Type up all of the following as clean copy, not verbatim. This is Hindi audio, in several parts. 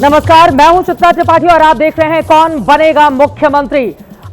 नमस्कार, मैं हूं चित्रा त्रिपाठी और आप देख रहे हैं कौन बनेगा मुख्यमंत्री।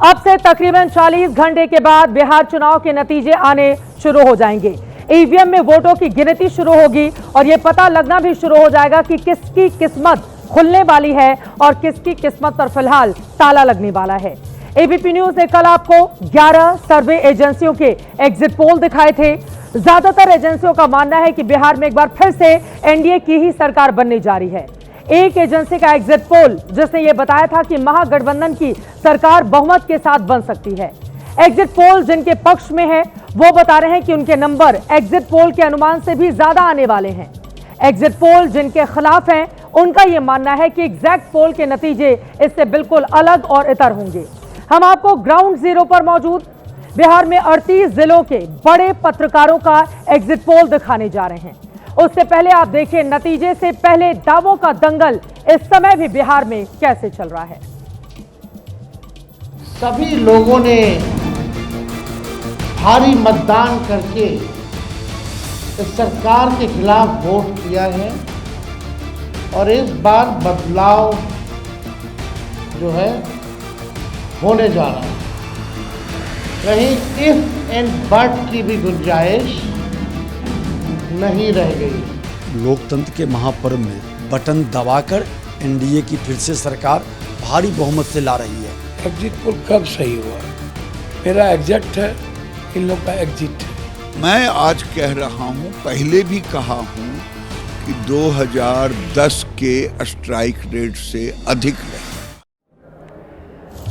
अब से तकरीबन 40 घंटे के बाद बिहार चुनाव के नतीजे आने शुरू हो जाएंगे। ईवीएम में वोटों की गिनती शुरू होगी और यह पता लगना भी शुरू हो जाएगा कि किसकी किस्मत खुलने वाली है और किसकी किस्मत पर फिलहाल ताला लगने वाला है। एबीपी न्यूज ने कल आपको 11 सर्वे एजेंसियों के एग्जिट पोल दिखाए थे। ज्यादातर एजेंसियों का मानना है कि बिहार में एक बार फिर से एनडीए की ही सरकार बनने जा रही है। एक एजेंसी का एग्जिट पोल जिसने यह बताया था कि महागठबंधन की सरकार बहुमत के साथ बन सकती है। एग्जिट पोल जिनके पक्ष में है वो बता रहे हैं कि उनके नंबर एग्जिट पोल के अनुमान से भी ज्यादा आने वाले हैं। एग्जिट पोल जिनके खिलाफ हैं उनका यह मानना है कि एग्जैक्ट पोल के नतीजे इससे बिल्कुल अलग और इतर होंगे। हम आपको ग्राउंड जीरो पर मौजूद बिहार में 38 जिलों के बड़े पत्रकारों का एग्जिट पोल दिखाने जा रहे हैं। उससे पहले आप देखिए नतीजे से पहले दावों का दंगल इस समय भी बिहार में कैसे चल रहा है। सभी लोगों ने भारी मतदान करके इस सरकार के खिलाफ वोट किया है और इस बार बदलाव जो है होने जा रहा है। कहीं इफ एंड बट की भी गुंजाइश नहीं रह गई। लोकतंत्र के महापर्व में बटन दबाकर एनडीए की फिर से सरकार भारी बहुमत से ला रही है। एग्जिट पोल कब सही हुआ? मेरा एग्जैक्ट है, इन लोग का एग्जिट है। मैं आज कह रहा हूं, पहले भी कहा हूं कि 2010 के स्ट्राइक रेट से अधिक रहे।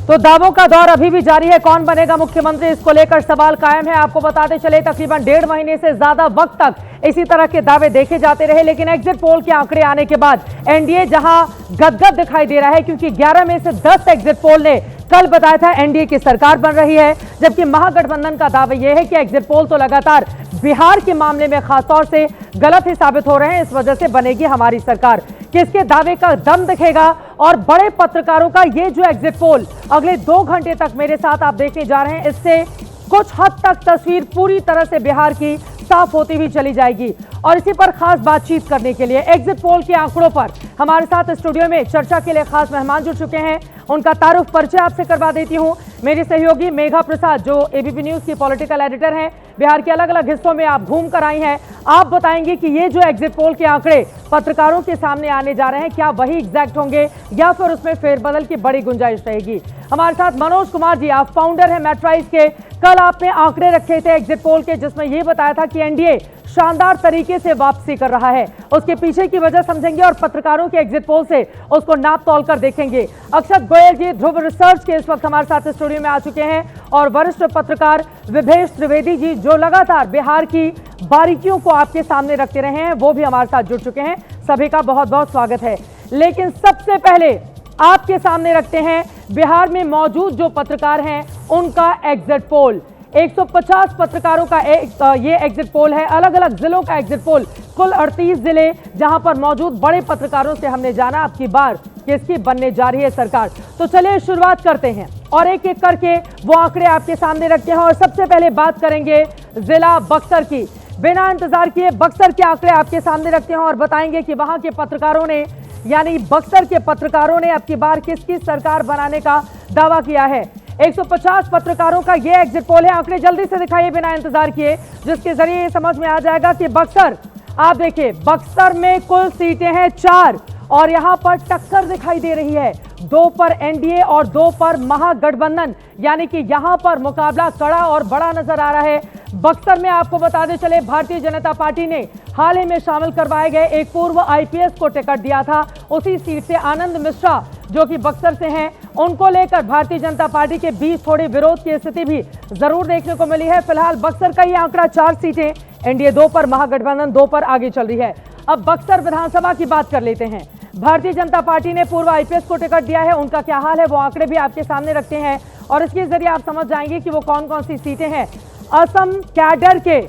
तो दावों का दौर अभी भी जारी है। कौन बनेगा मुख्यमंत्री, इसको लेकर सवाल कायम है। आपको बताते चले तकरीबन 1.5 महीने से ज्यादा वक्त तक इसी तरह के दावे देखे जाते रहे, लेकिन एग्जिट पोल के आंकड़े आने के बाद एनडीए जहां गदगद दिखाई दे रहा है, क्योंकि 11 में से 10 एग्जिट पोल ने कल बताया था एनडीए की सरकार बन रही है, जबकि महागठबंधन का दावा यह है कि एग्जिट पोल तो लगातार बिहार के मामले में खासतौर से गलत ही साबित हो रहे हैं, इस वजह से बनेगी हमारी सरकार। किसके दावे का दम दिखेगा और बड़े पत्रकारों का ये जो एग्जिट पोल अगले 2 घंटे तक मेरे साथ आप देखने जा रहे हैं, इससे कुछ हद तक तस्वीर पूरी तरह से बिहार की साफ होती हुई चली जाएगी। और इसी पर खास बातचीत करने के लिए एग्जिट पोल के आंकड़ों पर हमारे साथ स्टूडियो में चर्चा के लिए खास मेहमान जुड़ चुके हैं। उनका तारुफ परिचय आपसे करवा देती हूं। मेरी सहयोगी मेघा प्रसाद जो एबीपी न्यूज की पॉलिटिकल एडिटर हैं, बिहार के अलग अलग हिस्सों में आप घूम कर आई हैं, आप बताएंगे कि ये जो एग्जिट पोल के आंकड़े पत्रकारों के सामने आने जा रहे हैं, क्या वही एग्जैक्ट होंगे या फिर उसमें फेरबदल की बड़ी गुंजाइश रहेगी। हमारे साथ मनोज कुमार जी, आप फाउंडर हैं मैट्राइज के। कल आपने आंकड़े रखे थे एग्जिट पोल के जिसमें यह बताया था कि एनडीए शानदार तरीके से वापसी कर रहा है, उसके पीछे की वजह समझेंगे और पत्रकारों के एग्जिट पोल से उसको नाप तोल कर देखेंगे। अक्षत गोयल जी ध्रुव रिसर्च के इस वक्त हमारे साथ स्टूडियो में आ चुके हैं और वरिष्ठ पत्रकार विभेश त्रिवेदी जी जो लगातार बिहार की बारीकियों को आपके सामने रखते रहे हैं, वो भी हमारे साथ जुड़ चुके हैं। सभी का बहुत बहुत स्वागत है। लेकिन सबसे पहले आपके सामने रखते हैं बिहार में मौजूद जो पत्रकार हैं उनका एग्जिट पोल। 150 पत्रकारों का ये एग्जिट पोल है, अलग अलग जिलों का एग्जिट पोल, कुल 38 जिले जहां पर मौजूद बड़े पत्रकारों से हमने जाना अब की बार किसकी बनने जा रही है सरकार। तो चलिए शुरुआत करते हैं और एक एक करके वो आंकड़े आपके सामने रखते हैं और सबसे पहले बात करेंगे जिला बक्सर की। बिना इंतजार किए बक्सर के आंकड़े आपके सामने रखते हैं और बताएंगे कि वहां के पत्रकारों ने यानी बक्सर के पत्रकारों ने अब की बार किसकी सरकार बनाने का दावा किया है। 150 पत्रकारों का ये एग्जिट पोल है। आंकड़े जल्दी से दिखाइए बिना इंतजार किए, जिसके जरिए ये समझ में आ जाएगा कि बक्सर, आप देखिए बक्सर में कुल सीटें हैं 4 और यहां पर टक्कर दिखाई दे रही है, 2 पर एनडीए और 2 पर महागठबंधन, यानी कि यहां पर मुकाबला कड़ा और बड़ा नजर आ रहा है। बक्सर में आपको बताते चले भारतीय जनता पार्टी ने हाल ही में शामिल करवाए गए एक पूर्व आईपीएस को टिकट दिया था। उसी सीट से आनंद मिश्रा जो कि बक्सर से हैं, उनको लेकर भारतीय जनता पार्टी के बीच थोड़ी विरोध की स्थिति भी जरूर देखने को मिली है। फिलहाल बक्सर का ये आंकड़ा 4 सीटें, एनडीए 2 पर, महागठबंधन 2 पर आगे चल रही है। अब बक्सर विधानसभा की बात कर लेते हैं। भारतीय जनता पार्टी ने पूर्व आईपीएस को टिकट दिया है, उनका क्या हाल है वो आंकड़े भी आपके सामने रखते हैं और इसके जरिए आप समझ जाएंगे कि वो कौन कौन सी सीटें हैं। असम कैडर के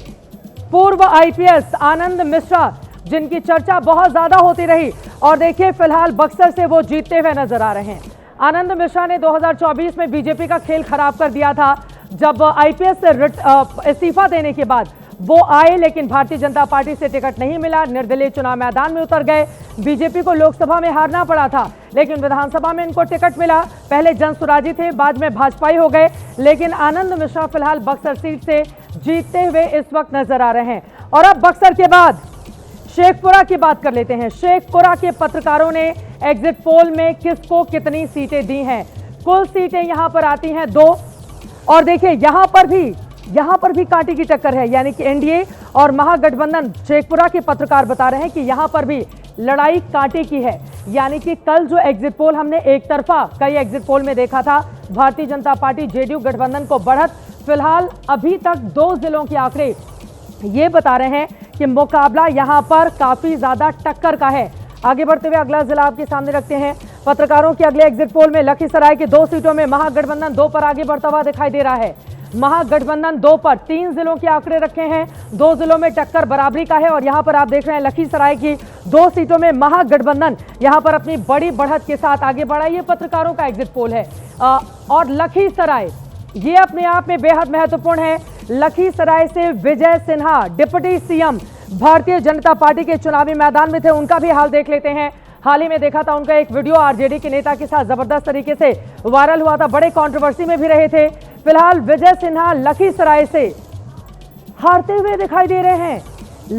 पूर्व आईपीएस आनंद मिश्रा जिनकी चर्चा बहुत ज्यादा होती रही और देखिए फिलहाल बक्सर से वो जीतते हुए नजर आ रहे हैं। आनंद मिश्रा ने 2024 में बीजेपी का खेल खराब कर दिया था, जब आईपीएस से इस्तीफा देने के बाद वो आए लेकिन भारतीय जनता पार्टी से टिकट नहीं मिला, निर्दलीय चुनाव मैदान में उतर गए। बीजेपी को लोकसभा में हारना पड़ा था लेकिन विधानसभा में इनको टिकट मिला। पहले जनसुराजी थे, बाद में भाजपाई हो गए, लेकिन आनंद मिश्रा फिलहाल बक्सर सीट से जीतते हुए इस वक्त नजर आ रहे हैं। और अब बक्सर के बाद शेखपुरा की बात कर लेते हैं। शेखपुरा के पत्रकारों ने एग्जिट पोल में किसको कितनी सीटें दी हैं। कुल सीटें यहां पर आती हैं 2 और देखिए यहां पर भी कांटे की टक्कर है, यानी कि एनडीए और महागठबंधन। शेखपुरा के पत्रकार बता रहे हैं कि यहां पर भी लड़ाई कांटे की है, यानी कि कल जो एग्जिट पोल हमने एक तरफा कई एग्जिट पोल में देखा था, भारतीय जनता पार्टी जेडीयू गठबंधन को बढ़त। फिलहाल अभी तक 2 जिलों के आंकड़े ये बता रहे हैं कि मुकाबला यहां पर काफी ज्यादा टक्कर का है। आगे बढ़ते हुए अगला जिला आपके सामने रखते हैं। पत्रकारों के अगले एग्जिट पोल में लखीसराय के 2 सीटों में महागठबंधन 2 पर आगे बढ़ता हुआ दिखाई दे रहा है। महागठबंधन 2 पर 3 जिलों के आंकड़े रखे हैं, 2 जिलों में टक्कर बराबरी का है और यहां पर आप देख रहे हैं लखीसराय की 2 सीटों में महागठबंधन यहां पर अपनी बड़ी बढ़त के साथ आगे बढ़ा। ये पत्रकारों का एग्जिट पोल है और लखीसराय ये अपने आप में बेहद महत्वपूर्ण है। लखीसराय से Vijay Sinha deputy CM Bharatiya Janata party के चुनावी मैदान में थे, उनका भी हाल देख लेते हैं। हाल ही में देखा था उनका एक वीडियो आरजेडी के नेता के साथ जबरदस्त तरीके से वायरल हुआ था, बड़े कंट्रोवर्सी में भी रहे थे। फिलहाल विजय सिन्हा लखीसराय से हारते हुए दिखाई दे रहे हैं।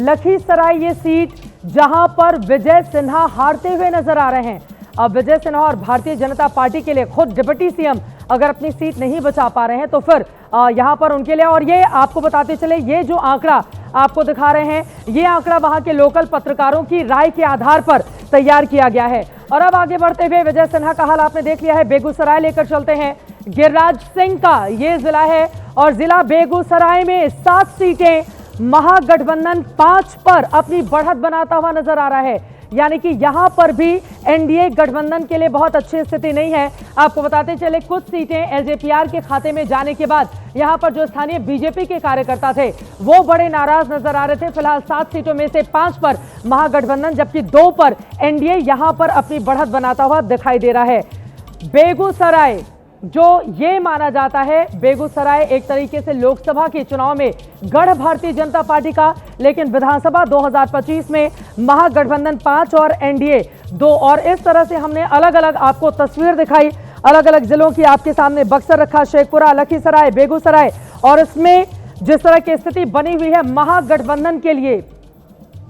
लखीसराय ये सीट जहां पर विजय सिन्हा हारते हुए नजर आ रहे हैं। अब विजय सिन्हा और भारतीय जनता पार्टी के लिए खुद डिप्टी सीएम अगर अपनी सीट नहीं बचा पा रहे हैं तो फिर यहां पर उनके लिए, और ये आपको बताते चले, ये जो आंकड़ा आपको दिखा रहे हैं, ये आंकड़ा वहां के लोकल पत्रकारों की राय के आधार पर तैयार किया गया है। और अब आगे बढ़ते हुए विजय सिन्हा का हाल आपने देख लिया है, बेगूसराय लेकर चलते हैं। गिरिराज सिंह का ये जिला है और जिला बेगूसराय में 7 सीटें महागठबंधन 5 पर अपनी बढ़त बनाता हुआ नजर आ रहा है, यानी कि यहां पर भी एनडीए गठबंधन के लिए बहुत अच्छी स्थिति नहीं है। आपको बताते चले कुछ सीटें एलजेपीआर के खाते में जाने के बाद यहां पर जो स्थानीय बीजेपी के कार्यकर्ता थे वो बड़े नाराज नजर आ रहे थे। फिलहाल 7 सीटों में से 5 पर महागठबंधन जबकि 2 पर एनडीए यहां पर अपनी बढ़त बनाता हुआ दिखाई दे रहा है। बेगूसराय जो ये माना जाता है, बेगूसराय एक तरीके से लोकसभा के चुनाव में गढ़ भारतीय जनता पार्टी का, लेकिन विधानसभा 2025 में महागठबंधन 5 और एनडीए 2। और इस तरह से हमने अलग अलग आपको तस्वीर दिखाई, अलग अलग जिलों की आपके सामने, बक्सर रखा, शेखपुरा, लखीसराय, बेगूसराय, और इसमें जिस तरह की स्थिति बनी हुई है महागठबंधन के लिए,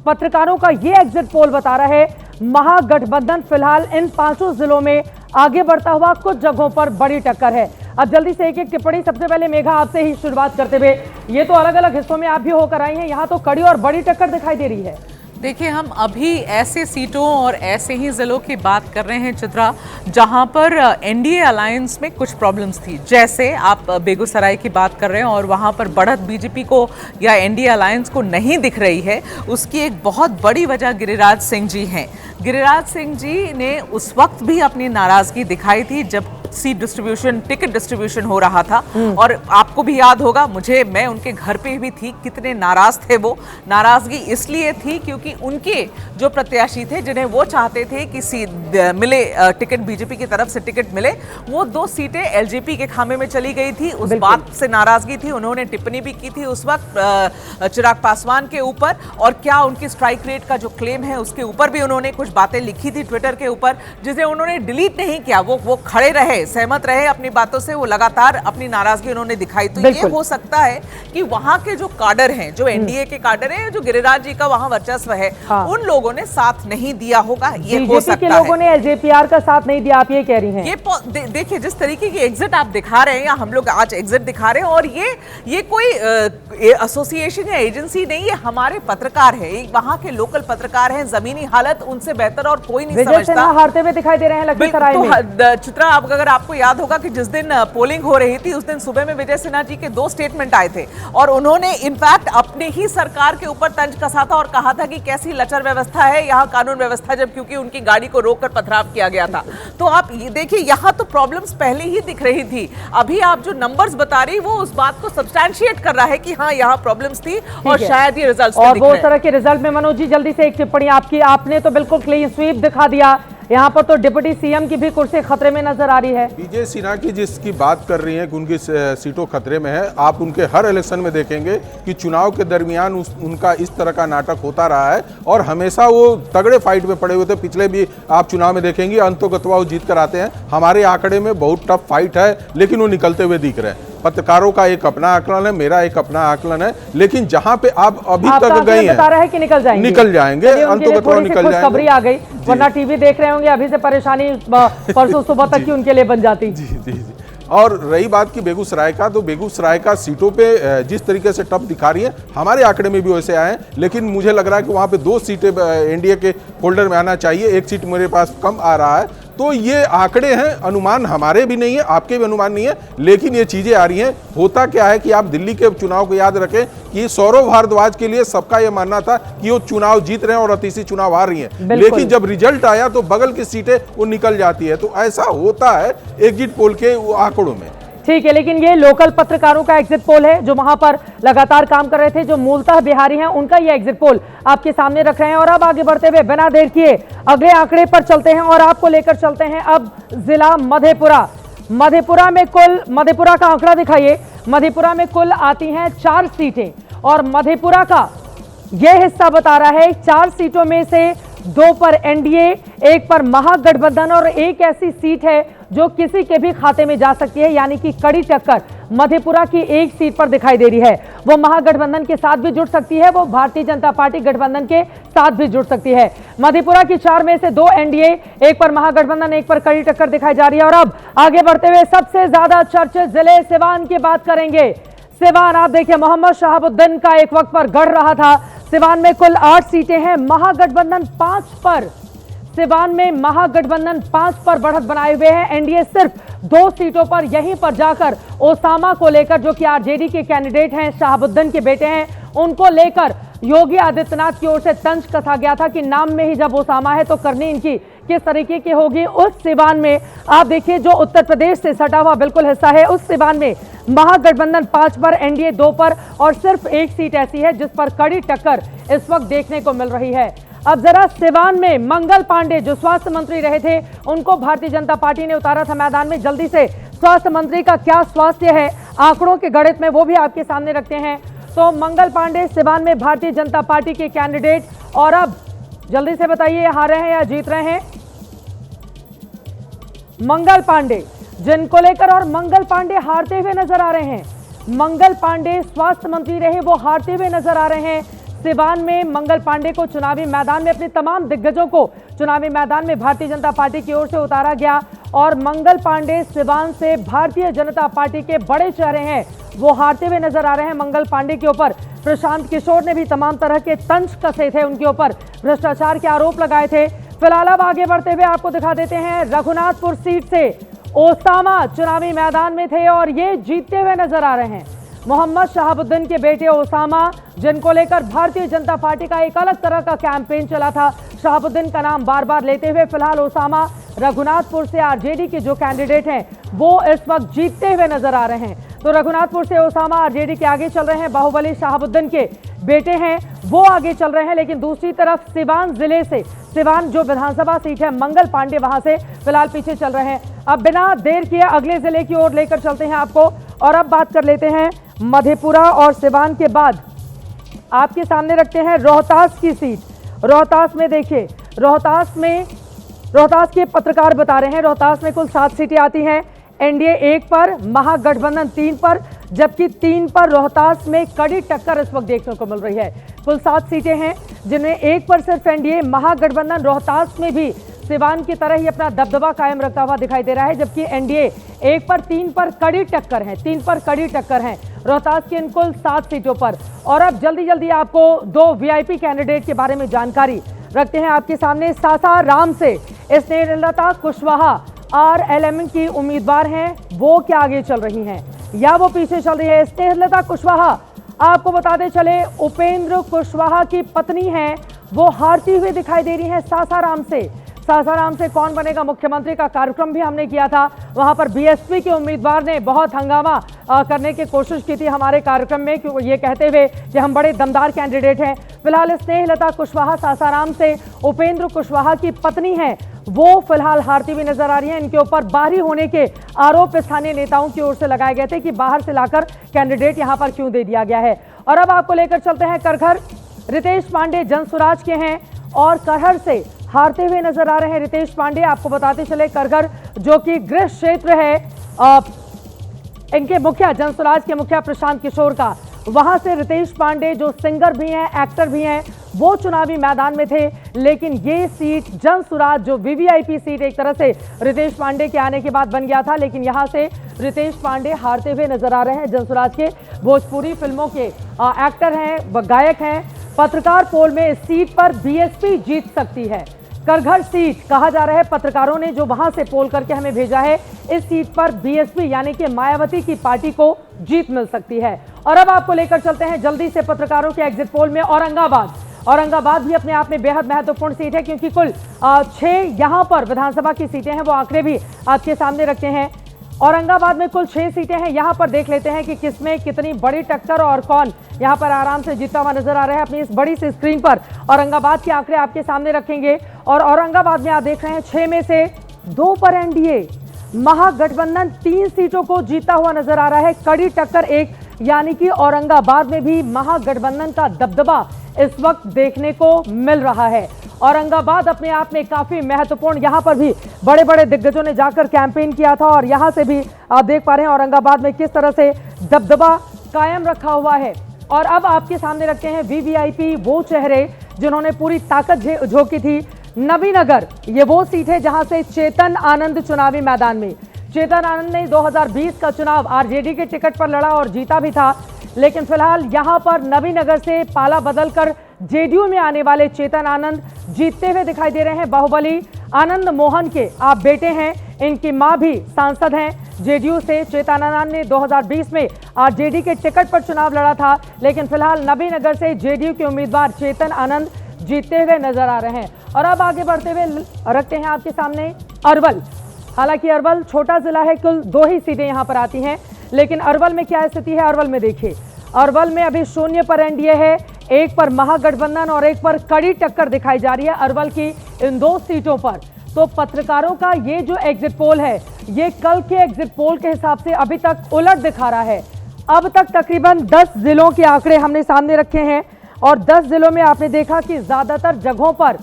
पत्रकारों का ये एग्जिट पोल बता रहा है महागठबंधन फिलहाल इन 5 जिलों में आगे बढ़ता हुआ, कुछ जगहों पर बड़ी टक्कर है। अब जल्दी से एक एक टिप्पणी, सबसे पहले मेघा आपसे ही शुरुआत करते हुए, ये तो अलग अलग हिस्सों में आप भी होकर आई हैं, यहाँ तो कड़ी और बड़ी टक्कर दिखाई दे रही है। देखिए, हम अभी ऐसे सीटों और ऐसे ही जिलों की बात कर रहे हैं चित्रा, जहां पर एनडीए अलायंस में कुछ प्रॉब्लम्स थी। जैसे आप बेगूसराय की बात कर रहे हैं और वहां पर बढ़त बीजेपी को या एनडीए अलायंस को नहीं दिख रही है, उसकी एक बहुत बड़ी वजह गिरिराज सिंह जी हैं। गिरिराज सिंह जी ने उस वक्त भी अपनी नाराजगी दिखाई थी जब सीट डिस्ट्रीब्यूशन, टिकट डिस्ट्रीब्यूशन हो रहा था, और आपको भी याद होगा, मैं उनके घर पे भी थी, कितने नाराज थे वो। नाराजगी इसलिए थी क्योंकि उनके जो प्रत्याशी थे जिन्हें वो चाहते थे कि मिले टिकट, बीजेपी की तरफ से टिकट मिले, वो 2 सीटें एलजेपी के खामे में चली गई थी। उस बात से नाराजगी थी, उन्होंने टिप्पणी भी की थी उस वक्त चिराग पासवान के ऊपर, और क्या उनकी स्ट्राइक रेट का जो क्लेम है उसके ऊपर भी उन्होंने कुछ बातें लिखी थी ट्विटर के ऊपर, जिसे उन्होंने डिलीट नहीं किया। वो खड़े रहे, सहमत रहे अपनी बातों से, वो लगातार अपनी नाराजगी उन्होंने दिखाई। तो ये हो सकता है कि वहां के जो काडर हैं, जो एनडीए के काडर हैं, जो गिरिराज जी का वहां वर्चस्व है, उन लोगों ने साथ नहीं दिया होगा, ये हो सकता है। लोगों ने एलजेपीआर का साथ नहीं दिया, आप ये कह रही हैं। ये देखिए, जिस तरीके की एग्जिट आप दिखा रहे हैं, या हम लोग आज एग्जिट दिखा रहे हैं, और ये कोई एसोसिएशन या एजेंसी नहीं, ये हमारे पत्रकार है, वहां के लोकल पत्रकार हैं, जमीनी हालत उनसे बेहतर और कोई नहीं समझता। हारते हुए दिखाई दे रहे हैं लखीसराय में। चित्रा, अगर आपको याद होगा कि जिस दिन पोलिंग हो रही थी उस दिन सुबह में विजय सिन्हा जी के 2 स्टेटमेंट आए थे, और उन्होंने इनफैक्ट अपने ही सरकार के ऊपर तंज कसा था और कहा था कि कैसी लचर व्यवस्था है यहाँ कानून व्यवस्था, जब क्योंकि उनकी गाड़ी को रोककर पथराव किया गया था। तो आप ये देखिए, यहाँ तो प्रॉब्लम्स पहले ही दिख रही थी। अभी आप जो नंबर्स बता रही, वो उस बात को सब्सटैंशिएट कर रहा है कि हाँ, यहाँ प्रॉब्लम्स थी और शायद ये रिजल्ट्स और वो तरह के रिजल्ट में मनोज जी जल्दी से एक टिप्पणी आपकी। आपने तो बिल्कुल क्लीन स्वीप दिखा दिया, यहाँ पर तो डिप्टी सीएम की भी कुर्सी खतरे में नजर आ रही है। विजय सिन्हा की जिसकी बात कर रही हैं कि उनकी सीटों खतरे में है, आप उनके हर इलेक्शन में देखेंगे कि चुनाव के दरमियान उनका इस तरह का नाटक होता रहा है और हमेशा वो तगड़े फाइट में पड़े हुए थे। पिछले भी आप चुनाव में देखेंगे अंतोगत्वा वो जीत कर आते हैं। हमारे आंकड़े में बहुत टफ फाइट है, लेकिन वो निकलते हुए दिख रहे हैं। पत्रकारों का एक अपना आकलन है, मेरा एक अपना आकलन है, लेकिन जहां पे आप अभी तक गए हैं बता रहा है कि निकल जाएंगे, निकल जाएंगे, अंतोगत्वा निकल जाएंगे। खबरी आ गई, वरना टीवी देख रहे होंगे अभी से परेशानी परसों सुबह तक की उनके लिए बन जाती। जी जी जी। और रही बात की बेगूसराय का, तो बेगूसराय का सीटों पे जिस तरीके से टफ दिखा रही है, हमारे आंकड़े में भी वैसे आए हैं, लेकिन मुझे लग रहा है कि वहां पे 2 सीटें एनडीए के फोल्डर में आना चाहिए, 1 सीट मेरे पास कम आ रहा है। तो ये आंकड़े हैं, अनुमान हमारे भी नहीं है, आपके भी अनुमान नहीं है, लेकिन ये चीजें आ रही हैं। होता क्या है कि आप दिल्ली के चुनाव को याद रखें कि सौरभ भारद्वाज के लिए सबका ये मानना था कि वो चुनाव जीत रहे हैं और अतिशी चुनाव हार रही हैं, लेकिन जब रिजल्ट आया तो बगल की सीटें वो निकल जाती है। तो ऐसा होता है एग्जिट पोल के आंकड़ों में। ठीक है, लेकिन ये लोकल पत्रकारों का एग्जिट पोल है जो वहां पर लगातार काम कर रहे थे, जो मूलतः बिहारी हैं, उनका ये एग्जिट पोल आपके सामने रख रहे हैं। और अब आगे बढ़ते हुए बिना देर किए अगले आंकड़े पर चलते हैं और आपको लेकर चलते हैं अब जिला मधेपुरा। मधेपुरा का आंकड़ा दिखाइए। मधेपुरा में कुल आती हैं 4 सीटें और मधेपुरा का यह हिस्सा बता रहा है 4 सीटों में से 2 पर एनडीए, 1 पर महागठबंधन और 1 ऐसी सीट है जो किसी के भी खाते में जा सकती है, यानी कि कड़ी टक्कर मधेपुरा की 1 सीट पर दिखाई दे रही है। वो महागठबंधन के साथ भी जुड़ सकती है, वो भारतीय जनता पार्टी गठबंधन के साथ भी जुड़ सकती है। मधेपुरा की 4 में से 2 एनडीए, 1 पर महागठबंधन, 1 पर कड़ी टक्कर दिखाई जा रही है। और अब आगे बढ़ते हुए सबसे ज्यादा चर्चित जिले सिवान की बात करेंगे। सिवान, आप देखिए, मोहम्मद शहाबुद्दीन का एक वक्त पर गढ़ रहा था। सिवान में कुल 8 सीटें हैं, महागठबंधन 5 पर, सिवान में महागठबंधन 5 पर बढ़त बनाए हुए हैं। एनडीए सिर्फ 2 सीटों पर, यहीं पर जाकर ओसामा को लेकर, जो कि आरजेडी के कैंडिडेट हैं, शहाबुद्दीन के बेटे हैं, उनको लेकर योगी आदित्यनाथ की ओर से तंज कसा गया था कि नाम में ही जब ओसामा है तो करनी इनकी किस तरीके की होगी। उस सिवान में आप देखिए, जो उत्तर प्रदेश से सटा हुआ बिल्कुल हिस्सा है, उस सिवान में महागठबंधन 5 पर, एनडीए 2 पर और सिर्फ 1 सीट ऐसी है जिस पर कड़ी टक्कर इस वक्त देखने को मिल रही है। अब जरा सिवान में मंगल पांडे जो स्वास्थ्य मंत्री रहे थे, उनको भारतीय जनता पार्टी ने उतारा था मैदान में। जल्दी से स्वास्थ्य मंत्री का क्या स्वास्थ्य है आंकड़ों के गणित में, वो भी आपके सामने रखते हैं। तो मंगल पांडे सिवान में भारतीय जनता पार्टी के कैंडिडेट, और अब जल्दी से बताइए हार रहे हैं या जीत रहे हैं मंगल पांडे, जिनको लेकर, और मंगल पांडे हारते हुए नजर आ रहे हैं। मंगल पांडे स्वास्थ्य मंत्री रहे, वो हारते हुए नजर आ रहे हैं। सिवान में मंगल पांडे को चुनावी मैदान में, अपने तमाम दिग्गजों को चुनावी मैदान में भारतीय जनता पार्टी की ओर से उतारा गया और मंगल पांडे सिवान से भारतीय जनता पार्टी के बड़े चेहरे हैं, वो हारते हुए नजर आ रहे हैं। मंगल पांडे के ऊपर प्रशांत किशोर ने भी तमाम तरह के तंज कसे थे, उनके ऊपर भ्रष्टाचार के आरोप लगाए थे। फिलहाल अब आगे बढ़ते हुए आपको दिखा देते हैं, रघुनाथपुर सीट से ओसामा चुनावी मैदान में थे और ये जीतते हुए नजर आ रहे हैं। मोहम्मद शहाबुद्दीन के बेटे ओसामा, जिनको लेकर भारतीय जनता पार्टी का एक अलग तरह का कैंपेन चला था, शहाबुद्दीन का नाम बार बार लेते हुए। फिलहाल ओसामा रघुनाथपुर से आरजेडी के जो कैंडिडेट हैं वो इस वक्त जीतते हुए नजर आ रहे हैं। तो रघुनाथपुर से ओसामा आरजेडी के आगे चल रहे हैं, बाहुबली शहाबुद्दीन के बेटे हैं वो आगे चल रहे हैं। लेकिन दूसरी तरफ सिवान जिले से, सिवान जो विधानसभा सीट है, मंगल पांडे वहां से फिलहाल पीछे चल रहे हैं। अब बिना देर किए अगले जिले की ओर लेकर चलते हैं आपको, और अब बात कर लेते हैं मधेपुरा और सिवान के बाद आपके सामने रखते हैं रोहतास की सीट। रोहतास में देखिए, रोहतास के पत्रकार बता रहे हैं, रोहतास में कुल 7 सीटें आती हैं, एनडीए 1 पर, महागठबंधन 3 पर, जबकि 3 पर रोहतास में कड़ी टक्कर इस वक्त देखने को मिल रही है। कुल 7 सीटें हैं जिनमें 1 पर सिर्फ एनडीए, महागठबंधन रोहतास में भी सिवान की तरह ही अपना दबदबा कायम रखता हुआ दिखाई दे रहा है, जबकि एनडीए 1 पर, 3 पर कड़ी टक्कर है, 3 पर कड़ी टक्कर है रोहतास की इन कुल 7 सीटों पर। और अब जल्दी आपको 2 वीआईपी कैंडिडेट के बारे में जानकारी रखते हैं आपके सामने। सासाराम से स्नेहलता कुशवाहा आरएलएम की उम्मीदवार हैं, वो क्या आगे चल रही हैं या वो पीछे चल रही है? स्नेहलता कुशवाहा, आपको बताते चले, उपेंद्र कुशवाहा की पत्नी हैं, वो हारती हुई दिखाई दे रही हैं सासाराम से। सासाराम से कौन बनेगा मुख्यमंत्री का कार्यक्रम भी हमने किया था, वहां पर बीएसपी के उम्मीदवार ने बहुत हंगामा करने की कोशिश की थी हमारे कार्यक्रम में, क्योंकि ये कहते हुए कि हम बड़े दमदार कैंडिडेट हैं। फिलहाल स्नेहलता कुशवाहा सासाराम से उपेंद्र कुशवाहा की पत्नी हैं, वो फिलहाल हारती हुई नजर आ रही है। इनके ऊपर बाहरी होने के आरोप स्थानीय नेताओं की ओर से लगाए गए थे कि बाहर से लाकर कैंडिडेट यहां पर क्यों दे दिया गया है। और अब आपको लेकर चलते हैं करघर। रितेश पांडे जनसुराज के हैं और करघर से हारते हुए नजर आ रहे हैं रितेश पांडे। आपको बताते चले करघर जो कि गृह क्षेत्र है इनके मुखिया जनसुराज के मुखिया प्रशांत किशोर का, वहां से रितेश पांडे जो सिंगर भी हैं एक्टर भी हैं वो चुनावी मैदान में थे। लेकिन ये सीट जनसुराज जो वीवीआईपी सीट एक तरह से रितेश पांडे के आने के बाद बन गया था, लेकिन यहां से रितेश पांडे हारते हुए नजर आ रहे हैं। जनसुराज के भोजपुरी फिल्मों के एक्टर हैं, गायक हैं। पत्रकार पोल में इस सीट पर बीएसपी जीत सकती है। करघर सीट कहा जा रहा है, पत्रकारों ने जो वहां से पोल करके हमें भेजा है, इस सीट पर बीएसपी यानी कि मायावती की पार्टी को जीत मिल सकती है। और अब आपको लेकर चलते हैं जल्दी से पत्रकारों के एग्जिट पोल में। औरंगाबाद भी अपने आप में बेहद महत्वपूर्ण सीट है क्योंकि कुल 6 यहां पर विधानसभा की सीटें हैं, वो आंकड़े भी आपके सामने रखते हैं। औरंगाबाद में कुल 6 सीटें हैं। यहां पर देख लेते हैं कि किसमें कितनी बड़ी टक्कर और कौन यहां पर आराम से जीतता हुआ नजर आ रहा है। अपनी इस बड़ी सी स्क्रीन पर औरंगाबाद के आंकड़े आपके सामने रखेंगे और औरंगाबाद में आप देख रहे हैं 6 में से 2 पर एनडीए। महागठबंधन 3 सीटों को जीता हुआ नजर आ रहा है, कड़ी टक्कर 1, यानी कि औरंगाबाद में भी महागठबंधन का दबदबा इस वक्त देखने को मिल रहा है। औरंगाबाद अपने आप में काफी महत्वपूर्ण, यहां पर भी बड़े बड़े दिग्गजों ने जाकर कैंपेन किया था और यहां से भी आप देख पा रहे हैं औरंगाबाद में किस तरह से दबदबा कायम रखा हुआ है। और अब आपके सामने रखते हैं वीवीआईपी वो चेहरे जिन्होंने पूरी ताकत झोंकी थी। नबीनगर ये वो सीट है जहां से चेतन आनंद चुनावी मैदान में। चेतन आनंद ने 2020 का चुनाव आरजेडी के टिकट पर लड़ा और जीता भी था, लेकिन फिलहाल यहां पर नबीनगर से पाला बदलकर जेडीयू में आने वाले चेतन आनंद जीतते हुए दिखाई दे रहे हैं। बाहुबली आनंद मोहन के आप बेटे हैं, इनकी मां भी सांसद हैं जेडीयू से। चेतन आनंद ने 2020 में आरजेडी के टिकट पर चुनाव लड़ा था, लेकिन फिलहाल नबीनगर से जेडीयू के उम्मीदवार चेतन आनंद जीतते हुए नजर आ रहे हैं। और अब आगे बढ़ते हुए रखते हैं आपके सामने अरवल। हालांकि अरवल छोटा जिला है, कुल 2 ही सीटें यहां पर आती हैं, लेकिन अरवल में क्या स्थिति है अरवल में देखिए। अरवल में अभी 0 पर एनडीए है, 1 पर महागठबंधन और 1 पर कड़ी टक्कर दिखाई जा रही है अरवल की इन 2 सीटों पर। तो पत्रकारों का ये जो एग्जिट पोल है, ये कल के एग्जिट पोल के हिसाब से अभी तक उलट दिखा रहा है। अब तक तकरीबन 10 जिलों के आंकड़े हमने सामने रखे हैं और 10 जिलों में आपने देखा कि ज्यादातर जगहों पर,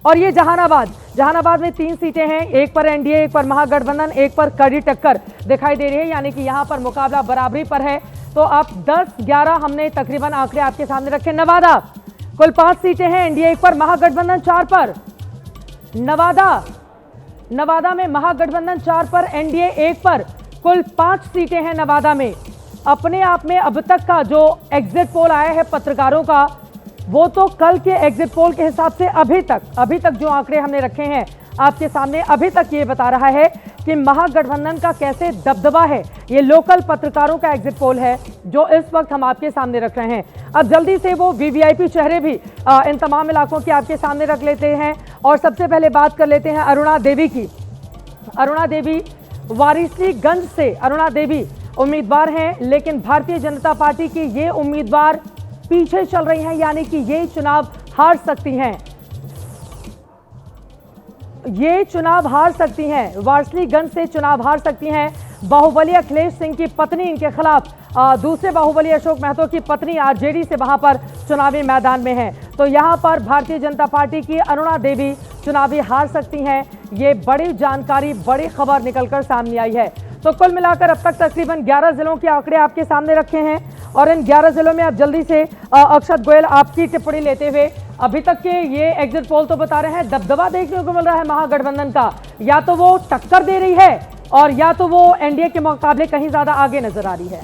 और ये जहानाबाद में 3 सीटें हैं, 1 पर एनडीए, 1 पर महागठबंधन, 1 पर कड़ी टक्कर दिखाई दे रही है, यानी कि यहां पर मुकाबला बराबरी पर है। तो अब 10-11 हमने तकरीबन आंकड़े आपके सामने रखे। नवादा कुल 5 सीटें हैं, एनडीए 1 पर, महागठबंधन 4 पर। नवादा में महागठबंधन 4 पर, एनडीए 1 पर, कुल 5 सीटें हैं नवादा में। अपने आप में अब तक का जो एग्जिट पोल आया है पत्रकारों का, वो तो कल के एग्जिट पोल के हिसाब से अभी तक जो आंकड़े हमने रखे हैं आपके सामने, अभी तक ये बता रहा है कि महागठबंधन का कैसे दबदबा है। ये लोकल पत्रकारों का एग्जिट पोल है जो इस वक्त हम आपके सामने रख रहे हैं। अब जल्दी से वो वीवीआईपी चेहरे भी इन तमाम इलाकों के आपके सामने रख लेते हैं और सबसे पहले बात कर लेते हैं अरुणा देवी की। अरुणा देवी वारिसलीगंज से अरुणा देवी उम्मीदवार हैं, लेकिन भारतीय जनता पार्टी की ये उम्मीदवार पीछे चल रही हैं, यानी कि ये चुनाव हार सकती हैं। वारिसलीगंज से चुनाव हार सकती हैं। बाहुबली अखिलेश सिंह की पत्नी इनके खिलाफ, दूसरे बाहुबली अशोक महतो की पत्नी आरजेडी से वहां पर चुनावी मैदान में है। तो यहां पर भारतीय जनता पार्टी की अरुणा देवी चुनावी हार सकती हैं। ये बड़ी जानकारी, बड़ी खबर निकलकर सामने आई है। तो कुल मिलाकर अब तक तकरीबन 11 जिलों के आंकड़े आपके सामने रखे हैं और इन 11 जिलों में आप जल्दी से अक्षत गोयल आपकी टिप्पणी लेते हुए, अभी तक के ये एग्जिट पोल तो बता रहे हैं दबदबा देखने को मिल रहा है महागठबंधन का, या तो वो टक्कर दे रही है और या तो वो एनडीए के मुकाबले कहीं ज्यादा आगे नजर आ रही है।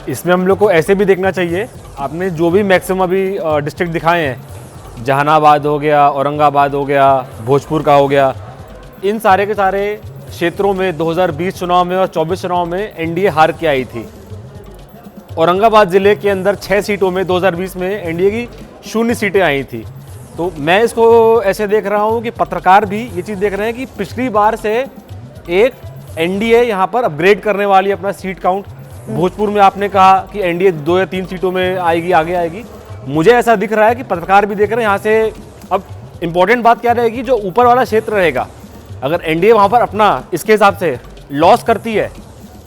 इसमें हम लोग को ऐसे भी देखना चाहिए, आपने जो भी मैक्सिमम अभी डिस्ट्रिक्ट दिखाए हैं, जहानाबाद हो गया, औरंगाबाद हो गया, भोजपुर का हो गया, इन सारे के सारे क्षेत्रों में 2020 चुनाव में और 24 चुनाव में एनडीए हार के आई थी। औरंगाबाद ज़िले के अंदर 6 सीटों में 2020 में एनडीए की 0 सीटें आई थी। तो मैं इसको ऐसे देख रहा हूँ कि पत्रकार भी ये चीज़ देख रहे हैं कि पिछली बार से एक एनडीए यहाँ पर अपग्रेड करने वाली अपना सीट काउंट। भोजपुर में आपने कहा कि एनडीए 2 या 3 सीटों में आएगी, आगे आएगी। मुझे ऐसा दिख रहा है कि पत्रकार भी देख रहे हैं यहाँ से अब इंपॉर्टेंट बात क्या रहेगी, जो ऊपर वाला क्षेत्र रहेगा, अगर एनडीए वहां पर अपना इसके हिसाब से लॉस करती है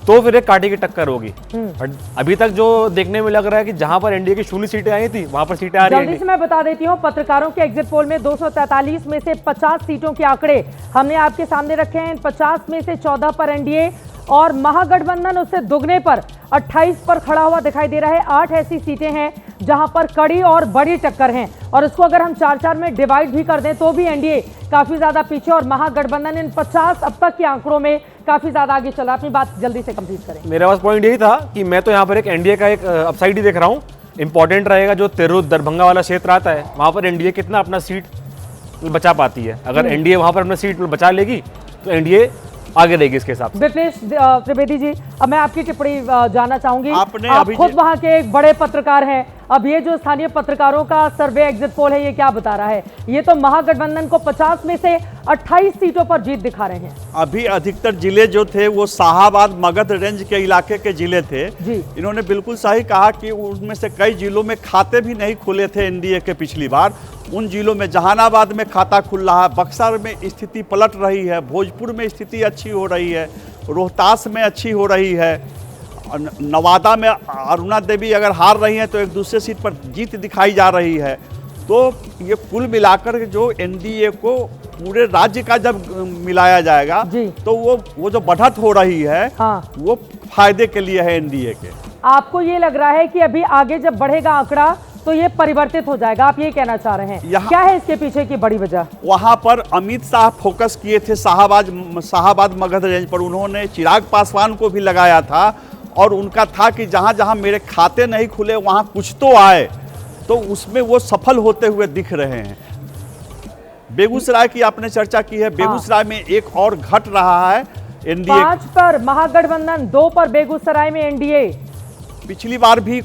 तो फिर एक कांटे की टक्कर होगी। बट अभी तक जो देखने में लग रहा है कि जहां पर एनडीए की 0 सीटें आई थी वहां पर सीटें आ रही जल्दी से मैं बता देती हूँ, पत्रकारों के एग्जिट पोल में 243 में से 50 सीटों के आंकड़े हमने आपके सामने रखे हैं। 50 में से 14 पर एनडीए और महागठबंधन उससे दुगने पर 28 पर खड़ा हुआ दिखाई दे रहा है। 8 ऐसी सीटें हैं जहां पर कड़ी और बड़ी टक्कर है, और इसको अगर हम 4-4 में डिवाइड भी कर दें तो भी एनडीए काफी ज्यादा पीछे और महागठबंधन इन 50 अब तक के आंकड़ों में काफी ज्यादा आगे चला। अपनी बात जल्दी से कंप्लीट करें। मेरा बस पॉइंट यही था कि मैं तो यहाँ पर एक एनडीए का एक अपसाइड ही देख रहा हूँ। इंपॉर्टेंट रहेगा जो तिरहुत दरभंगा वाला क्षेत्र आता है, वहां पर एनडीए कितना अपना सीट बचा पाती है। अगर एनडीए वहां पर अपना सीट बचा लेगी तो एनडीए आगे रहेगी इसके हिसाब से। विपनेश त्रिवेदी जी, अब मैं आपकी टिप्पणी जानना चाहूंगी। आपने आप अभी खुद वहां के एक बड़े पत्रकार हैं, अब ये जो स्थानीय पत्रकारों का सर्वे एग्जिट पोल है ये क्या बता रहा है? ये तो महागठबंधन को 50 में से 28 सीटों पर जीत दिखा रहे हैं। अभी अधिकतर जिले जो थे वो शाहाबाद मगध रेंज के इलाके के जिले थे जी। इन्होंने बिल्कुल सही कहा कि उनमें से कई जिलों में खाते भी नहीं खुले थे एनडीए के पिछली बार। उन जिलों में जहानाबाद में खाता खुल रहा है, बक्सर में स्थिति पलट रही है, भोजपुर में स्थिति अच्छी हो रही है, रोहतास में अच्छी हो रही है, नवादा में अरुणा देवी अगर हार रही हैं तो एक दूसरे सीट पर जीत दिखाई जा रही है। तो ये कुल मिलाकर जो एनडीए को पूरे राज्य का जब मिलाया जाएगा तो वो जो बढ़त हो रही है वो फायदे के लिए है एनडीए के। आपको ये लग रहा है कि अभी आगे जब बढ़ेगा आंकड़ा तो ये परिवर्तित हो जाएगा, आप ये कहना चाह रहे हैं? क्या है इसके पीछे की बड़ी वजह? वहां पर अमित शाह फोकस किए थे शाहाबाद मगध रेंज पर। उन्होंने चिराग पासवान को भी लगाया था और उनका था कि जहां जहां मेरे खाते नहीं खुले वहां कुछ तो आए, तो उसमें वो सफल होते हुए दिख रहे हैं। बेगूसराय की आपने चर्चा की है, बेगूसराय में एक और घट रहा है एनडीए। 5 पर महागठबंधन, 2 पर बेगूसराय में एनडीए। पिछली बार भी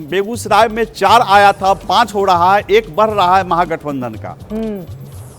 बेगूसराय में 4 आया था, 5 हो रहा है, 1 बढ़ रहा है महागठबंधन का।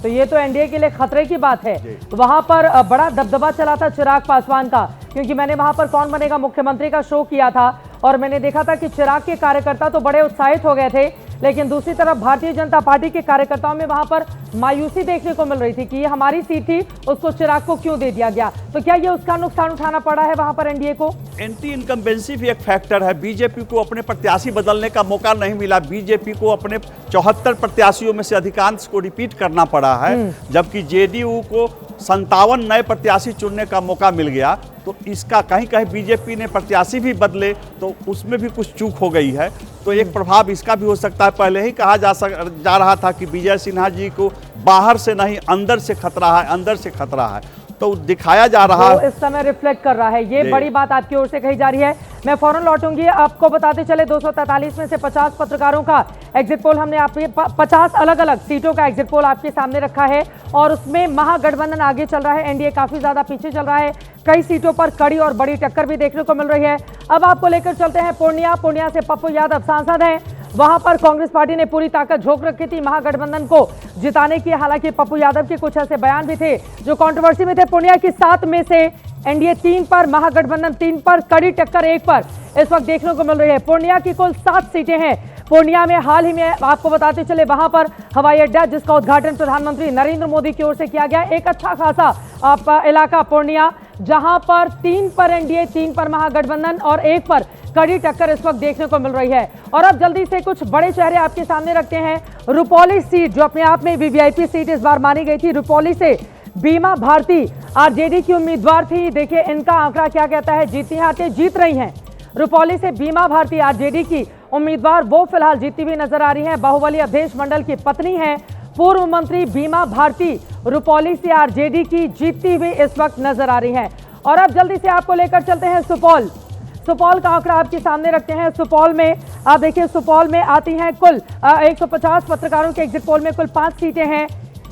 तो ये तो एनडीए के लिए खतरे की बात है। वहां पर बड़ा दबदबा चला था चिराग पासवान का, क्योंकि मैंने वहां पर कौन बनेगा मुख्यमंत्री का शो किया था और मैंने देखा था कि चिराग के कार्यकर्ता तो बड़े उत्साहित हो गए थे, लेकिन दूसरी तरफ भारतीय जनता पार्टी के कार्यकर्ताओं में वहां पर मायूसी देखने को मिल रही थी कि ये हमारी सीट थी, उसको चिराग को क्यों दे दिया गया। तो क्या ये उसका नुकसान उठाना पड़ा है वहां पर एनडीए को? एंटी इनकम्बेंसी भी एक फैक्टर है। बीजेपी को अपने प्रत्याशी बदलने का मौका नहीं मिला। बीजेपी को अपने 74 प्रत्याशियों में से अधिकांश को रिपीट करना पड़ा है, जबकि जेडीयू को 57 नए प्रत्याशी चुनने का मौका मिल गया। तो इसका कहीं कहीं बीजेपी ने प्रत्याशी भी बदले तो उसमें भी कुछ चूक हो गई है। तो एक प्रभाव इसका भी हो सकता है। पहले ही कहा जा रहा था कि विजय सिन्हा जी को बाहर से नहीं अंदर से खतरा है, अंदर से खतरा है, तो दिखाया जा रहा है। इस समय रिफ्लेक्ट कर रहा है, ये बड़ी बात आपकी ओर से कही जा रही है। मैं फौरन लौटूंगी। आपको बताते चले 243 में से 50 पत्रकारों का एग्जिट पोल हमने आपके 50 अलग अलग सीटों का एग्जिट पोल आपके सामने रखा है और उसमें महागठबंधन आगे चल रहा है, एनडीए काफी ज्यादा पीछे चल रहा है। कई सीटों पर कड़ी और बड़ी टक्कर भी देखने को मिल रही है। अब आपको लेकर चलते हैं पूर्णिया से पप्पू यादव सांसद हैं। वहां पर कांग्रेस पार्टी ने पूरी ताकत झोंक रखी थी महागठबंधन को जिताने की। हालांकि पप्पू यादव के कुछ ऐसे बयान भी थे जो कंट्रोवर्सी में थे। पूर्णिया की 7 में से एनडीए 3 पर, महागठबंधन 3 पर, कड़ी टक्कर 1 पर इस वक्त देखने को मिल रही है। पूर्णिया की कुल 7 सीटें हैं। पूर्णिया में हाल ही में आपको बताते चले वहां पर हवाई अड्डा जिसका उद्घाटन प्रधानमंत्री नरेंद्र मोदी की ओर से किया गया। एक अच्छा खासा इलाका पूर्णिया, जहां पर 3 पर एनडीए, 3 पर महागठबंधन और 1 पर कड़ी टक्कर इस वक्त देखने को मिल रही है। और अब जल्दी से कुछ बड़े चेहरे आपके सामने रखते हैं। रुपौली सीट जो अपने आप में वीवीआईपी सीट इस बार मानी गई थी, रुपौली से बीमा भारती आरजेडी की उम्मीदवार थी। देखिए इनका आंकड़ा क्या कहता है, जीती हारते जीत रही हैं। रुपौली से बीमा भारती आरजेडी की उम्मीदवार वो फिलहाल जीती हुई नजर आ रही हैं। बाहुबली अवधेश मंडल की पत्नी हैं पूर्व मंत्री बीमा भारती, रुपौली से आरजेडी की जीतती हुई इस वक्त नजर आ रही हैं। और अब जल्दी से आपको लेकर चलते हैं सुपौल का आंकड़ा आपके सामने रखते हैं। सुपौल में आप देखिए, सुपौल में आती हैं कुल 150 पत्रकारों के एग्जिट पोल में कुल 5 सीटें हैं।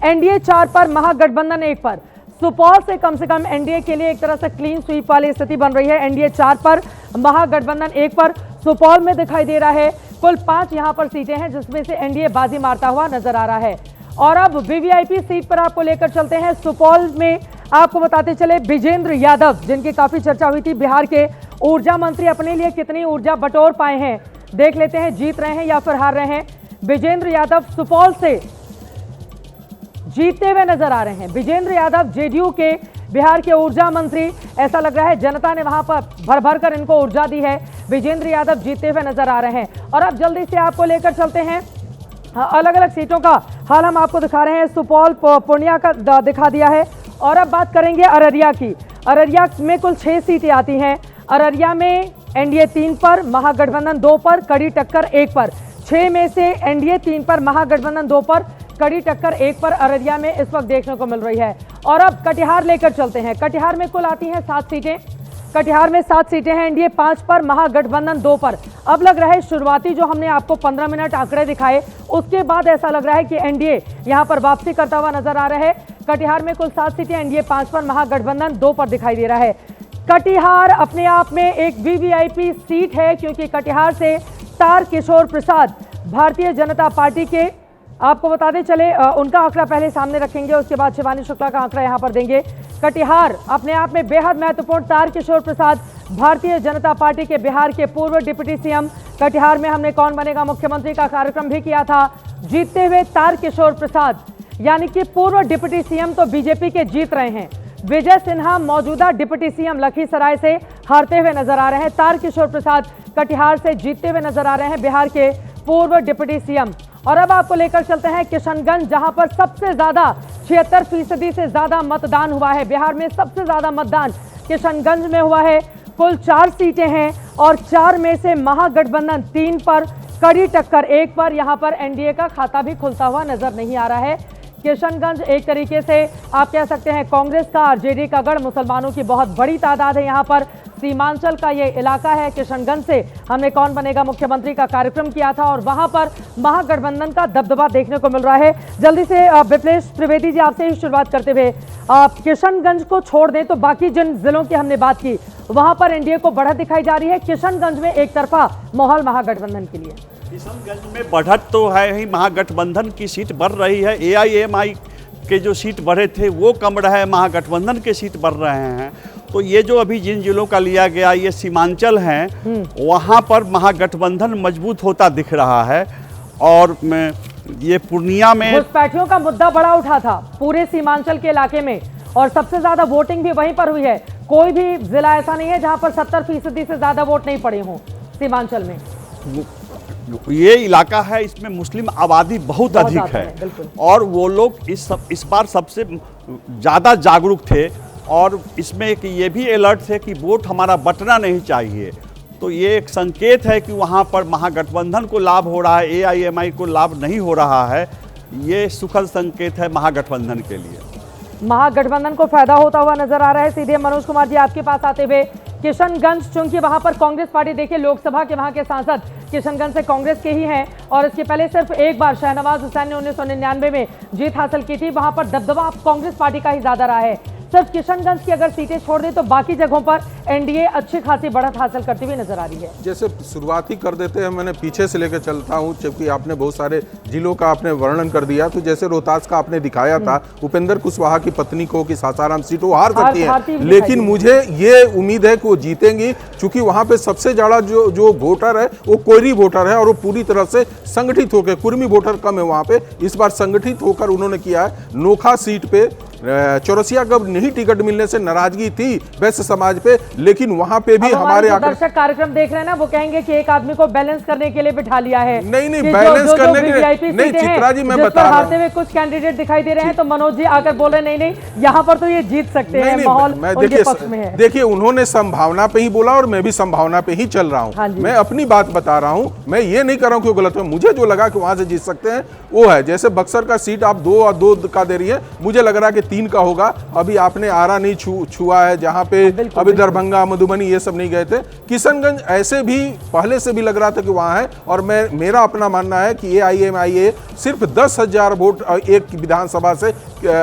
एनडीए 4 पर, महागठबंधन 1 पर। सुपौल से कम एनडीए के लिए एक तरह से क्लीन स्वीप वाली स्थिति बन रही है। एनडीए 4 पर, महागठबंधन 1 पर सुपौल में दिखाई दे रहा है। कुल 5 यहां पर सीटें हैं जिसमें से एनडीए बाजी मारता हुआ नजर आ रहा है। और अब वीवीआईपी सीट पर आपको लेकर चलते हैं। सुपौल में आपको बताते चले विजेंद्र यादव, जिनकी काफी चर्चा हुई थी, बिहार के ऊर्जा मंत्री, अपने लिए कितनी ऊर्जा बटोर पाए हैं देख लेते हैं, जीत रहे हैं या फिर हार रहे हैं। विजेंद्र यादव सुपौल से जीतते हुए नजर आ रहे हैं। विजेंद्र यादव जेडीयू के बिहार के ऊर्जा मंत्री, ऐसा लग रहा है जनता ने वहां पर भर भर कर इनको ऊर्जा दी है। विजेंद्र यादव जीतते हुए नजर आ रहे हैं। और अब जल्दी से आपको लेकर चलते हैं, अलग अलग सीटों का हाल हम आपको दिखा रहे हैं। सुपौल पूर्णिया का दिखा दिया है। और अब बात करेंगे अररिया की। अररिया में कुल 6 सीटें आती हैं। अररिया में एनडीए 3 पर, महागठबंधन 2 पर, कड़ी टक्कर 1 पर। 6 में से एनडीए 3 पर, महागठबंधन 2 पर, कड़ी टक्कर 1 पर अररिया में इस वक्त देखने को मिल रही है। और अब कटिहार लेकर चलते हैं। कटिहार में कुल आती हैं 7 सीटें। कटिहार में 7 सीटें हैं, एनडीए 5 पर, महागठबंधन 2 पर। अब लग रहा है शुरुआती जो हमने आपको 15 मिनट आंकड़े दिखाए, उसके बाद ऐसा लग रहा है कि एनडीए यहां पर वापसी करता हुआ नजर आ रहा है। कटिहार में कुल 7 सीटें, एनडीए 5 पर, महागठबंधन 2 पर दिखाई दे रहा है। कटिहार अपने आप में एक वीवीआईपी सीट है, क्योंकि कटिहार से तारकिशोर प्रसाद भारतीय जनता पार्टी के, आपको बताते चले उनका आंकड़ा पहले सामने रखेंगे, उसके बाद शिवानी शुक्ला का आंकड़ा यहां पर देंगे। कटिहार अपने आप में बेहद महत्वपूर्ण, तारकिशोर प्रसाद भारतीय जनता पार्टी के बिहार के पूर्व डिप्टी सीएम। कटिहार में हमने कौन बनेगा मुख्यमंत्री का कार्यक्रम भी किया था। जीतते हुए तारकिशोर प्रसाद, यानी कि पूर्व डिप्टी सीएम तो बीजेपी के जीत रहे हैं। विजय सिन्हा मौजूदा डिप्टी सीएम लखीसराय से हारते हुए नजर आ रहे हैं। तारकिशोर प्रसाद कटिहार से जीतते हुए नजर आ रहे हैं, बिहार के पूर्व डिप्टी सीएम। और अब आपको लेकर चलते हैं किशनगंज, जहां पर सबसे ज्यादा 76% से ज्यादा मतदान हुआ है। बिहार में सबसे ज्यादा मतदान किशनगंज में हुआ है। कुल 4 सीटें हैं और 4 में से महागठबंधन 3 पर, कड़ी टक्कर 1 पर। यहां पर एनडीए का खाता भी खुलता हुआ नजर नहीं आ रहा है। किशनगंज एक तरीके से आप कह सकते हैं कांग्रेस का आरजेडी का गढ़, मुसलमानों की बहुत बड़ी तादाद है यहाँ पर। सीमांचल का ये इलाका है। किशनगंज से हमने कौन बनेगा मुख्यमंत्री का कार्यक्रम किया था और वहां पर महागठबंधन का दबदबा देखने को मिल रहा है। जल्दी से विप्लेश त्रिवेदी जी, आपसे ही शुरुआत करते हुए, आप किशनगंज को छोड़ दें तो बाकी जिन जिलों की हमने बात की वहां पर एनडीए को बढ़त दिखाई जा रही है। किशनगंज में एक तरफा माहौल महागठबंधन के लिए। किशनगंज में बढ़त तो है ही, महागठबंधन की सीट बढ़ रही है। एआईएमआई के जो सीट बढ़े थे वो कम रहे, महागठबंधन के सीट बढ़ रहे हैं। तो ये जो अभी जिन जिलों का लिया गया, ये सीमांचल हैं, वहाँ पर महागठबंधन मजबूत होता दिख रहा है। और ये पूर्णिया में घुसपैठियों का मुद्दा बड़ा उठा था पूरे सीमांचल के इलाके में, और सबसे ज्यादा वोटिंग भी वहीं पर हुई है। कोई भी जिला ऐसा नहीं है जहां पर 70% से ज्यादा वोट नहीं पड़े हों सीमांचल में। ये इलाका है, इसमें मुस्लिम आबादी बहुत अधिक है और वो लोग इस बार सबसे ज़्यादा जागरूक थे। और इसमें एक ये भी अलर्ट थे कि वोट हमारा बंटना नहीं चाहिए। तो ये एक संकेत है कि वहाँ पर महागठबंधन को लाभ हो रहा है, एआईएमआई को लाभ नहीं हो रहा है। ये सुखद संकेत है महागठबंधन के लिए। महागठबंधन को फायदा होता हुआ नजर आ रहा है। सीधे मनोज कुमार जी आपके पास आते हुए, किशनगंज चूंकि वहां पर कांग्रेस पार्टी, देखिए लोकसभा के वहां के सांसद किशनगंज से कांग्रेस के ही हैं और इसके पहले सिर्फ एक बार शहनवाज हुसैन ने 1999 में जीत हासिल की थी। वहां पर दबदबा कांग्रेस पार्टी का ही ज्यादा रहा है। सिर्फ किशनगंज की अगर सीटें छोड़ दें तो बाकी जगहों पर एनडीए अच्छी खासी बढ़त हासिल करती हुई नजर आ रही है। जैसे शुरुआत ही कर देते हैं, मैंने पीछे से लेकर चलता हूं, जबकि आपने बहुत सारे जिलों का आपने वर्णन कर दिया। तो जैसे रोहतास का आपने दिखाया था, उपेंद्र कुशवाहा की पत्नी को कि सासाराम सीट वो हार सकती है, लेकिन मुझे ये उम्मीद है कि वो जीतेंगी, चूंकि वहां पे सबसे ज्यादा जो वोटर है वो कोयरी वोटर है और वो पूरी तरह से संगठित होकर, कुर्मी वोटर कम है वहां पे, इस बार संगठित होकर उन्होंने किया है। नोखा सीट पे चौरसिया का नहीं टिकट मिलने से नाराजगी थी वैश्य समाज पे, लेकिन वहां पे भी हमारे दर्शक कार्यक्रम देख रहे हैं ना, वो कहेंगे कि एक आदमी को बैलेंस करने के लिए बिठा लिया है। नहीं बैलेंस करने के लिए नहीं, चित्रा जी मैं बता रहा हूं, हारते हुए कुछ कैंडिडेट दिखाई दे रहे हैं तो मनोज जी आकर बोल रहे नहीं यहाँ पर तो ये जीत सकते हैं, माहौल उनके पक्ष में है। देखिए उन्होंने संभावना पे ही बोला और मैं भी संभावना पे ही चल रहा हूँ। मैं अपनी बात बता रहा हूँ, मैं ये नहीं कर रहा हूँ कि वो गलत है। मुझे जो लगा कि वहां से जीत सकते हैं वो है, जैसे बक्सर का सीट आप 2 और 2 का दे रही है, मुझे लग रहा है कि 3 का होगा। अभी आपने आरा नहीं छुआ है, जहां पे अभी दरभंगा मधुबनी ये सब नहीं गए थे। किशनगंज ऐसे भी पहले से भी लग रहा था कि वहां है, और मेरा अपना मानना है कि एआईएमआई सिर्फ 10,000 वोट एक विधानसभा से,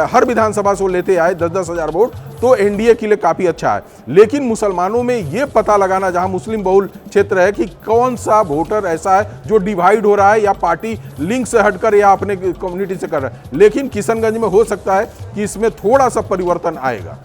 हर विधानसभा से वो लेते आए 10-10 हजार वोट, तो एनडीए के लिए काफी अच्छा है। लेकिन मुसलमानों में ये पता लगाना, जहां मुस्लिम बहुल क्षेत्र है, कि कौन सा वोटर ऐसा है जो डिवाइड हो रहा है या पार्टी लिंक से हटकर या अपने कम्युनिटी से कर रहा है। लेकिन किशनगंज में हो सकता है कि इसमें थोड़ा सा परिवर्तन आएगा।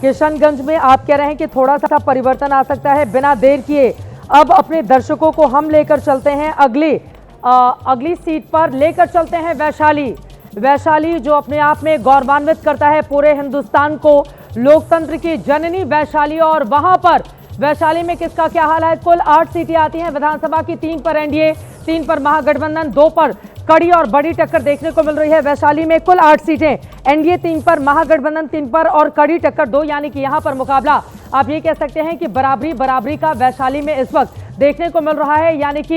किशनगंज में आप कह रहे हैं कि थोड़ा सा परिवर्तन आ सकता है। बिना देर किए अब अपने दर्शकों को हम लेकर चलते हैं अगली सीट पर, लेकर चलते हैं वैशाली। वैशाली जो अपने आप में गौरवान्वित करता है पूरे हिंदुस्तान को, लोकतंत्र की जननी वैशाली, और वहां पर वैशाली में किसका क्या हाल है। कुल 8 सीटें आती हैं विधानसभा की, 3 पर एनडीए, 3 पर महागठबंधन, 2 पर कड़ी और बड़ी टक्कर देखने को मिल रही है। वैशाली में कुल 8 सीटें, एनडीए 3 पर, महागठबंधन 3 पर और कड़ी टक्कर 2, यानी कि यहां पर मुकाबला आप ये कह सकते हैं कि बराबरी का वैशाली में इस वक्त देखने को मिल रहा है, यानी कि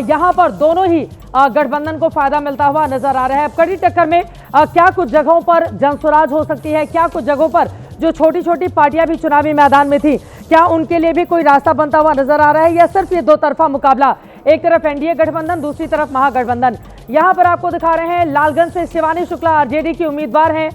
यहां पर दोनों ही गठबंधन को फायदा मिलता हुआ नजर आ रहा है। अब कड़ी टक्कर में क्या कुछ जगहों पर जनसुराज हो सकती है, क्या कुछ जगहों पर जो छोटी छोटी पार्टियां भी चुनावी मैदान में थी, क्या उनके लिए भी कोई रास्ता बनता हुआ नजर आ रहा है, या सिर्फ ये दो तरफा मुकाबला, एक तरफ एनडीए गठबंधन, दूसरी तरफ महागठबंधन। यहां पर आपको दिखा रहे हैं लालगंज से शिवानी शुक्ला आरजेडी की उम्मीदवार हैं।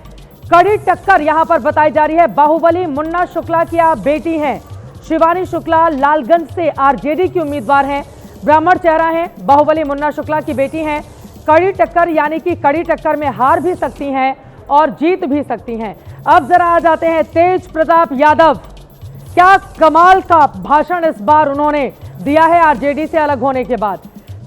कड़ी टक्कर यहां पर बताई जा रही है। बाहुबली मुन्ना शुक्ला की आप बेटी हैं शिवानी शुक्ला, लालगंज से आरजेडी की उम्मीदवार हैं, ब्राह्मण चेहरा हैं, बाहुबली मुन्ना शुक्ला की बेटी हैं। कड़ी टक्कर, यानी कि कड़ी टक्कर में हार भी सकती हैं और जीत भी सकती हैं। अब जरा आ जाते हैं तेज प्रताप यादव। क्या कमाल का भाषण इस बार उन्होंने दिया है आरजेडी से अलग होने के बाद।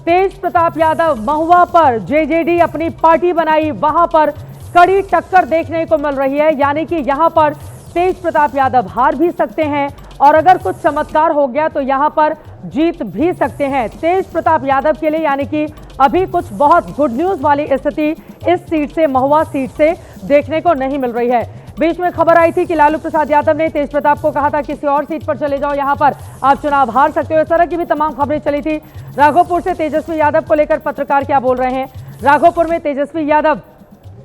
तेज प्रताप यादव महुआ पर जेजेडी अपनी पार्टी बनाई, वहां पर कड़ी टक्कर देखने को मिल रही है, यानी कि यहां पर तेज प्रताप यादव हार भी सकते हैं और अगर कुछ चमत्कार हो गया तो यहां पर जीत भी सकते हैं तेज प्रताप यादव के लिए, यानी कि अभी कुछ बहुत गुड न्यूज वाली स्थिति इस सीट से, महुआ सीट से देखने को नहीं मिल रही है। बीच में खबर आई थी कि लालू प्रसाद यादव ने तेज प्रताप को कहा था किसी और सीट पर चले जाओ, यहां पर आप चुनाव हार सकते हो, इस तरह की भी तमाम खबरें चली थी। राघोपुर से तेजस्वी यादव को लेकर पत्रकार क्या बोल रहे हैं। राघोपुर में तेजस्वी यादव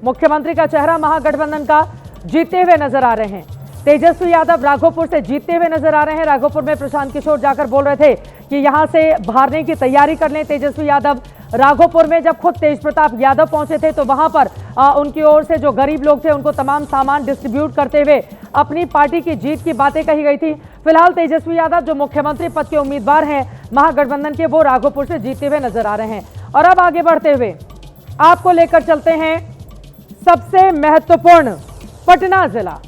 मुख्यमंत्री का चेहरा महागठबंधन का जीतते हुए नजर आ रहे हैं। तेजस्वी यादव राघोपुर से जीतते हुए नजर आ रहे हैं। राघोपुर में प्रशांत किशोर जाकर बोल रहे थे कि यहां से हारने की तैयारी कर लें तेजस्वी यादव। राघोपुर में जब खुद तेज प्रताप यादव पहुंचे थे तो वहां पर उनकी ओर से जो गरीब लोग थे उनको तमाम सामान डिस्ट्रीब्यूट करते हुए अपनी पार्टी की जीत की बातें कही गई थी। फिलहाल तेजस्वी यादव जो मुख्यमंत्री पद के उम्मीदवार हैं महागठबंधन के, वो राघोपुर से जीतते हुए नजर आ रहे हैं। और अब आगे बढ़ते हुए आपको लेकर चलते हैं सबसे महत्वपूर्ण पटना जिला।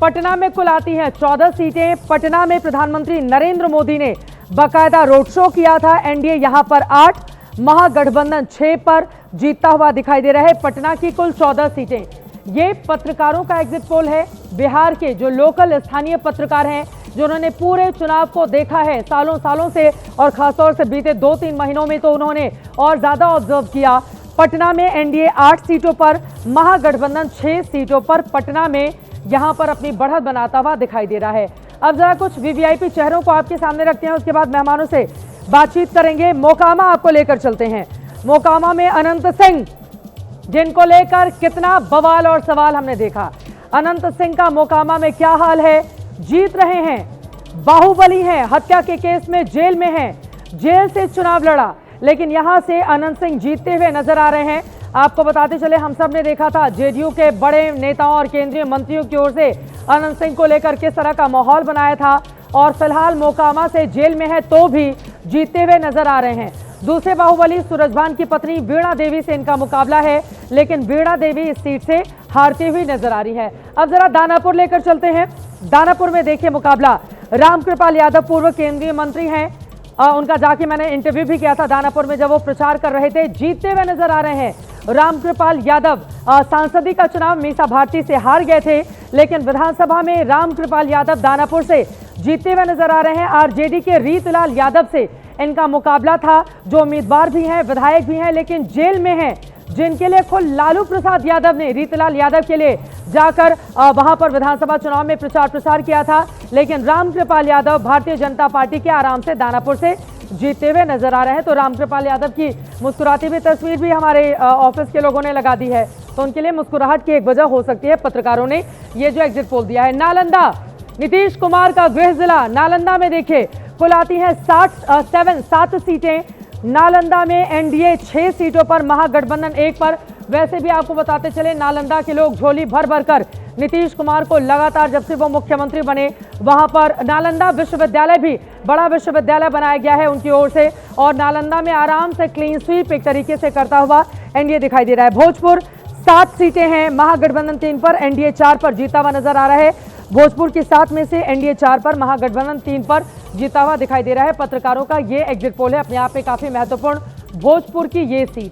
पटना में कुल आती हैं 14 सीटें। पटना में प्रधानमंत्री नरेंद्र मोदी ने बाकायदा रोड शो किया था। एनडीए यहां पर 8, महागठबंधन 6 पर जीतता हुआ दिखाई दे रहा है। पटना की कुल 14 सीटें। ये पत्रकारों का एग्जिट पोल है, बिहार के जो लोकल स्थानीय पत्रकार हैं जिन्होंने पूरे चुनाव को देखा है सालों से, और खासतौर से बीते 2-3 महीनों में तो उन्होंने और ज्यादा ऑब्जर्व किया। पटना में एनडीए 8 सीटों पर, महागठबंधन 6 सीटों पर पटना में यहां पर अपनी बढ़त बनाता हुआ दिखाई दे रहा है। अब जरा कुछ वीवीआईपी चेहरों को आपके सामने रखते हैं, उसके बाद मेहमानों से बातचीत करेंगे। मोकामा आपको लेकर चलते हैं। मोकामा में अनंत सिंह, जिनको लेकर कितना बवाल और सवाल हमने देखा। अनंत सिंह का मोकामा में क्या हाल है, जीत रहे हैं, बाहुबली हैं, हत्या के केस में जेल में हैं, जेल से चुनाव लड़ा, लेकिन यहां से अनंत सिंह जीतते हुए नजर आ रहे हैं। आपको बताते चले, हम सब ने देखा था जेडीयू के बड़े नेताओं और केंद्रीय मंत्रियों की ओर से अनंत सिंह को लेकर किस तरह का माहौल बनाया था, और फिलहाल मोकामा से जेल में है तो भी जीतते हुए नजर आ रहे हैं। दूसरे बाहुबली सूरजभान की पत्नी वीणा देवी से इनका मुकाबला है, लेकिन वीणा देवी इस सीट से हारती हुई नजर आ रही है। अब जरा दानापुर लेकर चलते हैं। दानापुर में देखिए मुकाबला, रामकृपाल यादव पूर्व केंद्रीय मंत्री हैं, उनका जाके मैंने इंटरव्यू भी किया था दानापुर में जब वो प्रचार कर रहे थे, जीतते हुए नजर आ रहे हैं। रामकृपाल यादव सांसदी का चुनाव मीसा भारती से हार गए थे, लेकिन विधानसभा में रामकृपाल यादव दानापुर से जीतते हुए नजर आ रहे हैं। आरजेडी के रीतलाल यादव से इनका मुकाबला था, जो उम्मीदवार भी हैं, विधायक भी हैं, लेकिन जेल में हैं, जिनके लिए खुद लालू प्रसाद यादव ने रीतलाल यादव के लिए जाकर वहां पर विधानसभा चुनाव में प्रचार किया था, लेकिन रामकृपाल यादव भारतीय जनता पार्टी के आराम से दानापुर से जीतते हुए नजर आ रहे हैं। तो रामकृपाल यादव की मुस्कुराती हुई तस्वीर भी हमारे ऑफिस के लोगों ने लगा दी है, तो उनके लिए मुस्कुराहट की एक वजह हो सकती है पत्रकारों ने ये जो एग्जिट पोल दिया है। नालंदा, नीतीश कुमार का गृह जिला, नालंदा में देखिए कुल आती हैं 7 सीटें। नालंदा में एनडीए 6 सीटों पर, महागठबंधन 1 पर। वैसे भी आपको बताते चले, नालंदा के लोग झोली भर भर कर नीतीश कुमार को लगातार जब से वो मुख्यमंत्री बने, वहां पर नालंदा विश्वविद्यालय भी बड़ा विश्वविद्यालय बनाया गया है उनकी ओर से, और नालंदा में आराम से क्लीन स्वीप एक तरीके से करता हुआ एनडीए दिखाई दे रहा है। भोजपुर 7 सीटें हैं, महागठबंधन 3 पर, एनडीए 4 पर जीता हुआ नजर आ रहा है। भोजपुर की 7 में से एनडीए 4 पर, महागठबंधन 3 पर जीता हुआ दिखाई दे रहा है। पत्रकारों का ये एग्जिट पोल है, अपने आप में काफी महत्वपूर्ण। भोजपुर की ये सीट,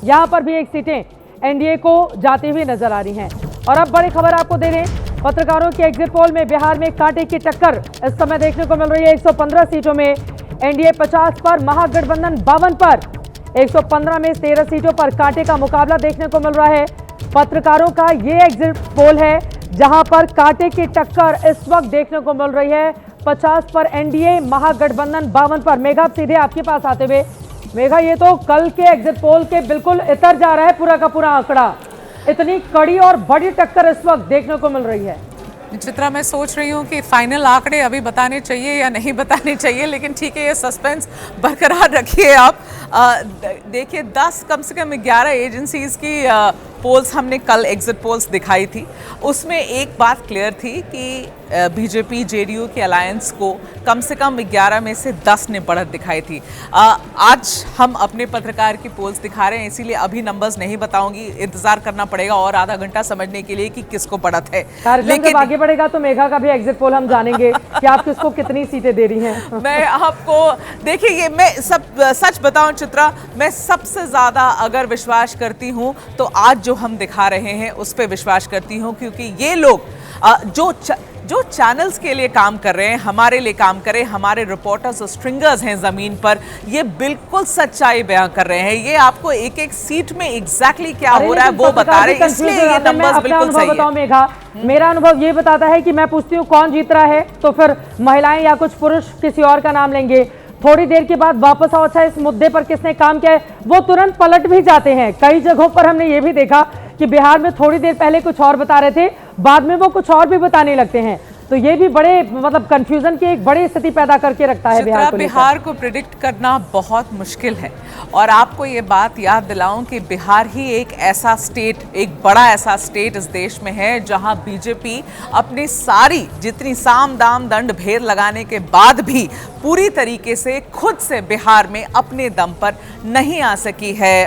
यहां पर भी एक सीटें एनडीए को जाती हुई नजर आ रही हैं। और अब बड़ी खबर आपको दे रहे हैं, पत्रकारों के एग्जिट पोल में बिहार में कांटे की टक्कर इस समय देखने को मिल रही है। 115 सीटों में एनडीए 50 पर, महागठबंधन 52 पर। 115 में 13 सीटों पर कांटे का मुकाबला देखने को मिल रहा है। पत्रकारों का ये एग्जिट पोल है जहां पर कांटे की टक्कर इस वक्त देखने को मिल रही है। 50 पर एनडीए, महागठबंधन 52 पर। मेघा, सीधे आपके पास आते हुए, मेघा, ये तो कल के एग्जिट पोल के बिल्कुल इतर जा रहा है पूरा का पूरा आंकड़ा। इतनी कड़ी और बड़ी टक्कर इस वक्त देखने को मिल रही है। चित्रा, मैं सोच रही हूँ कि फाइनल आंकड़े अभी बताने चाहिए या नहीं बताने चाहिए, लेकिन ठीक है, ये सस्पेंस बरकरार रखिए आप। देखिए, 10 कम से कम 11 एजेंसीज की पोल्स हमने कल एग्जिट पोल्स दिखाई थी। उसमें एक बात क्लियर थी कि बीजेपी जेडीयू के अलायंस को कम से कम 11 में से 10 ने बढ़त दिखाई थी। आज हम अपने पत्रकार की पोल्स दिखा रहे हैं, इसीलिए अभी नंबर्स नहीं बताऊंगी, इंतजार करना पड़ेगा और आधा घंटा समझने के लिए कि किसको बढ़त है। लेकिन आगे बढ़ेगा तो मेघा का भी एग्जिट पोल हम जानेंगे कि आप किसको कितनी सीटें दे रही हैं। मैं आपको, देखिए, ये मैं सच बताऊं चित्रा, मैं सबसे ज्यादा अगर विश्वास करती हूं तो आज जो हम दिखा रहे हैं उस पर विश्वास करती हूं, क्योंकि ये लोग जो चैनल्स के लिए काम कर रहे हैं, हमारे लिए काम कर रहे हैं, हमारे रिपोर्टर्स और स्ट्रिंगर्स हैं जमीन पर, ये बिल्कुल सच्चाई बयां कर रहे हैं। ये आपको एक एक सीट में एग्जैक्टली क्या हो रहा है वो बता रहे हैं, इसलिए ये नंबर्स बिल्कुल सही है। मेघा, मेरा अनुभव ये बताता है कि मैं पूछती हूँ कौन जीत रहा है तो फिर महिलाएं या कुछ पुरुष किसी और का नाम लेंगे, थोड़ी देर के बाद वापस आओ, अच्छा इस मुद्दे पर किसने काम किया है, वो तुरंत पलट भी जाते हैं। कई जगहों पर हमने ये भी देखा कि बिहार में थोड़ी देर पहले कुछ और बता रहे थे, बाद में वो कुछ और भी बताने लगते हैं। तो ये भी बड़े कंफ्यूजन की एक बड़ी स्थिति पैदा करके रखता है बिहार को प्रिडिक्ट करना बहुत मुश्किल है। और आपको ये बात याद दिलाऊं कि बिहार ही एक ऐसा स्टेट, एक बड़ा ऐसा स्टेट इस देश में है जहां बीजेपी अपनी सारी जितनी साम दाम दंड भेद लगाने के बाद भी पूरी तरीके से खुद से बिहार में अपने दम पर नहीं आ सकी है,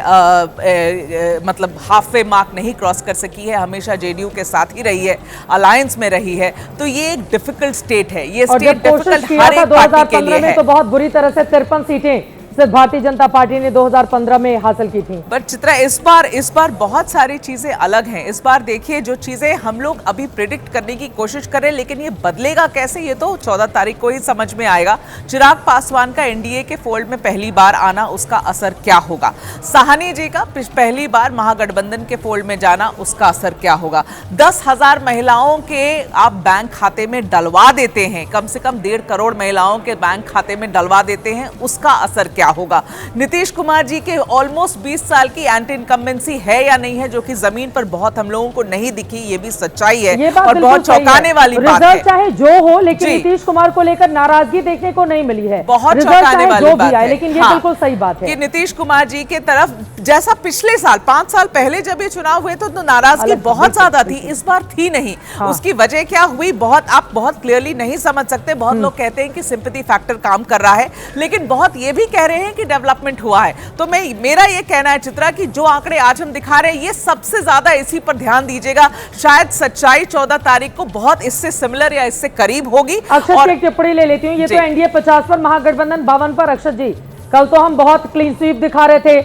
मतलब हाफ वे मार्क नहीं क्रॉस कर सकी है। हमेशा जेडीयू के साथ ही रही है, अलायंस में रही है। तो ये एक डिफिकल्ट स्टेट है, ये स्टेट डिफिकल्ट हर एक पार्टी के लिए है। तो बहुत बुरी तरह से 53 सीटें सिर्फ भारतीय जनता पार्टी ने 2015 में हासिल की थी। पर चित्रा, इस बार बहुत सारी चीजें अलग हैं। इस बार देखिए, जो चीजें हम लोग अभी प्रिडिक्ट करने की कोशिश करें, लेकिन ये बदलेगा कैसे, ये तो 14 तारीख को ही समझ में आएगा। चिराग पासवान का एनडीए के फोल्ड में पहली बार आना, उसका असर क्या होगा। साहनी जी का पहली बार महागठबंधन के फोल्ड में जाना, उसका असर क्या होगा। 10,000 महिलाओं के आप बैंक खाते में डलवा देते हैं, कम से कम 1.5 करोड़ महिलाओं के बैंक खाते में डलवा देते हैं, उसका असर क्या होगा। नीतीश कुमार जी के ऑलमोस्ट 20 साल की एंटी इनकम्बेंसी है या नहीं है, जो कि जमीन पर बहुत हम लोगों को नहीं दिखी, ये भी सच्चाई है और बहुत चौंकाने वाली बात है। चाहे जो हो, लेकिन नीतीश कुमार को लेकर नाराजगी देखने को नहीं मिली है, बहुत चौंकाने वाली बात है। लेकिन ये बिल्कुल सही बात है कि नीतीश कुमार जी के तरफ, जैसा पिछले साल 5 साल पहले जब ये चुनाव हुए तो नाराजगी बहुत ज्यादा थी, इस बार थी नहीं। उसकी वजह क्या हुई, आप बहुत क्लियरली नहीं समझ सकते। बहुत लोग कहते हैं कि सिंपैथी फैक्टर काम कर रहा है, लेकिन बहुत ये भी कह रहे हैं कि डेवलपमेंट हुआ है। तो मेरा ये कहना है चित्रा कि जो आंकड़े आज हम दिखा रहे हैं, ये सबसे ज्यादा इसी पर ध्यान दीजिएगा। शायद सच्चाई 14 तारीख को बहुत इससे सिमिलर या इससे करीब होगी। अक्षत की एक टिप्पणी ले लेती हूँ, ये तो एनडीए 50 पर, महागठबंधन 52 पर। अक्षत जी, कल तो हम बहुत क्लीन स्वीप दिखा रहे थे,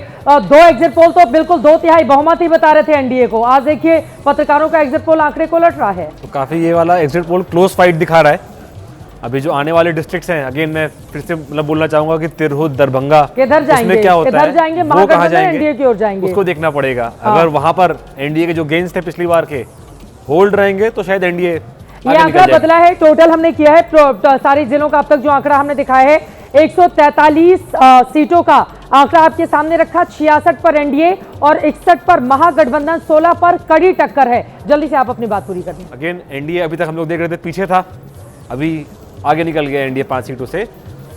2 एग्जिट पोल तो बिल्कुल 2/3 बहुमत ही बता रहे थे एनडीए को। आज देखिए पत्रकारों का एग्जिट पोल आंकड़े को लट रहा है। तो काफी ये वाला एग्जिट पोल क्लोज फाइट दिखा रहा है। अभी जो आने वाले डिस्ट्रिक्ट्स हैं, अगेन मैं फिर से बोलना चाहूंगा कि तिरहुत, दरभंगा, किधर जाएंगे, क्या होता किधर जाएंगे, वो कहाँ जाएंगे, एनडीए की ओर जाएंगे, उसको देखना पड़ेगा। अगर वहां पर एनडीए के जो गेन्स थे पिछली बार के होल्ड रहेंगे तो शायद एनडीए। ये आंकड़ा बदला है, टोटल हमने किया है सारे जिलों का, अब तक जो आंकड़ा हमने दिखाया है 143 सीटों का आंकड़ा आपके सामने रखा। 66 पर एनडीए और 61 पर महागठबंधन, 16 पर कड़ी टक्कर है। जल्दी से आप अपनी बात पूरी कर दें। अगेन एनडीए अभी तक हम लोग देख रहे थे पीछे था, अभी आगे निकल गया एनडीए 5 सीटों से।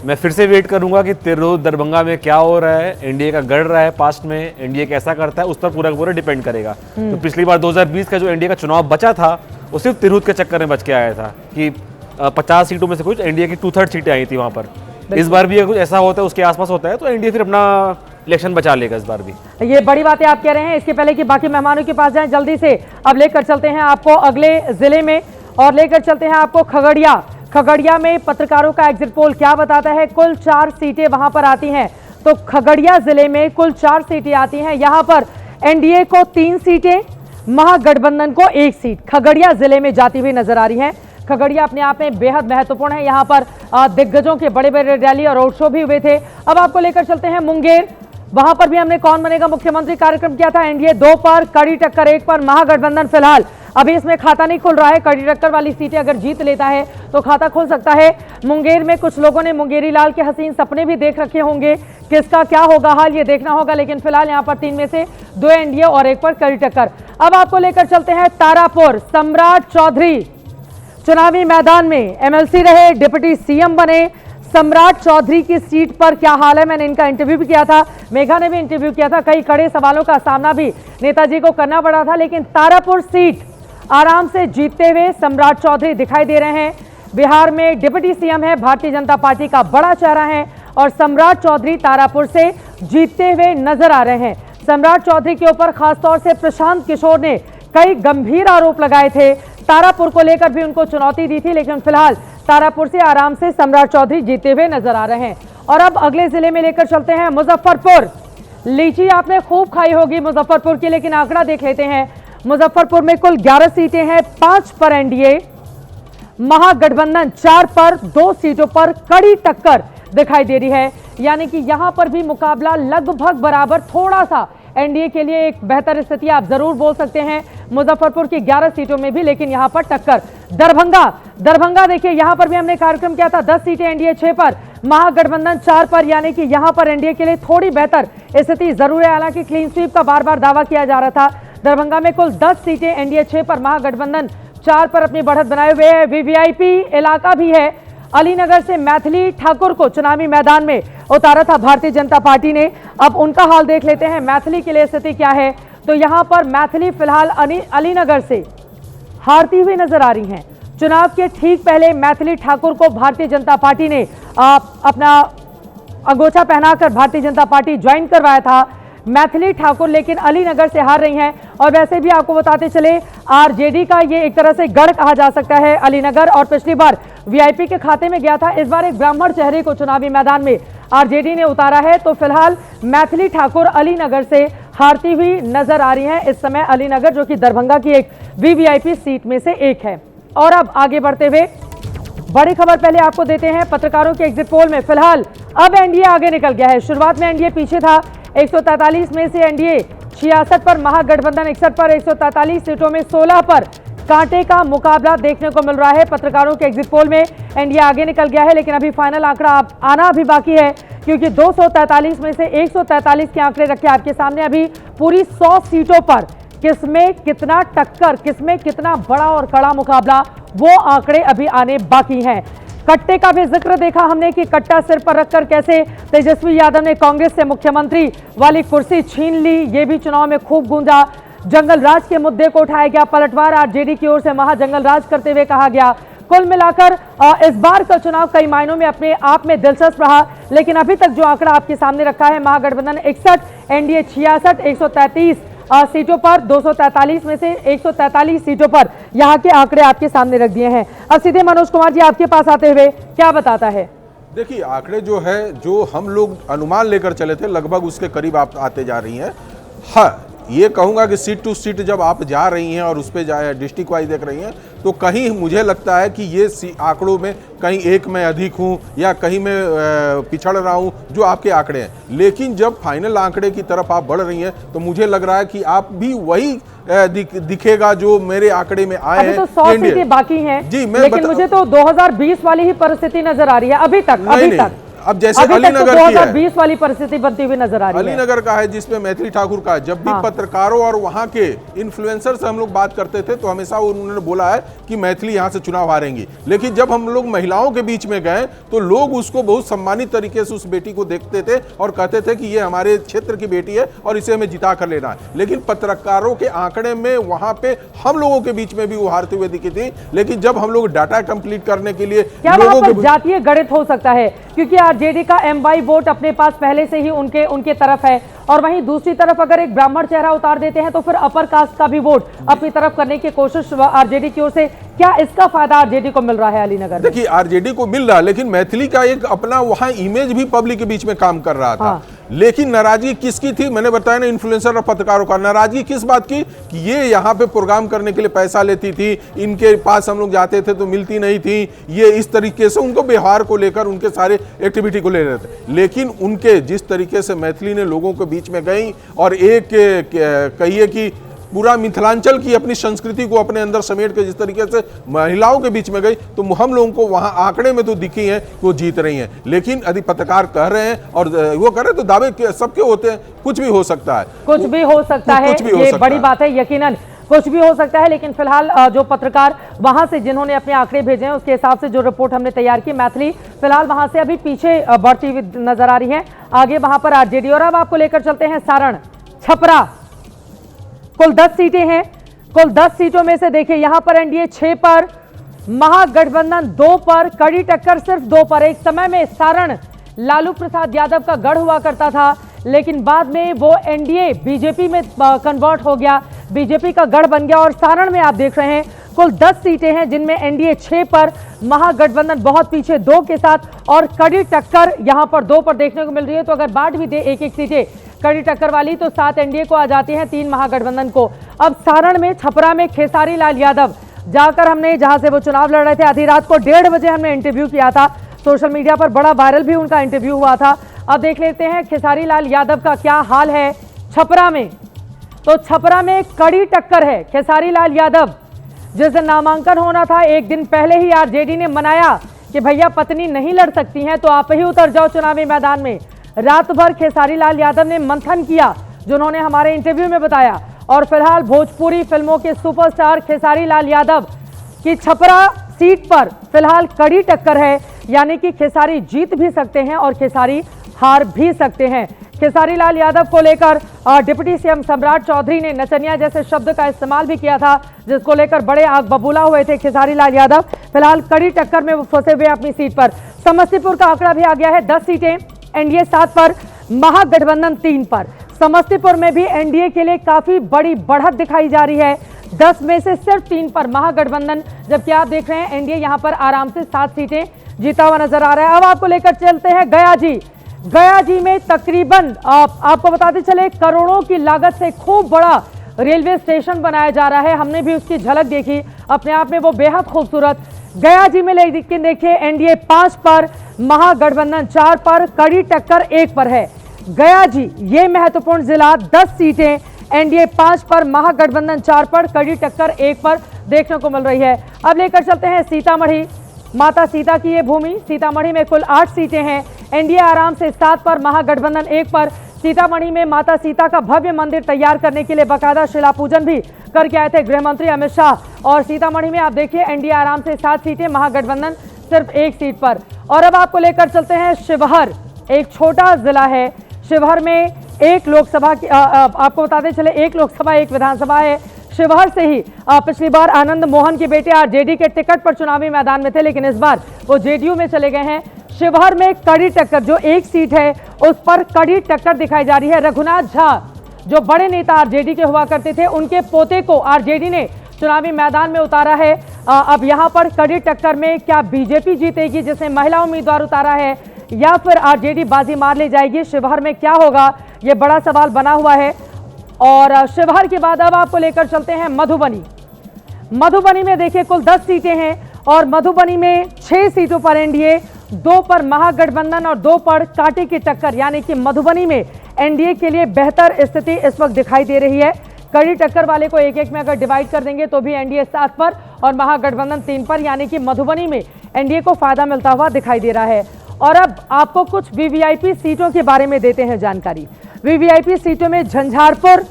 मैं फिर से वेट करूंगा कि तिरहुत, दरभंगा में क्या हो रहा है, एनडीए का गढ़ रहा है पास्ट में, एनडीए कैसा करता है, उस पर पूरा पूरा डिपेंड करेगा। तो पिछली बार 2020 का जो एनडीए का चुनाव बचा था, वो सिर्फ तिरहुत के चक्कर में बच के आया था कि 50 सीटों में से कुछ एनडीए की 2/3 सीटें आई थी वहां पर। इस बार भी अगर कुछ ऐसा होता है, उसके आसपास होता है, तो एनडीए फिर अपना इलेक्शन बचा लेगा इस बार भी। ये बड़ी बातें आप कह रहे हैं। इसके पहले कि बाकी मेहमानों के पास जाएं, जल्दी से अब लेकर चलते हैं आपको अगले जिले में और लेकर चलते हैं आपको खगड़िया। खगड़िया में पत्रकारों का एग्जिट पोल क्या बताता है। कुल 4 सीटें वहां पर आती हैं, तो खगड़िया जिले में कुल 4 सीटें आती हैं। यहां पर एनडीए को 3 सीटें, महागठबंधन को 1 सीट खगड़िया जिले में जाती हुई नजर आ रही है। खगड़िया अपने आप में बेहद महत्वपूर्ण है। यहाँ पर दिग्गजों के बड़े बड़े रैली और रोड शो भी हुए थे। अब आपको लेकर चलते हैं मुंगेर। वहां पर भी हमने कौन बनेगा मुख्यमंत्री कार्यक्रम किया था। एनडीए 2 पर, कड़ी टक्कर 1 पर, महागठबंधन फिलहाल अभी इसमें खाता नहीं खुल रहा है। कड़ी टक्कर वाली सीटें अगर जीत लेता है तो खाता खुल सकता है। मुंगेर में कुछ लोगों ने मुंगेरी लाल के हसीन सपने भी देख रखे होंगे, किसका क्या होगा हाल ये देखना होगा। लेकिन फिलहाल यहाँ पर 3 में से 2 एनडीए और 1 पर कड़ी टक्कर। अब आपको लेकर चलते हैं तारापुर। सम्राट चौधरी चुनावी मैदान में एमएलसी रहे, डिप्टी सीएम बने। सम्राट चौधरी की सीट पर क्या हाल है, मैंने इनका इंटरव्यू भी किया था, मेघा ने भी इंटरव्यू किया था। कई कड़े सवालों का सामना भी नेताजी को करना पड़ा था, लेकिन तारापुर सीट आराम से जीतते हुए सम्राट चौधरी दिखाई दे रहे हैं। बिहार में डिप्टी सीएम है, भारतीय जनता पार्टी का बड़ा चेहरा है और सम्राट चौधरी तारापुर से जीतते हुए नजर आ रहे हैं। सम्राट चौधरी के ऊपर खासतौर से प्रशांत किशोर ने कई गंभीर आरोप लगाए थे। तारापुर को लेकर भी उनको चुनौती दी थी, लेकिन फिलहाल तारापुर से आराम से सम्राट चौधरी जीते हुए नजर आ रहे हैं। और अब अगले जिले में लेकर चलते हैं मुजफ्फरपुर। लीची आपने खूब खाई होगी मुजफ्फरपुर की, लेकिन आंकड़ा देख लेते हैं। मुजफ्फरपुर में कुल 11 सीटें हैं, 5 पर एनडीए, महागठबंधन 4 पर, 2 सीटों पर कड़ी टक्कर दिखाई दे रही है। यानी कि यहां पर भी मुकाबला लगभग बराबर, थोड़ा सा एनडीए के लिए एक बेहतर स्थिति आप जरूर बोल सकते हैं मुजफ्फरपुर की 11 सीटों में भी, लेकिन यहां पर टक्कर। दरभंगा देखिए, यहां पर भी हमने कार्यक्रम किया था। 10 सीटें एनडीए 6 पर, महागठबंधन 4 पर, यानी कि यहां पर एनडीए के लिए थोड़ी बेहतर स्थिति जरूर है। हालांकि क्लीन स्वीप का बार बार दावा किया जा रहा था। दरभंगा में कुल 10 सीटें एनडीए 6 पर, महागठबंधन 4 पर अपनी बढ़त बनाए हुए है। वीवीआईपी इलाका भी है। अलीनगर से मैथिली ठाकुर को चुनावी मैदान में उतारा था भारतीय जनता पार्टी ने। अब उनका हाल देख लेते हैं, मैथिली के लिए स्थिति क्या है। तो यहां पर मैथिली फिलहाल अलीनगर से हारती हुई नजर आ रही हैं। चुनाव के ठीक पहले मैथिली ठाकुर को भारतीय जनता पार्टी ने अपना अंगोछा पहनाकर भारतीय जनता पार्टी ज्वाइन करवाया था। मैथिली ठाकुर लेकिन अलीनगर से हार रही हैं। और वैसे भी आपको बताते चले, आरजेडी का ये एक तरह से गढ़ कहा जा सकता है अलीनगर, और पिछली बार वीआईपी के खाते में गया था। इस बार एक ब्राह्मण चेहरे को चुनावी मैदान में आरजेडी ने उतारा है। तो फिलहाल मैथिली ठाकुर अलीनगर से हारती हुई नजर आ रही हैं इस समय अलीनगर, जो कि दरभंगा की एक वीवीआईपी सीट में से एक है। और अब आगे बढ़ते हुए बड़ी खबर पहले आपको देते हैं। पत्रकारों के एग्जिट पोल में फिलहाल अब एनडीए आगे निकल गया है। शुरुआत में एनडीए पीछे था, 143 में से एनडीए 66 पर, महागठबंधन 61 पर। 143 सीटों में 16 पर कांटे का मुकाबला देखने को मिल रहा है। पत्रकारों के एग्जिट पोल में एनडीए आगे निकल गया है, लेकिन अभी फाइनल आंकड़ा आना अभी बाकी है, क्योंकि 243 में से 143 के आंकड़े रखे आपके सामने। अभी पूरी 100 सीटों पर किसमें कितना टक्कर, किसमें कितना बड़ा और कड़ा मुकाबला, वो आंकड़े अभी आने बाकी हैं। कट्टे का भी जिक्र देखा हमने कि कट्टा सिर पर रखकर कैसे तेजस्वी यादव ने कांग्रेस से मुख्यमंत्री वाली कुर्सी छीन ली, ये भी चुनाव में खूब गूंजा। जंगल राज के मुद्दे को उठाया गया, पलटवार आरजेडी की ओर से महाजंगल राज करते हुए कहा गया। कुल मिलाकर इस बार का चुनाव कई मायनों में अपने आप में दिलचस्प रहा, लेकिन अभी तक जो आंकड़ा आपके सामने रखा है, महागठबंधन 61, एनडीए 66, 133 सीटों पर, 243 में से 143 सीटों पर यहाँ के आंकड़े आपके सामने रख दिए हैं। अब सीधे मनोज कुमार जी आपके पास आते हुए क्या बताता है? देखिए, आंकड़े जो है, जो हम लोग अनुमान लेकर चले थे, लगभग उसके करीब आप आते जा रही हैं। हाँ, ये कहूँगा कि सीट टू सीट जब आप जा रही हैं और उस पर जाए डिस्ट्रिक्ट वाइज देख रही हैं, तो कहीं मुझे लगता है कि ये आंकड़ों में कहीं एक में अधिक हूँ या कहीं में पिछड़ रहा हूँ, जो आपके आंकड़े हैं। लेकिन जब फाइनल आंकड़े की तरफ आप बढ़ रही हैं, तो मुझे लग रहा है कि आप भी वही दिखेगा जो मेरे आंकड़े में आए हैं। तो 100 सीटें बाकी हैं जी, लेकिन मुझे तो 2020 वाली ही परिस्थिति नजर आ रही है अभी तक। अब जैसे अलीनगर तो 2020 वाली परिस्थिति बनती हुई नजर आ रही है। अलीनगर का है जिसमें मैथिली ठाकुर का, जब भी पत्रकारों और वहां के इन्फ्लुएंसर से हम लोग बात करते थे, तो हमेशा उन्होंने बोला है कि मैथिली यहां से चुनाव हारेंगी। लेकिन जब हम लोग महिलाओं के बीच में गए, तो लोग उसको बहुत सम्मानित तरीके से उस बेटी को देखते थे और कहते थे कि ये हमारे क्षेत्र की बेटी है और इसे हमें जिता कर लेना है। लेकिन पत्रकारों के आंकड़े में वहां पे हम लोगों के बीच में भी वो हारते हुए दिखी थी। लेकिन जब हम लोग डाटा कंप्लीट करने के लिए लोगों के जातीय गणित हो सकता है, क्योंकि आरजेडी का एमवाई वोट अपने पास पहले से ही उनके तरफ है, और वहीं दूसरी तरफ अगर एक ब्राह्मण चेहरा उतार देते हैं तो फिर अपर कास्ट का भी वोट अपनी तरफ करने की कोशिश आरजेडी की ओर से। क्या इसका फायदा आरजेडी को मिल रहा है अलीनगर? देखिए, आरजेडी को मिल रहा है, लेकिन मैथिली का एक अपना वहां इमेज भी पब्लिक के बीच में काम कर रहा था। लेकिन नाराजगी किसकी थी? मैंने बताया ना, इन्फ्लुएंसर और पत्रकारों का। नाराजगी किस बात की? कि ये यहाँ पे प्रोग्राम करने के लिए पैसा लेती थी, इनके पास हम लोग जाते थे तो मिलती नहीं थी, ये इस तरीके से उनको व्यवहार को लेकर, उनके सारे एक्टिविटी को ले रहे थे। लेकिन उनके जिस तरीके से मैथिली ने लोगों के बीच में गई और एक कहिए कि पूरा मिथिलांचल की अपनी संस्कृति को अपने अंदर समेट के जिस तरीके से महिलाओं के बीच में गई, तो हम लोगों को वहां आंकड़े में तो दिखी हैं कि वो जीत रही हैं। लेकिन यदि पत्रकार कह रहे हैं और वो कह रहे हैं तो दावे सबके होते हैं, कुछ भी हो सकता है, कुछ भी हो सकता है, ये बड़ी बात है। यकीनन कुछ भी हो सकता है, लेकिन फिलहाल जो पत्रकार वहां से जिन्होंने अपने आंकड़े भेजे हैं उसके हिसाब से जो रिपोर्ट हमने तैयार की, मैथिली फिलहाल वहां से अभी पीछे बढ़ती हुई नजर आ रही है। आगे वहां पर आरजेडी। और अब आपको लेकर चलते हैं सारण, छपरा। कुल 10 सीटें हैं। कुल 10 सीटों में से देखिए यहां पर एनडीए 6 पर, महागठबंधन 2 पर, कड़ी टक्कर सिर्फ 2 पर। एक समय में सारण लालू प्रसाद यादव का गढ़ हुआ करता था, लेकिन बाद में वो एनडीए बीजेपी में कन्वर्ट हो गया, बीजेपी का गढ़ बन गया। और सारण में आप देख रहे हैं कुल 10 सीटें हैं, जिनमें एनडीए 6 पर, महागठबंधन बहुत पीछे 2 के साथ, और कड़ी टक्कर यहां पर 2 पर देखने को मिल रही है। तो अगर बांट भी दे एक सीटें कड़ी टक्कर वाली, तो 7 एनडीए को आ जाती हैं, 3 महागठबंधन को। अब सारण में, छपरा में खेसारी लाल यादव जाकर, हमने जहां से वो चुनाव लड़ रहे थे, आधी रात को 1:30 बजे हमने इंटरव्यू किया था, सोशल मीडिया पर बड़ा वायरल भी उनका इंटरव्यू हुआ था। अब देख लेते हैं खेसारी लाल यादव का क्या हाल है छपरा में। तो छपरा में कड़ी टक्कर है। खेसारी लाल यादव, जिस दिन नामांकन होना था, एक दिन पहले ही आरजेडी ने मनाया कि भैया पत्नी नहीं लड़ सकती हैं तो आप ही उतर जाओ चुनावी मैदान में। रात भर खेसारी लाल यादव ने मंथन किया, जो उन्होंने हमारे इंटरव्यू में बताया। और फिलहाल भोजपुरी फिल्मों के सुपरस्टार खेसारी लाल यादव की छपरा सीट पर फिलहाल कड़ी टक्कर है, यानी कि खेसारी जीत भी सकते हैं और खेसारी हार भी सकते हैं। खेसारी लाल यादव को लेकर डिप्टी सीएम सम्राट चौधरी ने नचनिया जैसे शब्द का इस्तेमाल भी किया था, जिसको लेकर बड़े आग बबूला हुए थे खेसारी लाल यादव। फिलहाल कड़ी टक्कर में वो फंसे हुए अपनी सीट पर। समस्तीपुर का आंकड़ा भी आ गया है, 10 सीटें, एनडीए 7 पर, महागठबंधन 3 पर। समस्तीपुर में भी एनडीए के लिए काफी बड़ी बढ़त दिखाई जा रही है, 10 में से सिर्फ 3 पर महागठबंधन, जबकि आप देख रहे हैं एनडीए यहां पर आराम से 7 सीटें जीता हुआ नजर आ रहा है। अब आपको लेकर चलते हैं गया जी। गया जी में तकरीबन आपको बताते चले करोड़ों की लागत से खूब बड़ा रेलवे स्टेशन बनाया जा रहा है। हमने भी उसकी झलक देखी, अपने आप में वो बेहद खूबसूरत। गया जी में लेकिन देखिए एनडीए 5 पर, महागठबंधन 4 पर, कड़ी टक्कर 1 पर है। गया जी ये महत्वपूर्ण जिला, 10 सीटें, एनडीए 5 पर, महागठबंधन 4 पर, कड़ी टक्कर 1 पर देखने को मिल रही है। अब लेकर चलते हैं सीतामढ़ी, माता सीता की ये भूमि। सीतामढ़ी में कुल 8 सीटें हैं, एनडीए आराम से 7 पर, महागठबंधन 1 पर। सीतामढ़ी में माता सीता का भव्य मंदिर तैयार करने के लिए बाकायदा शिला पूजन भी करके आए थे गृह मंत्री अमित शाह। और सीतामढ़ी में आप देखिए एनडीए आराम से 7 सीटें, महागठबंधन सिर्फ 1 सीट पर। और अब आपको लेकर चलते हैं शिवहर, एक छोटा जिला है। शिवहर में एक लोकसभा की आपको बताते चले 1 लोकसभा 1 विधानसभा है। शिवहर से ही पिछली बार आनंद मोहन के बेटे आरजेडी के टिकट पर चुनावी मैदान में थे, लेकिन इस बार वो जेडीयू में चले गए हैं। शिवहर में कड़ी टक्कर, जो 1 सीट है उस पर कड़ी टक्कर दिखाई जा रही है। रघुनाथ झा जो बड़े नेता आरजेडी के हुआ करते थे, उनके पोते को आरजेडी ने चुनावी मैदान में उतारा है। अब यहां पर कड़ी टक्कर में क्या बीजेपी जीतेगी, जिसने महिला उम्मीदवार उतारा है, या फिर आरजेडी बाजी मार ले जाएगी? शिवहर में क्या होगा, यह बड़ा सवाल बना हुआ है। और शिवहर के बाद अब आपको लेकर चलते हैं मधुबनी। मधुबनी में देखिए कुल 10 सीटें हैं और मधुबनी में 6 सीटों पर एनडीए, 2 पर महागठबंधन और 2 पर कांटे की टक्कर, यानी कि मधुबनी में एनडीए के लिए बेहतर स्थिति इस वक्त दिखाई दे रही है। कड़ी टक्कर वाले को 1-1 में अगर डिवाइड कर देंगे तो भी एनडीए 7 पर और महागठबंधन 3 पर, यानी कि मधुबनी में एनडीए को फायदा मिलता हुआ दिखाई दे रहा है। और अब आपको कुछ वीवीआईपी सीटों के बारे में देते हैं जानकारी। वीवीआईपी सीटों में झंझारपुर,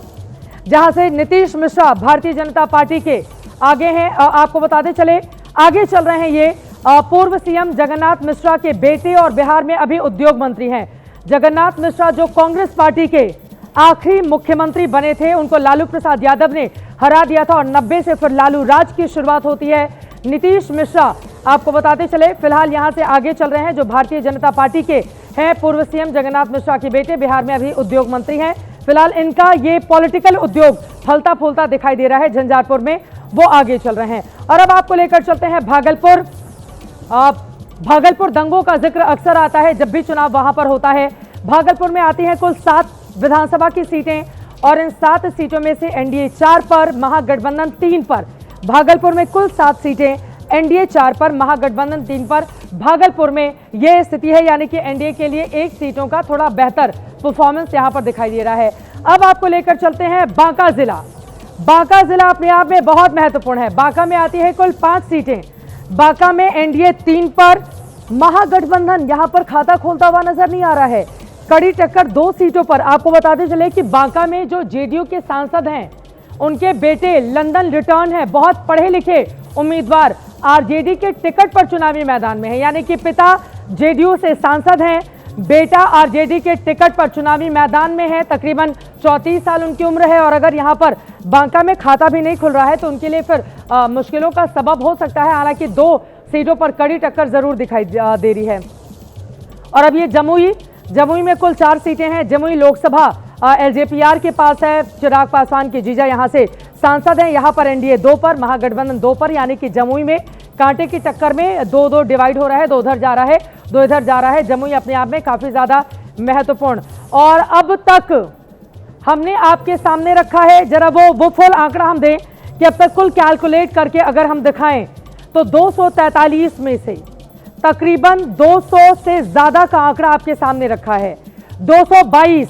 जहां से नीतीश मिश्रा भारतीय जनता पार्टी के आगे हैं, आपको बताते चले आगे चल रहे हैं ये पूर्व सीएम जगन्नाथ मिश्रा के बेटे और बिहार में अभी उद्योग मंत्री हैं। जगन्नाथ मिश्रा जो कांग्रेस पार्टी के आखिरी मुख्यमंत्री बने थे, उनको लालू प्रसाद यादव ने हरा दिया था और 90 से फिर लालू राज की शुरुआत होती है। नीतीश मिश्रा आपको बताते चले फिलहाल यहां से आगे चल रहे हैं, जो भारतीय जनता पार्टी के हैं। पूर्व सीएम जगन्नाथ मिश्रा के बेटे बिहार में अभी उद्योग मंत्री हैं। फिलहाल इनका ये पॉलिटिकल उद्योग फलता फूलता दिखाई दे रहा है। झंझारपुर में वो आगे चल रहे हैं। और अब आपको लेकर चलते हैं भागलपुर। भागलपुर दंगों का जिक्र अक्सर आता है जब भी चुनाव वहां पर होता है। भागलपुर में आती हैं कुल 7 विधानसभा की सीटें और इन 7 सीटों में से एनडीए 4 पर, महागठबंधन 3 पर। भागलपुर में कुल 7 सीटें, एनडीए 4 पर, महागठबंधन 3 पर। भागलपुर में यह स्थिति है, यानी कि एनडीए के लिए 1 सीटों का थोड़ा बेहतर परफॉर्मेंस यहां पर दिखाई दे रहा है। अब आपको लेकर चलते हैं बांका जिला। बांका जिला अपने आप में बहुत महत्वपूर्ण है। बांका में आती है कुल 5 सीटें। बांका में एनडीए 3 पर, महागठबंधन यहां पर खाता खोलता हुआ नजर नहीं आ रहा है। कड़ी टक्कर 2 सीटों पर। आपको बताते चले कि बांका में जो जेडीयू के सांसद हैं, उनके बेटे लंदन रिटर्न है, बहुत पढ़े लिखे उम्मीदवार आरजेडी के टिकट पर चुनावी मैदान में है। यानी कि पिता जेडीयू से सांसद हैं, बेटा आरजेडी के टिकट पर चुनावी मैदान में है। तकरीबन 34 साल उनकी उम्र है और अगर यहां पर बांका में खाता भी नहीं खुल रहा है तो उनके लिए फिर मुश्किलों का सबब हो सकता है। हालांकि 2 सीटों पर कड़ी टक्कर जरूर दिखाई दे रही है। और अब ये जमुई में कुल 4 सीटें हैं। जमुई लोकसभा एलजेपीआर के पास है, चिराग पासवान के जीजा यहां से सांसद हैं। यहां पर एनडीए 2 पर, महागठबंधन 2 पर, यानी कि जमुई में कांटे की टक्कर में 2-2 डिवाइड हो रहा है, 2 उधर जा रहा है, 2 इधर जा रहा है। जमुई अपने आप में काफी ज्यादा महत्वपूर्ण। और अब तक हमने आपके सामने रखा है, जरा वो फुल आंकड़ा हम दें कि अब तक कुल कैलकुलेट करके अगर हम दिखाएं तो 243 में से तकरीबन 200 से ज्यादा का आंकड़ा आपके सामने रखा है। 222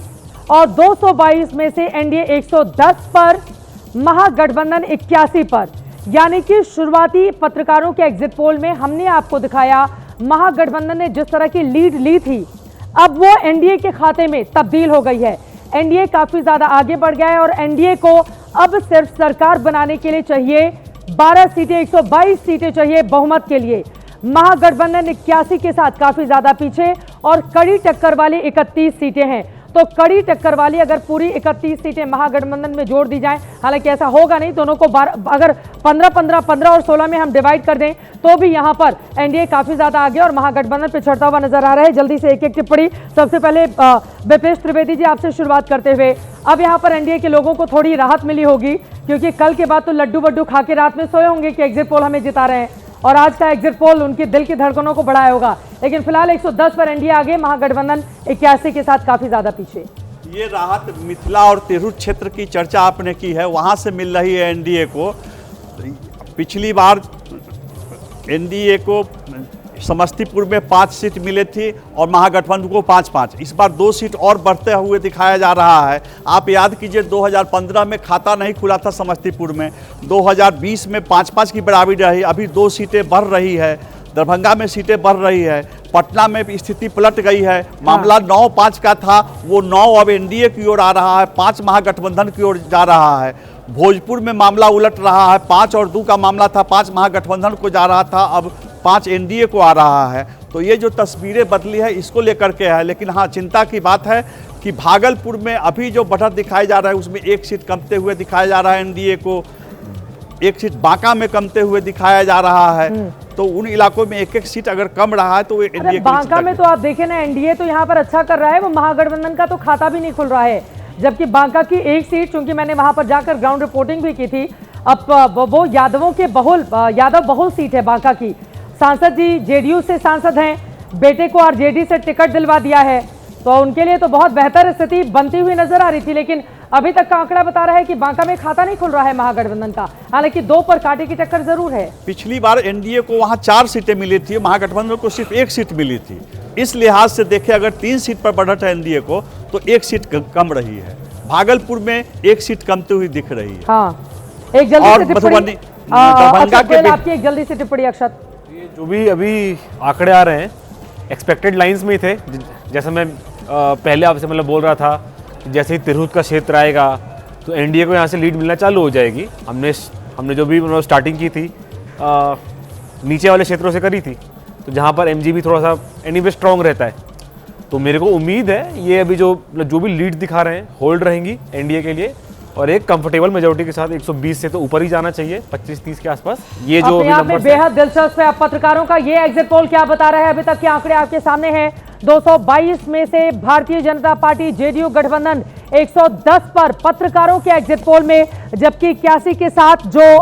और 222 में से एनडीए 110 पर, महागठबंधन 81 पर। यानी कि शुरुआती पत्रकारों के एग्जिट पोल में हमने आपको दिखाया महागठबंधन ने जिस तरह की लीड ली थी, अब वो एनडीए के खाते में तब्दील हो गई है। एनडीए काफी ज्यादा आगे बढ़ गया है और एनडीए को अब सिर्फ सरकार बनाने के लिए चाहिए 12 सीटें, 122 सीटें चाहिए बहुमत के लिए। महागठबंधन 81 के साथ काफी ज्यादा पीछे और कड़ी टक्कर वाली 31 सीटें हैं। तो कड़ी टक्कर वाली अगर पूरी 31 सीटें महागठबंधन में जोड़ दी जाएं, हालांकि ऐसा होगा नहीं, दोनों को अगर 15 और 16 में हम डिवाइड कर दें तो भी यहां पर एनडीए काफी ज्यादा आगे और महागठबंधन पिछड़ता हुआ नजर आ रहा है। जल्दी से एक टिप्पणी, सबसे पहले विपेश त्रिवेदी जी आपसे शुरुआत करते हुए, अब यहां पर एनडीए के लोगों को थोड़ी राहत मिली होगी क्योंकि कल के बाद तो लड्डू वड्डू खा के रात में सोए होंगे कि एग्जिट पोल हमें जिता रहे हैं और आज का एग्जिट पोल उनके दिल की धड़कनों को बढ़ाया होगा। लेकिन फिलहाल 110 पर एनडीए आगे, महागठबंधन 81 के साथ काफी ज्यादा पीछे। ये राहत मिथिला और तिरहुत क्षेत्र की चर्चा आपने की है, वहां से मिल रही है एनडीए को। पिछली बार एनडीए को समस्तीपुर में 5 सीट मिले थी और महागठबंधन को 5-5। इस बार 2 सीट और बढ़ते हुए दिखाया जा रहा है। आप याद कीजिए 2015 में खाता नहीं खुला था समस्तीपुर में, 2020 में 5-5 की बराबरी रही, अभी 2 सीटें बढ़ रही है। दरभंगा में सीटें बढ़ रही है, पटना में भी स्थिति पलट गई है। मामला 9-5 का था, वो 9 अब एनडीए की ओर आ रहा है, 5 महागठबंधन की ओर जा रहा है। भोजपुर में मामला उलट रहा है, 5 और 2 का मामला था, 5 महागठबंधन को जा रहा था, अब 5 एनडीए को आ रहा है। तो ये जो तस्वीरें बदली है इसको लेकर के है। लेकिन हाँ, चिंता की बात है कि भागलपुर में अभी जो बढ़त दिखाई जा रहा है उसमें 1 सीट कमते हुए दिखाया जा रहा है एनडीए को, 1 सीट बांका में कमते हुए दिखाया जा रहा है। तो उन इलाकों में 1-1 सीट अगर कम रहा है तो एनडीए बांका में तो आप देखें ना, एनडीए तो यहाँ पर अच्छा कर रहा है, वो महागठबंधन का तो खाता भी नहीं खुल रहा है। जबकि बांका की 1 सीट, चूंकि मैंने वहां पर जाकर ग्राउंड रिपोर्टिंग भी की थी, अब वो यादव बहुल सीट है बांका की। सांसद जी जेडीयू से सांसद हैं, बेटे को आरजेडी से टिकट दिलवा दिया है, तो उनके लिए तो बहुत बेहतर स्थिति बनती हुई नजर आ रही थी। लेकिन अभी तक का आंकड़ा बता रहा है कि बांका में खाता नहीं खुल रहा है महागठबंधन का, हालांकि 2 पर कांटे की टक्कर जरूर है। पिछली बार एनडीए को वहां 4 सीटें मिली थी, महागठबंधन को सिर्फ 1 सीट मिली थी। इस लिहाज से देखें अगर 3 सीट पर बढ़त है एनडीए को तो 1 सीट कम रही है। भागलपुर में 1 सीट कमती हुई दिख रही है। हाँ, एक जल्दी से टिप्पणी, आपकी एक जल्दी से टिप्पणी अक्षत। जो भी अभी आंकड़े आ रहे हैं एक्सपेक्टेड लाइंस में ही थे। जैसे मैं पहले आपसे मतलब बोल रहा था, जैसे ही तिरहुत का क्षेत्र आएगा तो एनडीए को यहाँ से लीड मिलना चालू हो जाएगी। हमने जो भी मतलब स्टार्टिंग की थी नीचे वाले क्षेत्रों से करी थी, तो जहाँ पर एमजीबी थोड़ा सा एनीवे स्ट्रॉन्ग रहता है। तो मेरे को उम्मीद है ये अभी जो भी लीड दिखा रहे हैं होल्ड रहेंगी एनडीए के लिए और एक कंफर्टेबल मेजोरिटी के साथ 120 से तो ऊपर ही जाना चाहिए, 25-30 के आसपास। ये जो अपने आप में बेहद दिलचस्प है। अब पत्रकारों का ये एग्जिट पोल क्या बता रहा है, अभी तक के आंकड़े आपके सामने हैं। 222 में से भारतीय जनता पार्टी जेडीयू गठबंधन 110 पर पत्रकारों के एग्जिट पोल में, जबकि 81 के साथ जो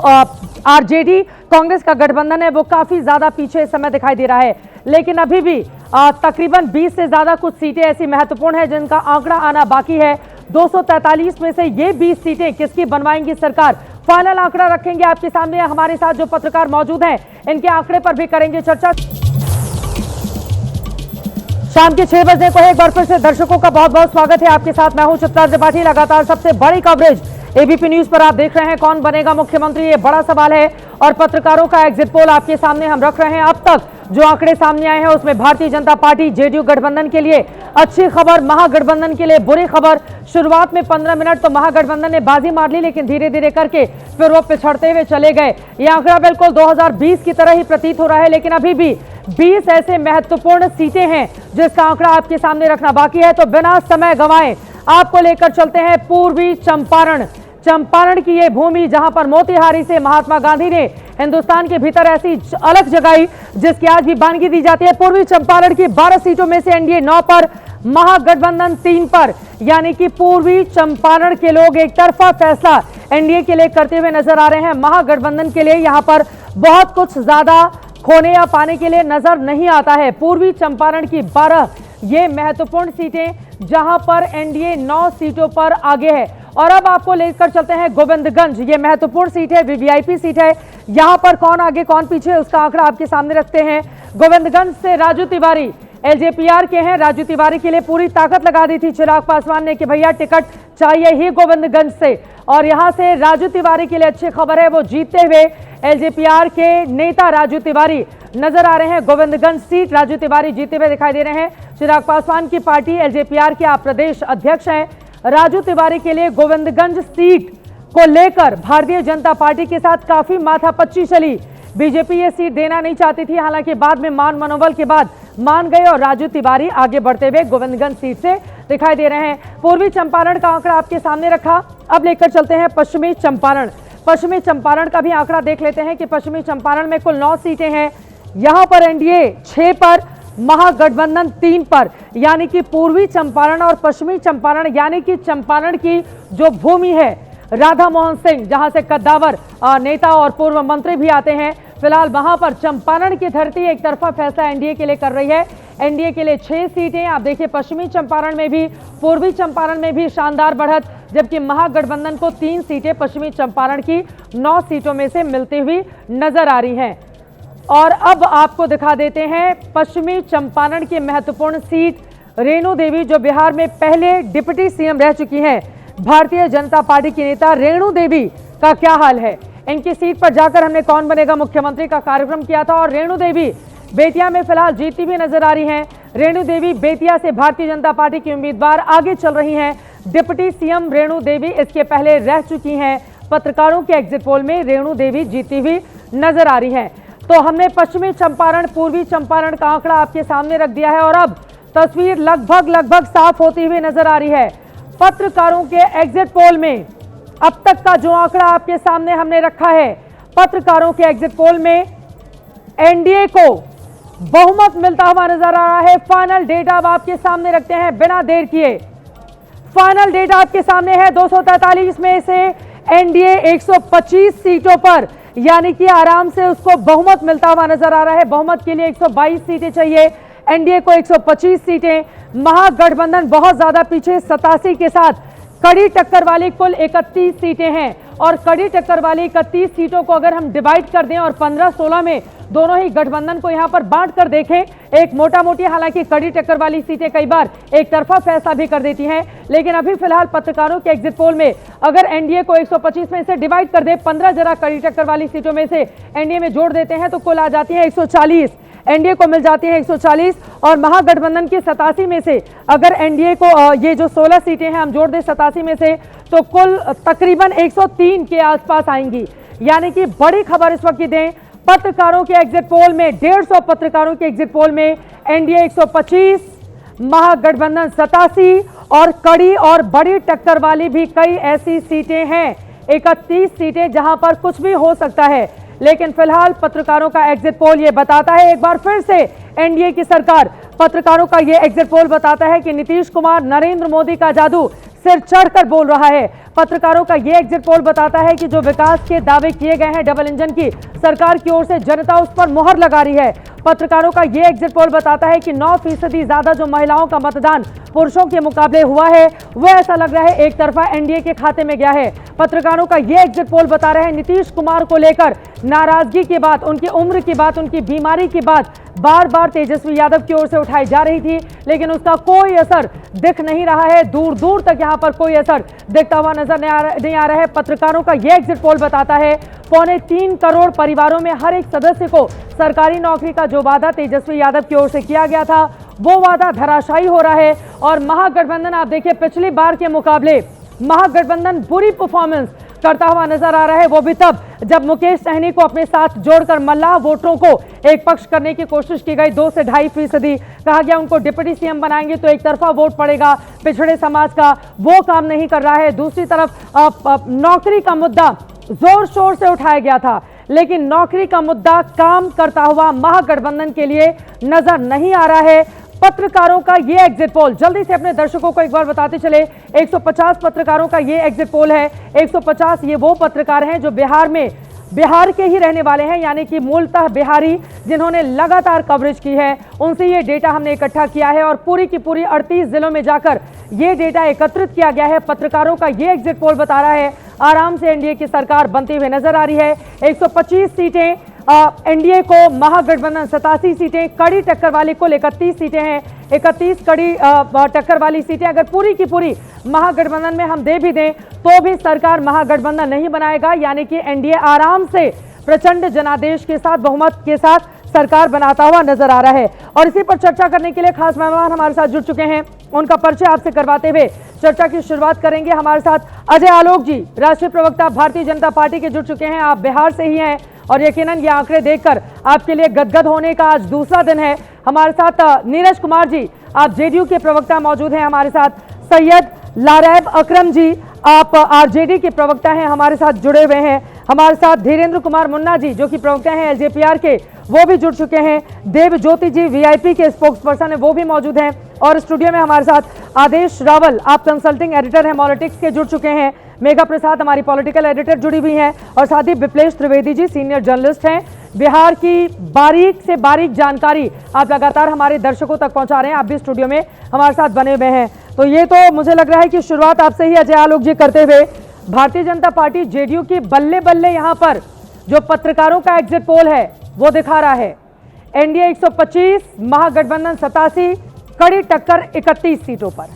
आरजेडी कांग्रेस का गठबंधन है वो काफी ज्यादा पीछे इस समय दिखाई दे रहा है। लेकिन अभी भी तकरीबन 20 से ज्यादा कुछ सीटें ऐसी महत्वपूर्ण है जिनका आंकड़ा आना बाकी है। 243 में से ये 20 सीटें किसकी बनवाएंगी सरकार, फाइनल आंकड़ा रखेंगे आपके सामने। हमारे साथ जो पत्रकार मौजूद हैं इनके आंकड़े पर भी करेंगे चर्चा। शाम के 6 बजने को एक बार फिर से दर्शकों का बहुत बहुत स्वागत है। आपके साथ मैं हूं चित्रा त्रिपाठी। लगातार सबसे बड़ी कवरेज एबीपी न्यूज पर आप देख रहे हैं। कौन बनेगा मुख्यमंत्री, ये बड़ा सवाल है और पत्रकारों का एग्जिट पोल आपके सामने हम रख रहे हैं। अब तक जो आंकड़े सामने आए हैं उसमें भारतीय जनता पार्टी जेडीयू गठबंधन के लिए अच्छी खबर, महागठबंधन के लिए बुरी खबर। शुरुआत में 15 मिनट तो महागठबंधन ने बाजी मार ली, लेकिन धीरे धीरे करके फिर वो पिछड़ते हुए चले गए। ये आंकड़ा बिल्कुल 2020 की तरह ही प्रतीत हो रहा है, लेकिन अभी भी 20 ऐसे महत्वपूर्ण सीटें हैं जिसका आंकड़ा आपके सामने रखना बाकी है। तो बिना समय गंवाए आपको लेकर चलते हैं पूर्वी चंपारण। चंपारण की ये भूमि जहां पर मोतिहारी से महात्मा गांधी ने हिंदुस्तान के भीतर ऐसी अलग जगाई जिसकी आज भी वानगी दी जाती है। पूर्वी चंपारण की 12 सीटों में से एनडीए 9 पर, महागठबंधन 3 पर, यानी कि पूर्वी चंपारण के लोग एक तरफा फैसला एनडीए के लिए करते हुए नजर आ रहे हैं। महागठबंधन के लिए यहां पर बहुत कुछ ज्यादा खोने या पाने के लिए नजर नहीं आता है। पूर्वी चंपारण की 12 ये महत्वपूर्ण सीटें जहां पर एनडीए 9 सीटों पर आगे है। और अब आपको लेकर चलते हैं गोविंदगंज। ये महत्वपूर्ण सीट है, वीवीआईपी सीट है। यहां पर कौन आगे कौन पीछे उसका आंकड़ा आपके सामने रखते हैं। गोविंदगंज से राजू तिवारी एलजेपीआर के हैं। राजू तिवारी के लिए पूरी ताकत लगा दी थी चिराग पासवान ने कि भैया टिकट चाहिए ही गोविंदगंज से, और यहां से राजू तिवारी के लिए अच्छी खबर है, वो जीतते हुए एलजेपीआर के नेता राजू तिवारी नजर आ रहे हैं। गोविंदगंज सीट राजू तिवारी जीते हुए दिखाई दे रहे हैं। चिराग पासवान की पार्टी एलजेपीआर के आप प्रदेश अध्यक्ष हैं। राजू तिवारी के लिए गोविंदगंज सीट को लेकर भारतीय जनता पार्टी के साथ काफी माथापच्ची चली। बीजेपी ये सीट देना नहीं चाहती थी, हालांकि बाद में मान मनोबल के बाद मान गए और राजू तिवारी आगे बढ़ते हुए गोविंदगंज सीट से दिखाई दे रहे हैं। पूर्वी चंपारण का आंकड़ा आपके सामने रखा। अब लेकर चलते हैं पश्चिमी चंपारण। पश्चिमी चंपारण का भी आंकड़ा देख लेते हैं कि पश्चिमी चंपारण में कुल 9 सीटें हैं। यहां पर एनडीए 6 पर, महागठबंधन 3 पर, यानी कि पूर्वी चंपारण और पश्चिमी चंपारण यानी कि चंपारण की जो भूमि है राधा मोहन सिंह, जहां से कद्दावर नेता और पूर्व मंत्री भी आते हैं, फिलहाल वहां पर चंपारण की धरती एक तरफा फैसला एनडीए के लिए कर रही है। एनडीए के लिए 6 सीटें। आप देखिए पश्चिमी चंपारण में भी, पूर्वी चंपारण में भी शानदार बढ़त, जबकि महागठबंधन को 3 सीटें पश्चिमी चंपारण की 9 सीटों में से मिलती हुई नजर आ रही हैं। और अब आपको दिखा देते हैं पश्चिमी चंपारण की महत्वपूर्ण सीट रेणु देवी, जो बिहार में पहले डिप्टी सीएम रह चुकी हैं। भारतीय जनता पार्टी की नेता रेणु देवी का क्या हाल है। इनकी सीट पर जाकर हमने कौन बनेगा मुख्यमंत्री का कार्यक्रम किया था और रेणु देवी बेतिया में फिलहाल जीती भी नजर आ रही हैं। रेणु देवी बेतिया से भारतीय जनता पार्टी की उम्मीदवार आगे चल रही हैं। डिप्टी सीएम रेणु देवी इसके पहले रह चुकी हैं। पत्रकारों के एग्जिट पोल में रेणु देवी जीती हुई नजर आ रही हैं। तो हमने पश्चिमी चंपारण, पूर्वी चंपारण का आंकड़ा आपके सामने रख दिया है और अब तस्वीर लगभग साफ होती हुई नजर आ रही है। पत्रकारों के एग्जिट पोल में अब तक का जो आंकड़ा आपके सामने हमने रखा है, पत्रकारों के एग्जिट पोल में एनडीए को बहुमत मिलता हुआ नजर आ रहा है। फाइनल डेटा अब आपके सामने रखते हैं बिना देर किए। फाइनल डेटा आपके सामने है। 243 में से एनडीए 125 सीटों पर, यानी कि आराम से उसको बहुमत मिलता हुआ नजर आ रहा है। बहुमत के लिए 122 सीटें चाहिए, एनडीए को 125 सीटें। महागठबंधन बहुत ज्यादा पीछे 87 के साथ कड़ी टक्कर वाली कुल 31 सीटें हैं। और कड़ी टक्कर वाली 31 सीटों को अगर हम डिवाइड कर दें और 15-16 में दोनों ही गठबंधन को यहां पर बांट कर देखें, एक मोटा मोटी, हालांकि कड़ी टक्कर वाली सीटें कई बार एक तरफा फैसला भी कर देती हैं, लेकिन अभी फिलहाल पत्रकारों के एग्जिट पोल में अगर एनडीए को 125 में से डिवाइड कर दे, 15 जरा कड़ी टक्कर वाली सीटों में से एनडीए में जोड़ देते हैं तो कुल आ जाती है 140। एनडीए को मिल जाती है 140 और महागठबंधन की 87 में से अगर एनडीए को ये जो 16 सीटें हैं हम जोड़ दें 87 में से, तो कुल तकरीबन 103 के आसपास आएंगी। यानी कि बड़ी खबर इस वक्त की दें, पत्रकारों के एग्जिट पोल में 150 पत्रकारों के एग्जिट पोल में एनडीए 125, महागठबंधन 87 और कड़ी और बड़ी टक्कर वाली भी कई ऐसी सीटें हैं, 31 सीटें जहां पर कुछ भी हो सकता है। लेकिन फिलहाल पत्रकारों का एग्जिट पोल ये बताता है, एक बार फिर से एनडीए की सरकार, पत्रकारों का ये एग्जिट पोल बताता है कि नीतीश कुमार, नरेंद्र मोदी का जादू सिर चढ़कर बोल रहा है। पत्रकारों का ये एग्जिट पोल बताता है कि जो विकास के दावे किए गए हैं डबल इंजन की सरकार की ओर से, जनता उस पर मुहर लगा रही है। पत्रकारों का ये एग्जिट पोल बताता है कि 9% ज्यादा जो महिलाओं का मतदान पुरुषों के मुकाबले हुआ है, वो ऐसा लग रहा है एक तरफा एनडीए के खाते में गया है। पत्रकारों का ये एग्जिट पोल बता रहे हैं नीतीश कुमार को लेकर नाराजगी की बात, उनकी उम्र की बात, उनकी बीमारी की बात बार बार तेजस्वी यादव की ओर से उठाई जा रही थी, लेकिन उसका कोई असर दिख नहीं रहा है। दूर दूर तक यहां पर कोई असर दिखता हुआ नजर नहीं आ रहा है। पत्रकारों का यह एग्जिट पोल बताता है 3.25 करोड़ परिवारों में हर एक सदस्य को सरकारी नौकरी का जो वादा तेजस्वी यादव की ओर से किया गया था, वो वादा धराशायी हो रहा है। और महागठबंधन आप देखिए पिछली बार के मुकाबले महागठबंधन बुरी परफॉर्मेंस करता हुआ नजर आ रहा है, वो भी तब जब मुकेश सहनी को अपने साथ जोड़कर मल्लाह वोटरों को एक पक्ष करने की कोशिश की गई। 2 से 2.5% कहा गया उनको डिप्टी सीएम बनाएंगे तो एक तरफा वोट पड़ेगा पिछड़े समाज का, वो काम नहीं कर रहा है। दूसरी तरफ नौकरी का मुद्दा जोर शोर से उठाया गया था, लेकिन नौकरी का मुद्दा काम करता हुआ महागठबंधन के लिए नजर नहीं आ रहा है। पत्रकारों का ये एग्जिट पोल जल्दी से अपने दर्शकों को एक बार बताते चले, 150 पत्रकारों का ये एग्जिट पोल है। 150 ये वो पत्रकार हैं जो बिहार के ही रहने वाले हैं, यानी कि मूलतः बिहारी जिन्होंने लगातार कवरेज की है, उनसे ये डेटा हमने इकट्ठा किया है और पूरी की पूरी 38 जिलों में जाकर ये डेटा एकत्रित किया गया है। पत्रकारों का ये एग्जिट पोल बता रहा है आराम से एनडीए की सरकार बनती हुई नजर आ रही है। 125 सीटें एनडीए को, महागठबंधन 87 सीटें, कड़ी टक्कर वाली कुल 31 सीटें हैं। 31 कड़ी टक्कर वाली सीटें अगर पूरी की पूरी महागठबंधन में हम दे भी दें तो भी सरकार महागठबंधन नहीं बनाएगा, यानी कि एनडीए आराम से प्रचंड जनादेश के साथ, बहुमत के साथ सरकार बनाता हुआ नजर आ रहा है। और इसी पर चर्चा करने के लिए खास मेहमान हमारे साथ जुड़ चुके हैं, उनका परिचय आपसे करवाते हुए चर्चा की शुरुआत करेंगे। हमारे साथ अजय आलोक जी, राष्ट्रीय प्रवक्ता भारतीय जनता पार्टी के जुड़ चुके हैं। आप बिहार से ही हैं और यकीनन ये आंकड़े देखकर आपके लिए गदगद होने का आज दूसरा दिन है। हमारे साथ नीरज कुमार जी, आप जेडीयू के प्रवक्ता मौजूद हैं हमारे साथ। सैयद लारैब अकरम जी, आप आरजेडी के प्रवक्ता हैं, हमारे साथ जुड़े हुए हैं। हमारे साथ धीरेन्द्र कुमार मुन्ना जी जो कि प्रवक्ता हैं एलजेपीआर के, वो भी जुड़ चुके हैं। देव ज्योति जी वीआईपी के स्पोक्स पर्सन है, वो भी मौजूद हैं। और स्टूडियो में हमारे साथ आदेश रावल, आप कंसल्टिंग एडिटर हैं पॉलिटिक्स के, जुड़ चुके हैं। मेघा प्रसाद हमारी पॉलिटिकल एडिटर जुड़ी हुई हैं और साथ ही विप्लेश त्रिवेदी जी सीनियर जर्नलिस्ट हैं। बिहार की बारीक से बारीक जानकारी आप लगातार हमारे दर्शकों तक पहुंचा रहे हैं, आप भी स्टूडियो में हमारे साथ बने हुए हैं। तो ये तो मुझे लग रहा है कि शुरुआत आपसे ही अजय आलोक जी करते हुए, भारतीय जनता पार्टी जेडीयू की बल्ले बल्ले यहाँ पर जो पत्रकारों का एग्जिट पोल है वो दिखा रहा है एनडीए 125, महागठबंधन 87, कड़ी टक्कर 31 सीटों पर।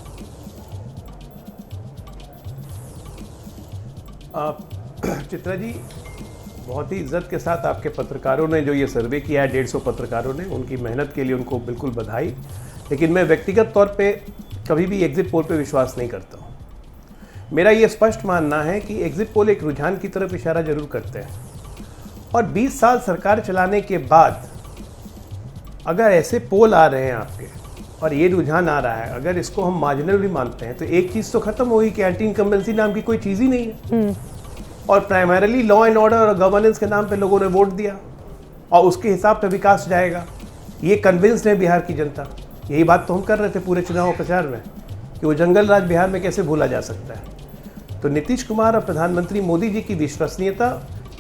चित्रा जी, बहुत ही इज्जत के साथ आपके पत्रकारों ने जो ये सर्वे किया है, 150 पत्रकारों ने, उनकी मेहनत के लिए उनको बिल्कुल बधाई। लेकिन मैं व्यक्तिगत तौर पे कभी भी एग्जिट पोल पे विश्वास नहीं करता हूँ। मेरा ये स्पष्ट मानना है कि एग्जिट पोल एक रुझान की तरफ इशारा जरूर करते हैं, और 20 साल सरकार चलाने के बाद अगर ऐसे पोल आ रहे हैं आपके और ये रुझान आ रहा है, अगर इसको हम मार्जिनल भी मानते हैं तो एक चीज़ तो खत्म होगी कि एंटी इनकम्बेंसी नाम की कोई चीज़ ही नहीं है। और प्राइमरीली लॉ एंड ऑर्डर और गवर्नेंस के नाम पे लोगों ने वोट दिया और उसके हिसाब पे विकास जाएगा, ये कन्विंस्ड है बिहार की जनता। यही बात तो हम कर रहे थे पूरे चुनाव प्रचार में कि वो जंगल राज बिहार में कैसे भूला जा सकता है। तो नीतीश कुमार और प्रधानमंत्री मोदी जी की विश्वसनीयता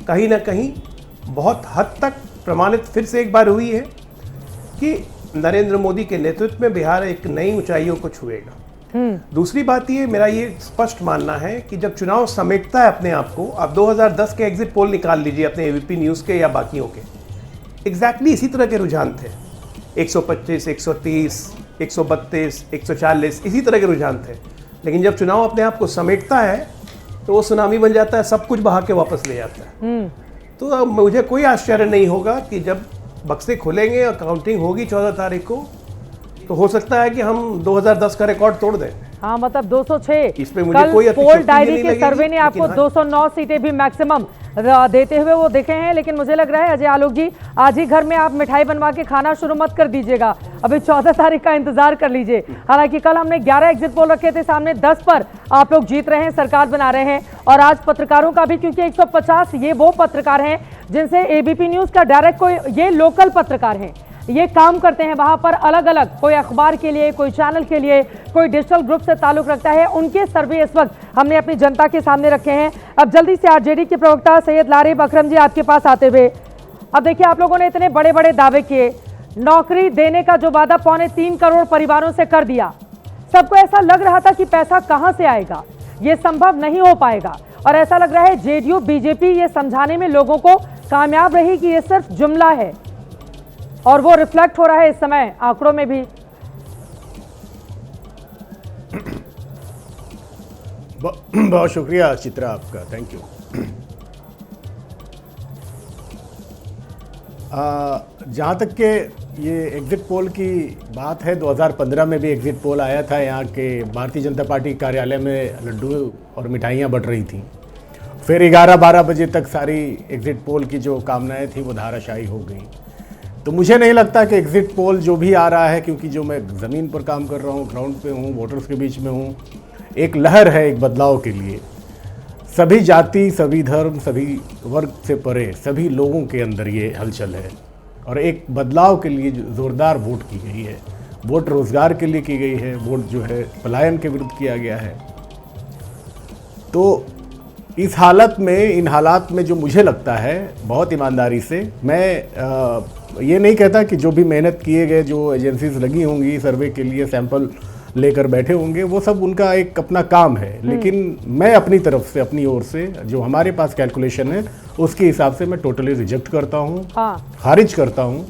कहीं ना कहीं बहुत हद तक प्रमाणित फिर से एक बार हुई है कि नरेंद्र मोदी के नेतृत्व में बिहार एक नई ऊंचाइयों को छुएगा। दूसरी बात ये, मेरा ये स्पष्ट मानना है कि जब चुनाव समेटता है अपने आप को, आप 2010 के एग्जिट पोल निकाल लीजिए अपने एबीपी न्यूज़ के या बाकियों के, एग्जैक्टली इसी तरह के रुझान थे। 125, 130, 132, 140, इसी तरह के रुझान थे। लेकिन जब चुनाव अपने आप को समेटता है तो वो सुनामी बन जाता है, सब कुछ बहा के वापस ले जाता है। तो अब मुझे कोई आश्चर्य नहीं होगा कि जब बक्से खुलेंगे और काउंटिंग होगी 14 तारीख को, तो हो सकता है कि हम 2010 का रिकॉर्ड तोड़ दें। हाँ, मतलब 206। इसमें मुझे कोई पोल डायरी के सर्वे ने आपको 209 सीटें भी मैक्सिमम देते हुए वो देखे हैं। लेकिन मुझे लग रहा है अजय आलोक जी, आज ही घर में आप मिठाई बनवा के खाना शुरू मत कर दीजिएगा, अभी 14 तारीख का इंतजार कर लीजिए। हालांकि कल हमने 11 एग्जिट पोल रखे थे सामने, 10 पर आप लोग जीत रहे हैं, सरकार बना रहे हैं। और आज पत्रकारों का भी, क्योंकि 150 ये वो पत्रकार हैं जिनसे एबीपी न्यूज़ का डायरेक्ट कोई, ये लोकल पत्रकार हैं, ये काम करते हैं वहां पर अलग अलग, कोई अखबार के लिए, कोई चैनल के लिए, कोई डिजिटल ग्रुप से ताल्लुक रखता है। उनके सर्वे इस वक्त हमने अपनी जनता के सामने रखे हैं। अब जल्दी से आरजेडी के प्रवक्ता सैयद लारैब अकरम जी आपके पास आते हुए, अब देखिए आप लोगों ने इतने बड़े बड़े दावे किए, नौकरी देने का जो वादा 3.25 करोड़ परिवारों से कर दिया। सबको ऐसा लग रहा था कि पैसा कहां से आएगा, ये संभव नहीं हो पाएगा। और ऐसा लग रहा है जेडीयू बीजेपी ये समझाने में लोगों को कामयाब रही कि ये सिर्फ जुमला है, और वो रिफ्लेक्ट हो रहा है इस समय आंकड़ों में भी। बहुत शुक्रिया चित्रा आपका, थैंक यू। जहाँ तक के ये एग्जिट पोल की बात है, 2015 में भी एग्जिट पोल आया था। यहाँ के भारतीय जनता पार्टी कार्यालय में लड्डू और मिठाइयाँ बट रही थी। फिर 11-12 बजे तक सारी एग्जिट पोल की जो कामनाएं थी वो धाराशायी हो गई। तो मुझे नहीं लगता कि एग्जिट पोल जो भी आ रहा है, क्योंकि जो मैं ज़मीन पर काम कर रहा हूँ, ग्राउंड पे हूँ, वोटर्स के बीच में हूँ, एक लहर है एक बदलाव के लिए। सभी जाति, सभी धर्म, सभी वर्ग से परे सभी लोगों के अंदर ये हलचल है, और एक बदलाव के लिए ज़ोरदार वोट की गई है। वोट रोज़गार के लिए की गई है, वोट जो है पलायन के विरुद्ध किया गया है। तो इस हालत में, इन हालात में जो मुझे लगता है, बहुत ईमानदारी से मैं ये नहीं कहता कि जो भी मेहनत किए गए, जो एजेंसीज लगी होंगी सर्वे के लिए, सैंपल लेकर बैठे होंगे, वो सब उनका एक अपना काम है। लेकिन मैं अपनी तरफ से, अपनी ओर से जो हमारे पास कैलकुलेशन है उसके हिसाब से मैं टोटली रिजेक्ट करता हूँ, खारिज करता हूँ।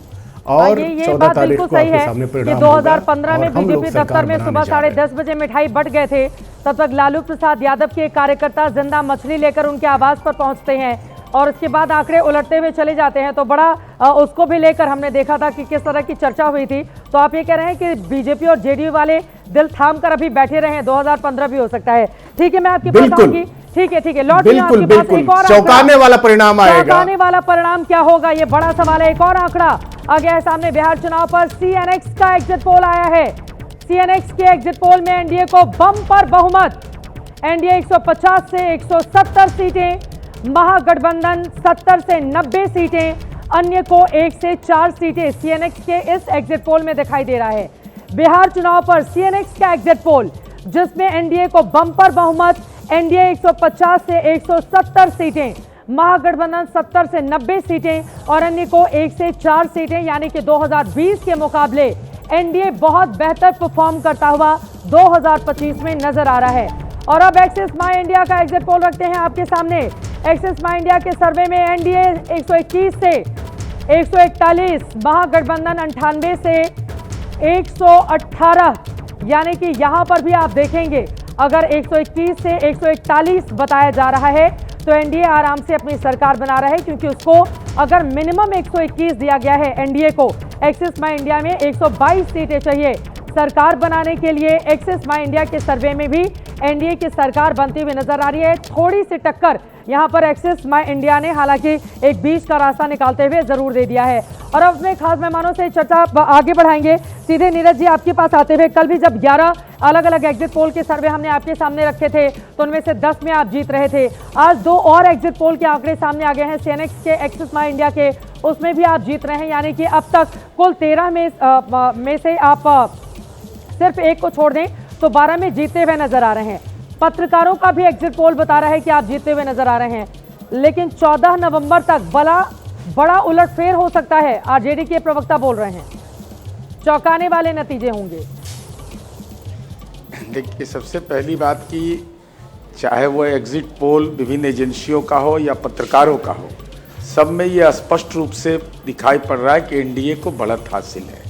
और ये 14 बात तारीख बिल्कुल को सही आपके है सामने कि परिणाम 2015 में होगा और हम लोग बीजेपी दफ्तर सरकार में बनाने सुबह जा रहे हैं। 10:30 बजे मिठाई बट गए थे। तब तक लालू प्रसाद यादव के कार्यकर्ता जिंदा मछली लेकर उनके आवास पर पहुंचते हैं और उसके बाद आंकड़े उलटते हुए चले जाते हैं। तो बड़ा उसको भी लेकर हमने देखा था कि किस तरह की चर्चा हुई थी। तो आप ये कह रहे हैं कि बीजेपी और जेडीयू वाले दिल थाम कर अभी बैठे रहे हैं, 2015 भी हो सकता है। ठीक है, मैं आपके पास आऊंगी। ठीक है, लौट बिल्कुल बिल्कुल चौंकाने वाला परिणाम आएगा। चौंकाने वाला परिणाम क्या होगा, ये बड़ा सवाल है। एक और आंकड़ा आ गया है सामने बिहार चुनाव पर। सीएनएक्स का एग्जिट पोल आया है। सीएनएक्स के एग्जिट पोल में एनडीए को बम्पर बहुमत। एनडीए 150 से 170 सीटें, महागठबंधन 70 से 90 सीटें, अन्य को 1 से 4 सीटें सीएनएक्स के इस एग्जिट पोल में दिखाई दे रहा है। बिहार चुनाव पर सीएनएक्स का एग्जिट पोल जिसमें एनडीए को बम्पर बहुमत, एनडीए 150 से 170 सीटें, महागठबंधन 70 से 90 सीटें और अन्य को 1 से 4 सीटें, यानी कि 2020 के मुकाबले एनडीए बहुत बेहतर परफॉर्म करता हुआ 2025 में नजर आ रहा है। और अब एक्सिस माई इंडिया का एग्जिट पोल रखते हैं आपके सामने। एक्सिस माई इंडिया के सर्वे में एनडीए 121 से 141, महागठबंधन 98 से 118, यानी कि यहां पर भी आप देखेंगे अगर 121 से 141 बताया जा रहा है तो एनडीए आराम से अपनी सरकार बना रहा है, क्योंकि उसको अगर मिनिमम 121 दिया गया है एनडीए को, एक्सिस माई इंडिया में 122 सीटें चाहिए सरकार बनाने के लिए। एक्सिस माई इंडिया के सर्वे में भी एनडीए की सरकार बनती हुई नजर आ रही है। थोड़ी सी टक्कर यहां पर एक्सिस माई इंडिया ने हालांकि एक बीच का रास्ता निकालते हुए जरूर दे दिया है। और अब अपने खास मेहमानों से चर्चा आगे बढ़ाएंगे। सीधे नीरज जी आपके पास आते हुए, कल भी जब 11 अलग अलग एग्जिट पोल के सर्वे हमने आपके सामने रखे थे तो उनमें से 10 में आप जीत रहे थे। आज 2 और एग्जिट पोल के आंकड़े सामने आ गए हैं, सीएनएक्स के, एक्सिस माई इंडिया के, उसमें भी आप जीत रहे हैं, यानी कि अब तक कुल 13 में से आप सिर्फ एक को छोड़ दें तो 12 में जीतते हुए नजर आ रहे हैं। पत्रकारों का भी एग्जिट पोल बता रहा है कि आप जीतते हुए नजर आ रहे हैं, लेकिन 14 नवंबर तक बड़ा उलटफेर हो सकता है, आरजेडी के प्रवक्ता बोल रहे हैं। चौंकाने वाले नतीजे होंगे। देखिए, सबसे पहली बात कि चाहे वो एग्जिट पोल विभिन्न एजेंसियों का हो या पत्रकारों का हो, सब में ये स्पष्ट रूप से दिखाई पड़ रहा है कि एनडीए को बढ़त हासिल है।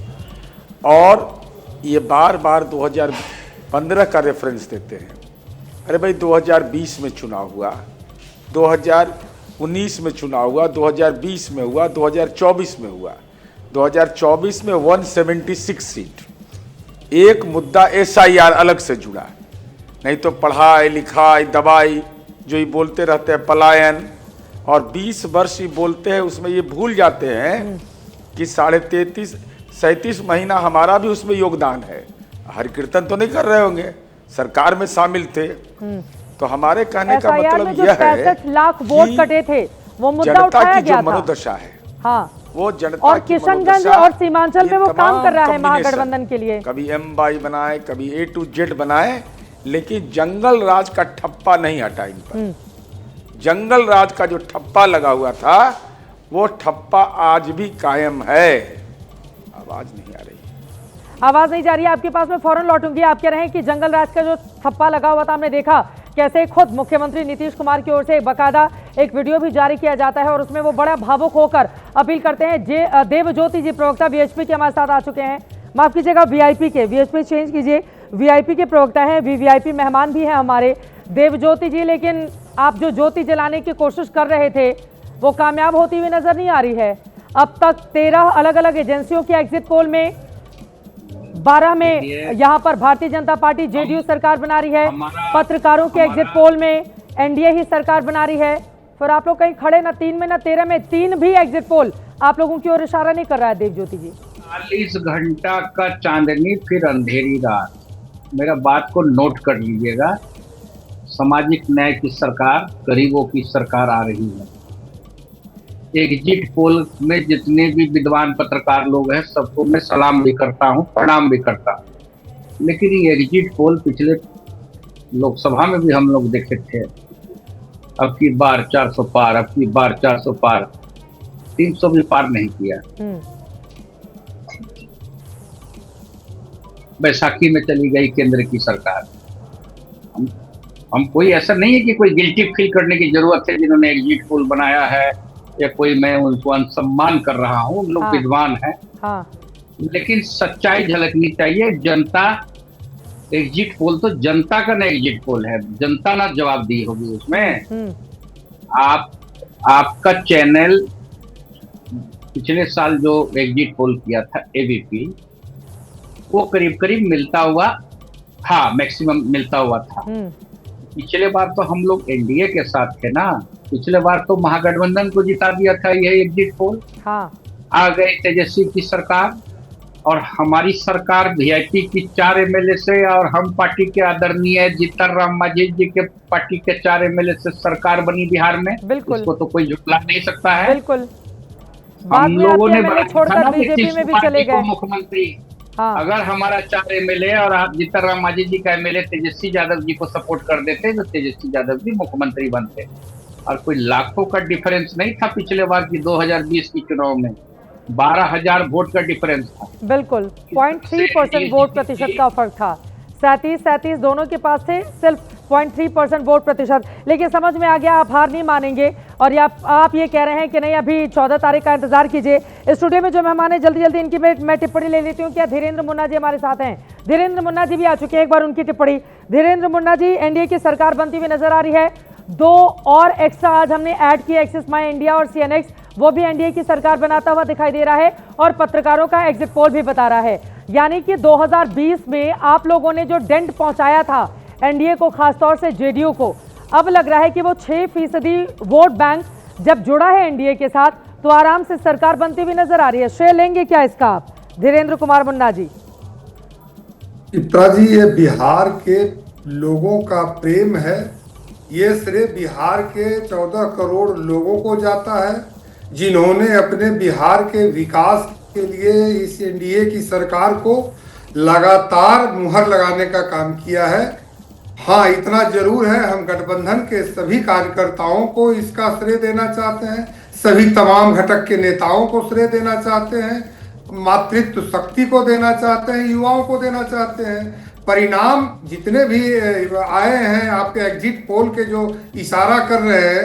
और ये बार बार 2015 का रेफरेंस देते हैं। अरे भाई, 2020 में चुनाव हुआ, 2019 में चुनाव हुआ, 2020 में हुआ, 2024 में हुआ। 2024 में 176 सीट, एक मुद्दा एसआईआर अलग से जुड़ा, नहीं तो पढ़ाई लिखाई दवाई जो ये बोलते रहते हैं, पलायन, और 20 वर्ष ये बोलते हैं, उसमें ये भूल जाते हैं कि 37 महीना हमारा भी उसमें योगदान है। हर कीर्तन तो नहीं कर रहे होंगे, सरकार में शामिल थे। तो हमारे कहने का मतलब यह है 65 लाख वोट कटे थे, वो मुद्दा उठाया गया था। मनोदशा है, हाँ, वो जनता और किशनगंज और सीमांचल में वो काम कर रहा है महागठबंधन के लिए। कभी एमवाई बनाए, कभी A to Z बनाए, लेकिन जंगल राज का ठप्पा नहीं हटा इन पर। जंगल राज का जो ठप्पा लगा हुआ था वो ठप्पा आज भी कायम है। अब आवाज़ नहीं आ रही। आवाज नहीं जा रही है आपके पास, में फौरन लौटूंगी। आप कह रहे हैं कि जंगल राज का जो ठप्पा लगा हुआ था, हमने देखा कैसे खुद मुख्यमंत्री नीतीश कुमार की ओर से बाकायदा एक वीडियो भी जारी किया जाता है और उसमें वो बड़ा भावुक होकर अपील करते हैं। देवज्योति जी प्रवक्ता वीएचपी के हमारे साथ आ चुके हैं, माफ कीजिएगा वीआईपी के, वीएचपी चेंज कीजिए, वीआईपी के प्रवक्ता हैं, वीवीआईपी मेहमान भी हैं हमारे देवज्योति जी। लेकिन आप जो ज्योति जलाने की कोशिश कर रहे थे वो कामयाब होती हुई नजर नहीं आ रही है। अब तक 13 अलग अलग एजेंसियों के एग्जिट पोल में 12 में यहाँ पर भारतीय जनता पार्टी जेडीयू सरकार बना रही है, पत्रकारों के एग्जिट पोल में एनडीए ही सरकार बना रही है। फिर आप लोग कहीं खड़े ना 3 में ना 13 में, 3 भी एग्जिट पोल आप लोगों की ओर इशारा नहीं कर रहा है देवज्योति जी। 40 घंटा का चांदनी फिर अंधेरी रात, मेरा बात को नोट कर लीजिएगा। सामाजिक न्याय की सरकार, गरीबों की सरकार आ रही है। एग्जिट पोल में जितने भी विद्वान पत्रकार लोग हैं सबको मैं सलाम भी करता हूं, प्रणाम भी करता हूं, लेकिन ये एग्जिट पोल पिछले लोकसभा में भी हम लोग देखे थे। अब की बार 400 पार, अब की बार 400 पार, 300 भी पार नहीं किया। बैसाखी में चली गई केंद्र की सरकार। हम कोई ऐसा नहीं है कि कोई गिल्टी फील करने की जरूरत है जिन्होंने एग्जिट पोल बनाया है, या कोई मैं उनको अनसम्मान कर रहा हूँ, उन लोग विद्वान हैं। लेकिन सच्चाई झलकनी चाहिए। जनता, एग्जिट पोल तो जनता का ना एग्जिट पोल है, जनता ना जवाब दी होगी उसमें। आपका चैनल पिछले साल जो एग्जिट पोल किया था एबीपी, वो करीब करीब मिलता हुआ था, मैक्सिमम मिलता हुआ था। पिछले बार तो हम लोग एनडीए के साथ थे ना, पिछले बार तो महागठबंधन को जिता दिया था ये एग्जिट पोल। आ गए तेजस्वी की सरकार, और हमारी सरकार वीआईपी की 4 एमएलए से और हम पार्टी के आदरणीय जीतन राम मांझी जी के पार्टी के 4 एमएलए से सरकार बनी बिहार में। इसको तो कोई झुटला नहीं सकता है। बिल्कुल। हम लोगों ने छोड़कर बीजेपी में भी चले गए मुख्यमंत्री। अगर हमारा 4 एमएलए और आप जीतन राम मांझी जी का एमएलए तेजस्वी यादव जी को सपोर्ट कर देते तो तेजस्वी यादव जी मुख्यमंत्री बनते। और कोई लाखों का डिफरेंस नहीं था पिछले बार की 2020 की चुनाव में, 12,000 वोट का डिफरेंस था। बिल्कुल 0.3% वोट प्रतिशत का फर्क था। 37 दोनों के पास थे, सिर्फ 0.3% वोट प्रतिशत। लेकिन समझ में आ गया, आप हार नहीं मानेंगे और आप ये कह रहे हैं कि नहीं, अभी 14 तारीख का इंतजार कीजिए। स्टूडियो में जो मेहमान है जल्दी इनकी मैं टिप्पणी ले लेती हूँ। क्या धीरेन्द्र मुन्ना जी हमारे साथ हैं? धीरेन्द्र मुन्ना जी भी आ चुके हैं, एक बार उनकी टिप्पणी। धीरेन्द्र मुन्ना जी, एनडीए की सरकार बनती हुई नजर आ रही है। 2 और एक्स्ट्रा आज हमने ऐड किया, एक्सिस माई इंडिया और सीएनएक्स, वो भी एनडीए की सरकार बनाता हुआ दिखाई दे रहा है और पत्रकारों का एग्जिट पोल भी बता रहा है। यानी कि 2020 में आप लोगों ने जो डेंट पहुंचाया था एनडीए को, खासतौर से जेडीयू को, अब लग रहा है कि वो 6% वोट बैंक जब जुड़ा है एनडीए के साथ तो आराम से सरकार बनती हुई नजर आ रही है। श्रेय लेंगे क्या इसका आप, धीरेन्द्र कुमार मुन्ना जी? चित्रा जी, ये बिहार के लोगों का प्रेम है। ये श्रेय बिहार के 14 करोड़ लोगों को जाता है जिन्होंने अपने बिहार के विकास के लिए इस एनडीए की सरकार को लगातार मुहर लगाने का काम किया है। हाँ, इतना जरूर है, हम गठबंधन के सभी कार्यकर्ताओं को इसका श्रेय देना चाहते हैं, सभी तमाम घटक के नेताओं को श्रेय देना चाहते हैं, मातृत्व शक्ति को देना चाहते हैं, युवाओं को देना चाहते हैं। परिणाम जितने भी आए हैं, आपके एग्जिट पोल के जो इशारा कर रहे हैं,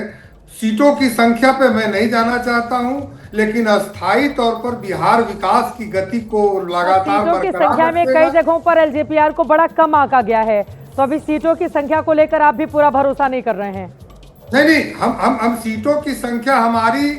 सीटों की संख्या पे मैं नहीं जाना चाहता हूं, लेकिन अस्थायी तौर पर बिहार विकास की गति को लगातार सीटों की संख्या में कई जगहों पर एलजेपीआर को बड़ा कम आंका गया है, तो अभी सीटों की संख्या को लेकर आप भी पूरा भरोसा नहीं कर रहे हैं? नहीं, हम सीटों की संख्या हमारी,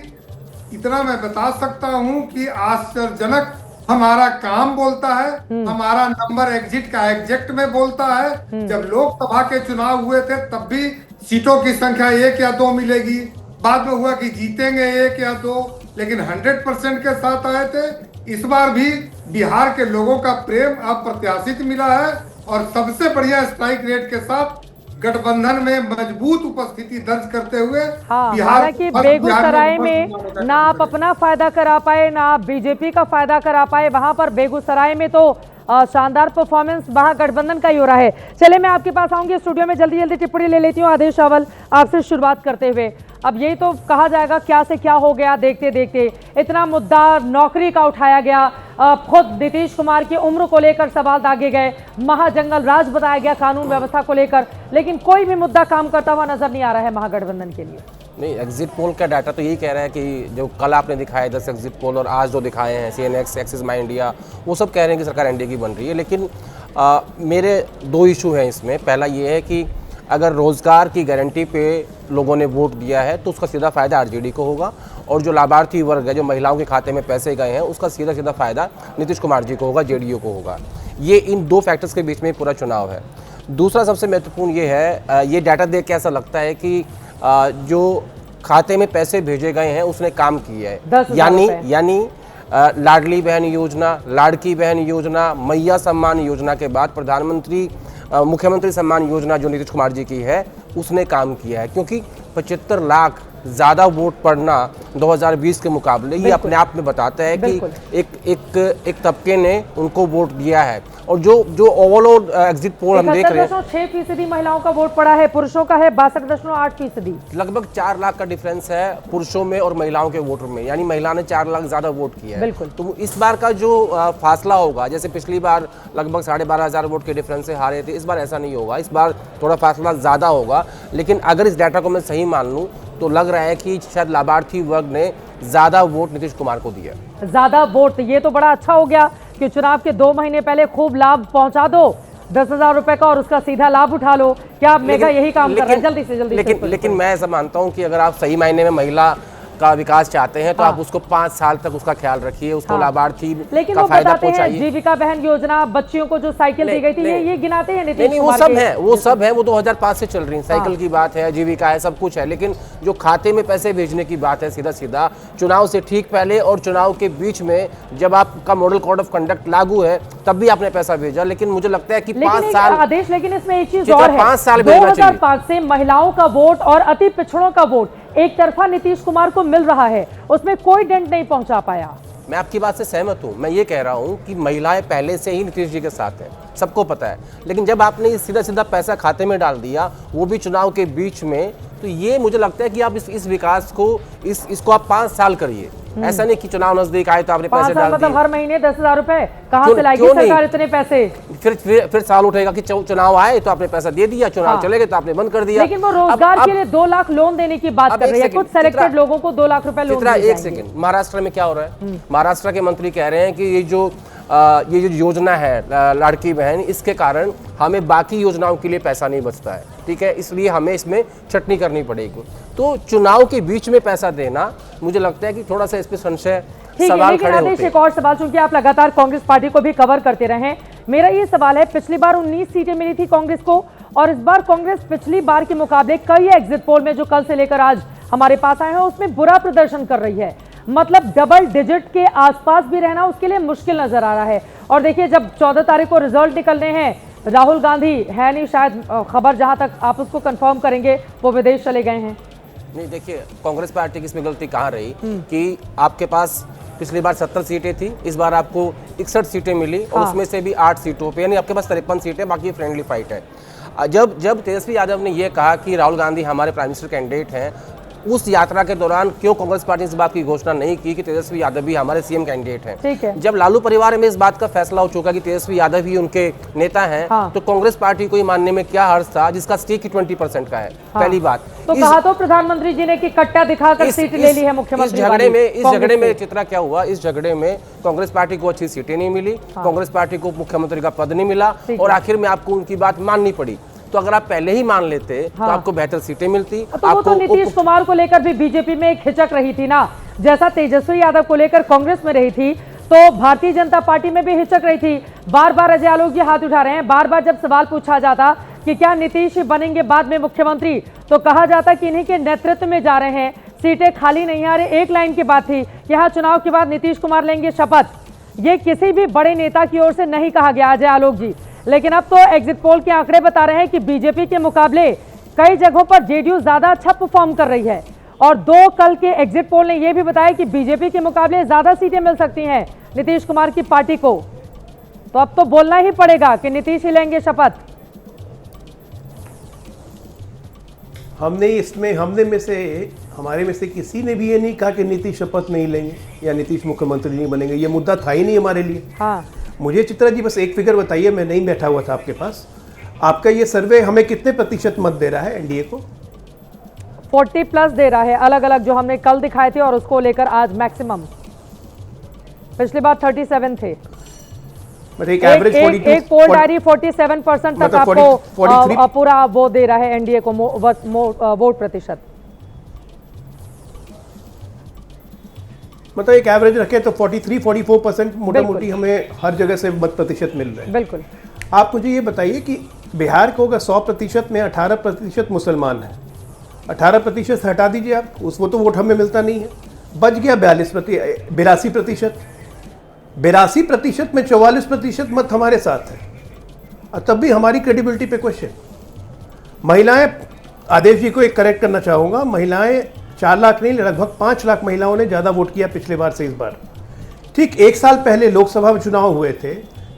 इतना मैं बता सकता हूं कि आश्चर्यजनक हमारा काम बोलता है, हमारा नंबर एग्जिट का एग्जैक्ट में बोलता है। जब लोकसभा के चुनाव हुए थे तब भी सीटों की संख्या 1 या 2 मिलेगी, बाद में हुआ कि जीतेंगे 1 या 2, लेकिन 100% के साथ आए थे। इस बार भी बिहार के लोगों का प्रेम अप्रत्याशित मिला है और सबसे बढ़िया स्ट्राइक रेट के साथ गठबंधन में मजबूत उपस्थिति दर्ज करते हुए हालांकि बेगूसराय में ना आप अपना फायदा करा पाए, ना आप बीजेपी का फायदा करा पाए। वहां पर बेगूसराय में तो शानदार परफॉर्मेंस महागठबंधन का ही हो रहा है। चले, मैं आपके पास आऊंगी स्टूडियो में, जल्दी टिप्पणी ले लेती हूँ। आदेश रावल, आपसे शुरुआत करते हुए, अब यही तो कहा जाएगा क्या से क्या हो गया देखते देखते। इतना मुद्दा नौकरी का उठाया गया, खुद नीतीश कुमार की उम्र को लेकर सवाल दागे गए, महाजंगल राज बताया गया कानून व्यवस्था को लेकर, लेकिन कोई भी मुद्दा काम करता हुआ नजर नहीं आ रहा है महागठबंधन के लिए। नहीं, एग्जिट पोल का डाटा तो यही कह रहा है कि जो कल आपने दिखाया 10 एग्जिट पोल और आज जो दिखाए हैं CNX, एक्सिस माई इंडिया, वो सब कह रहे हैं कि सरकार एनडीए की बन रही है। लेकिन मेरे दो इशू हैं इसमें। पहला ये है कि अगर रोज़गार की गारंटी पे लोगों ने वोट दिया है तो उसका सीधा फ़ायदा आरजेडी को होगा, और जो लाभार्थी वर्ग है, जो महिलाओं के खाते में पैसे गए हैं, उसका सीधा सीधा फ़ायदा नीतीश कुमार जी को होगा, जेडीयू को होगा। ये इन दो फैक्टर्स के बीच में पूरा चुनाव है। दूसरा सबसे महत्वपूर्ण ये है, ये डाटा देख के ऐसा लगता है कि जो खाते में पैसे भेजे गए हैं उसने काम किया है। यानी लाडली बहन योजना, लाड़की बहन योजना, मैया सम्मान योजना के बाद प्रधानमंत्री मुख्यमंत्री सम्मान योजना जो नीतीश कुमार जी की है, उसने काम किया है। क्योंकि 75 लाख ज़्यादा वोट पड़ना 2020 के मुकाबले ये अपने आप में बताता है कि एक तबके ने उनको वोट दिया है। और जो ओवरऑल एग्जिट पोल हम देख रहे हैं, 6% महिलाओं का वोट पड़ा है, पुरुषों का है 62.8%। लगभग 4 लाख का डिफरेंस है पुरुषों में और महिलाओं के वोटर में, यानी महिला ने 4 लाख ज़्यादा वोट किया है। तो इस बार का जो फासला होगा, जैसे पिछली बार लगभग 12,500 वोट के डिफरेंस से हारे थे, इस बार ऐसा नहीं होगा, इस बार थोड़ा फासला ज़्यादा होगा। लेकिन अगर इस डाटा को मैं सही मान लूँ तो लग रहा है कि शायद लाभार्थी वर्ग ने ज़्यादा वोट नीतीश कुमार को दिया। ज़्यादा वोट, ये तो बड़ा अच्छा हो गया कि चुनाव के 2 महीने पहले खूब लाभ पहुंचा दो 10,000 रुपए का और उसका सीधा लाभ उठा लो। क्या मेगा यही काम कर रहा है जल्दी से जल्दी? लेकिन मैं ऐसा मानता हूं कि अगर आप सही मायने में महिला का विकास चाहते हैं तो आप उसको 5 साल तक उसका ख्याल रखिए, उसको लाभार्थी का फायदा पहुंचाइए। जीविका बहन योजना, बच्चियों को जो साइकिल दी गई थी, ये गिनाते हैं नीतीश नहीं, वो सब है, वो 2005 से चल रही है। साइकिल की बात है, जीविका है, सब कुछ है। लेकिन जो खाते में पैसे भेजने की बात है, सीधा सीधा चुनाव से ठीक पहले और चुनाव के बीच में जब आपका मॉडल कोड ऑफ कंडक्ट लागू है तब भी आपने पैसा भेजा। लेकिन मुझे लगता है कि 5 साल आदेश, लेकिन इसमें एक चीज और है, 5 साल 2005 से महिलाओं का वोट और अति पिछड़ों का वोट एक तरफा नीतीश कुमार को मिल रहा है, उसमें कोई डेंट नहीं पहुंचा पाया। मैं आपकी बात से सहमत हूं। मैं ये कह रहा हूं कि महिलाएं पहले से ही नीतीश जी के साथ हैं, सबको पता है। लेकिन जब आपने सीधा सीधा पैसा खाते में डाल दिया, वो भी चुनाव के बीच में, तो ये मुझे लगता है कि आप इस विकास को इसको आप 5 साल करिए। ऐसा नहीं कि चुनाव नजदीक आए तो आपने पैसे डाल दिए। मतलब हर महीने 10,000 रुपए कहां से लाएगी सरकार इतने पैसे? फिर साल उठेगा कि चुनाव आए तो आपने पैसा दे दिया, चुनाव चले गए तो आपने बंद कर दिया। लेकिन वो रोजगार के लिए 2 लाख लोन देने की बात कर रही है, कुछ सेलेक्टेड लोगों को 2 लाख रुपए लोन दिए जाएंगे। एक सेकंड, महाराष्ट्र में क्या हो रहा है? महाराष्ट्र के मंत्री कह रहे हैं कि ये जो योजना है लाड़की बहन, इसके कारण हमें बाकी योजनाओं के लिए पैसा नहीं बचता है, ठीक है, इसलिए हमें इसमें छटनी करनी पड़ेगी। तो चुनाव के बीच में पैसा देना, मुझे लगता है कि थोड़ा सा इस पे संशय सवाल खड़े होते हैं। एक और सवाल, चूंकि आप लगातार कांग्रेस पार्टी को भी कवर करते रहे, मेरा ये सवाल है, पिछली बार 19 सीटें मिली थी कांग्रेस को, और इस बार कांग्रेस पिछली बार के मुकाबले कई एग्जिट पोल में जो कल से लेकर आज हमारे पास आए हैं उसमें बुरा प्रदर्शन कर रही है। मतलब डबल डिजिट के आसपास भी रहना उसके लिए मुश्किल नजर आ रहा है। और देखिए, जब 14 तारीख को रिजल्ट निकलने हैं, राहुल गांधी है नहीं, शायद खबर जहां तक आप उसको कंफर्म करेंगे, वो विदेश चले गए हैं। नहीं, देखिए, कांग्रेस पार्टी की इसमें गलती कहाँ रही कि आपके पास पिछली बार 70 सीटें थी, इस बार आपको 61 सीटें मिली, और उसमें से भी 8 सीटों पे, यानी आपके पास 53 सीटें, बाकी फ्रेंडली फाइट है। जब तेजस्वी यादव ने यह कहा कि राहुल गांधी हमारे प्राइम मिनिस्टर कैंडिडेट हैं, उस यात्रा के दौरान क्यों कांग्रेस पार्टी ने इस बात की घोषणा नहीं की कि तेजस्वी यादव भी हमारे सीएम कैंडिडेट हैं? ठीक है। जब लालू परिवार में इस बात का फैसला हो चुका कि तेजस्वी यादव ही उनके नेता हैं, तो कांग्रेस पार्टी को ये मानने में क्या हर्ष था, जिसका स्टेक ही 20% का है। पहली बात तो कहा तो प्रधानमंत्री जी ने कि कट्टा दिखाकर सीट ले ली है मुख्यमंत्री। इस झगड़े में चित्रा क्या हुआ, इस झगड़े में कांग्रेस पार्टी को अच्छी सीटें नहीं मिली, कांग्रेस पार्टी को मुख्यमंत्री का पद नहीं मिला, और आखिर में आपको उनकी बात माननी पड़ी। तो अगर आप पहले ही मान लेते तो आपको बेहतर सीटें मिलती। तो वो तो नीतीश कुमार को लेकर भी बीजेपी में एक हिचक रही थी ना, जैसा तेजस्वी यादव को लेकर कांग्रेस में रही थी, तो भारतीय जनता पार्टी में भी हिचक रही थी। बार बार अजय आलोक जी हाथ उठा रहे हैं, बार बार जब सवाल पूछा जाता कि क्या नीतीश बनेंगे बाद में मुख्यमंत्री, तो कहा जाता कि इन्हीं के नेतृत्व में जा रहे हैं, सीटें खाली नहीं आ रही। एक लाइन की बात थी, यहाँ चुनाव के बाद नीतीश कुमार लेंगे शपथ। ये किसी भी बड़े नेता की ओर से नहीं कहा गया अजय आलोक जी। लेकिन अब तो एग्जिट पोल के आंकड़े बता रहे हैं कि बीजेपी के मुकाबले कई जगहों पर जेडीयू ज्यादा अच्छा परफॉर्म कर रही है, और 2 कल के एग्जिट पोल ने यह भी बताया कि बीजेपी के मुकाबले ज्यादा सीटें मिल सकती हैं नीतीश कुमार की पार्टी को। तो अब तो बोलना ही पड़ेगा कि नीतीश ही लेंगे शपथ। हमने हमारे में से किसी ने भी ये नहीं कहा कि नीतीश शपथ नहीं लेंगे या नीतीश मुख्यमंत्री नहीं बनेंगे। ये मुद्दा था ही नहीं हमारे लिए। हाँ। मुझे चित्रा जी बस एक फिगर बताइए, मैं नहीं बैठा हुआ था आपके पास, आपका ये सर्वे हमें कितने प्रतिशत मत दे रहा है एनडीए को? 40+ दे रहा है, अलग अलग जो हमने कल दिखाए थे और उसको लेकर आज मैक्सिमम। पिछली बार 37 थे। मतलब एक एवरेज 42, एक पोल डायरी 47% तक मतलब आपको पूरा वो दे रहा है एनडीए को वोट प्रतिशत। मतलब एक एवरेज रखे तो 43-44% मोटा मोटी हमें हर जगह से मत प्रतिशत मिल रहे हैं। बिल्कुल। आप मुझे ये बताइए कि बिहार को अगर 100% में 18% मुसलमान है, 18% हटा दीजिए आप, उसको तो वोट हमें मिलता नहीं है, बच गया 82%। 82% में 44% मत हमारे साथ है, और तब भी हमारी क्रेडिबिलिटी पे क्वेश्चन। महिलाएं, आदेश जी को एक करेक्ट करना चाहूँगा, महिलाएं 4 लाख नहीं, लगभग 5 लाख महिलाओं ने ज़्यादा वोट किया पिछले बार से इस बार। ठीक 1 साल पहले लोकसभा में चुनाव हुए थे,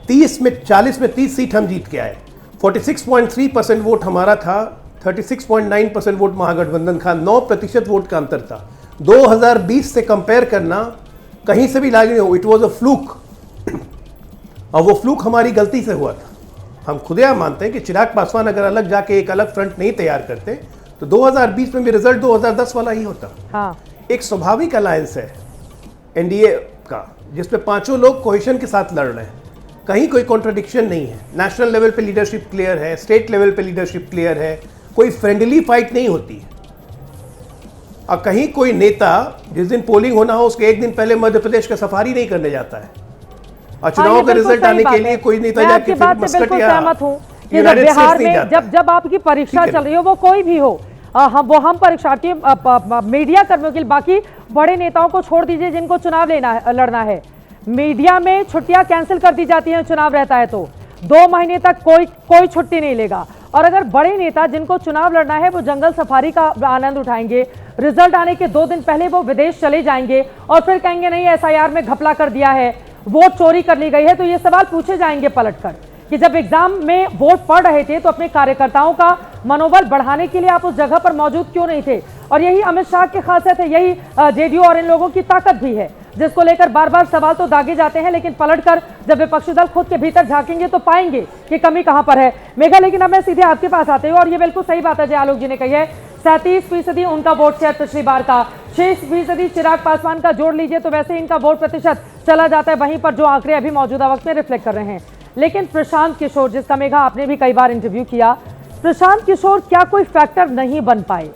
40 में 30 सीट हम जीत के आए, 46.3% वोट हमारा था, 36.9% वोट महागठबंधन का, 9% वोट का अंतर था। 2020 से कंपेयर करना कहीं से भी लागू नहीं हो, इट वॉज अ फ्लूक, और वो फ्लूक हमारी गलती से हुआ था। हम खुद यह मानते हैं कि चिराग पासवान अगर अलग जाके एक अलग फ्रंट नहीं तैयार करते तो 2020 में भी रिजल्ट 2010 वाला ही होता। हाँ। एक स्वाभाविक अलायंस है एनडीए का, जिसमें 5 लोग कोहेशन के साथ लड़ रहे हैं, कहीं कोई कॉन्ट्रडिक्शन नहीं है। नेशनल लेवल पे लीडरशिप क्लियर है, स्टेट लेवल पे लीडरशिप क्लियर है, कोई फ्रेंडली फाइट नहीं होती है। और कहीं कोई नेता जिस दिन पोलिंग होना हो उसके एक दिन पहले मध्य प्रदेश का सफारी नहीं करने जाता है, और चुनाव का रिजल्ट आने के लिए कोई नेता जाके फिर मस्कट या बिहार में जब आपकी परीक्षा चल रही हो, वो कोई भी हो, हम परीक्षार्थी मीडिया कर्मियों के लिए, बाकी बड़े नेताओं को छोड़ दीजिए जिनको चुनाव लड़ना है, मीडिया में छुट्टियां कैंसिल कर दी जाती हैं, चुनाव रहता है तो 2 महीने तक कोई छुट्टी नहीं लेगा। और अगर बड़े नेता जिनको चुनाव लड़ना है वो जंगल सफारी का आनंद उठाएंगे, रिजल्ट आने के 2 दिन पहले वो विदेश चले जाएंगे और फिर कहेंगे नहीं एसआईआर में घपला कर दिया है, वोट चोरी कर ली गई है, तो ये सवाल पूछे जाएंगे पलटकर कि जब एग्जाम में वोट पड़ रहे थे तो अपने कार्यकर्ताओं का मनोबल बढ़ाने के लिए आप उस जगह पर मौजूद क्यों नहीं थे। और यही अमित शाह की खासियत है, यही जेडीयू और इन लोगों की ताकत भी है, जिसको लेकर बार बार सवाल तो दागे जाते हैं, लेकिन पलटकर जब विपक्षी दल खुद के भीतर झांकेंगे तो पाएंगे कि कमी कहां पर है। मेघा, लेकिन अब मैं सीधे आपके पास आते हूँ, और ये बिल्कुल सही बात है जो आलोक जी ने कही है, 37% उनका वोट शेयर पिछली बार का, 6% चिराग पासवान का जोड़ लीजिए तो वैसे इनका वोट प्रतिशत चला जाता है वहीं पर जो आंकड़े अभी मौजूदा वक्त में रिफ्लेक्ट कर रहे हैं। लेकिन प्रशांत किशोर, जिसका मेघा आपने भी कई बार इंटरव्यू किया, प्रशांत किशोर क्या कोई फैक्टर नहीं बन पाए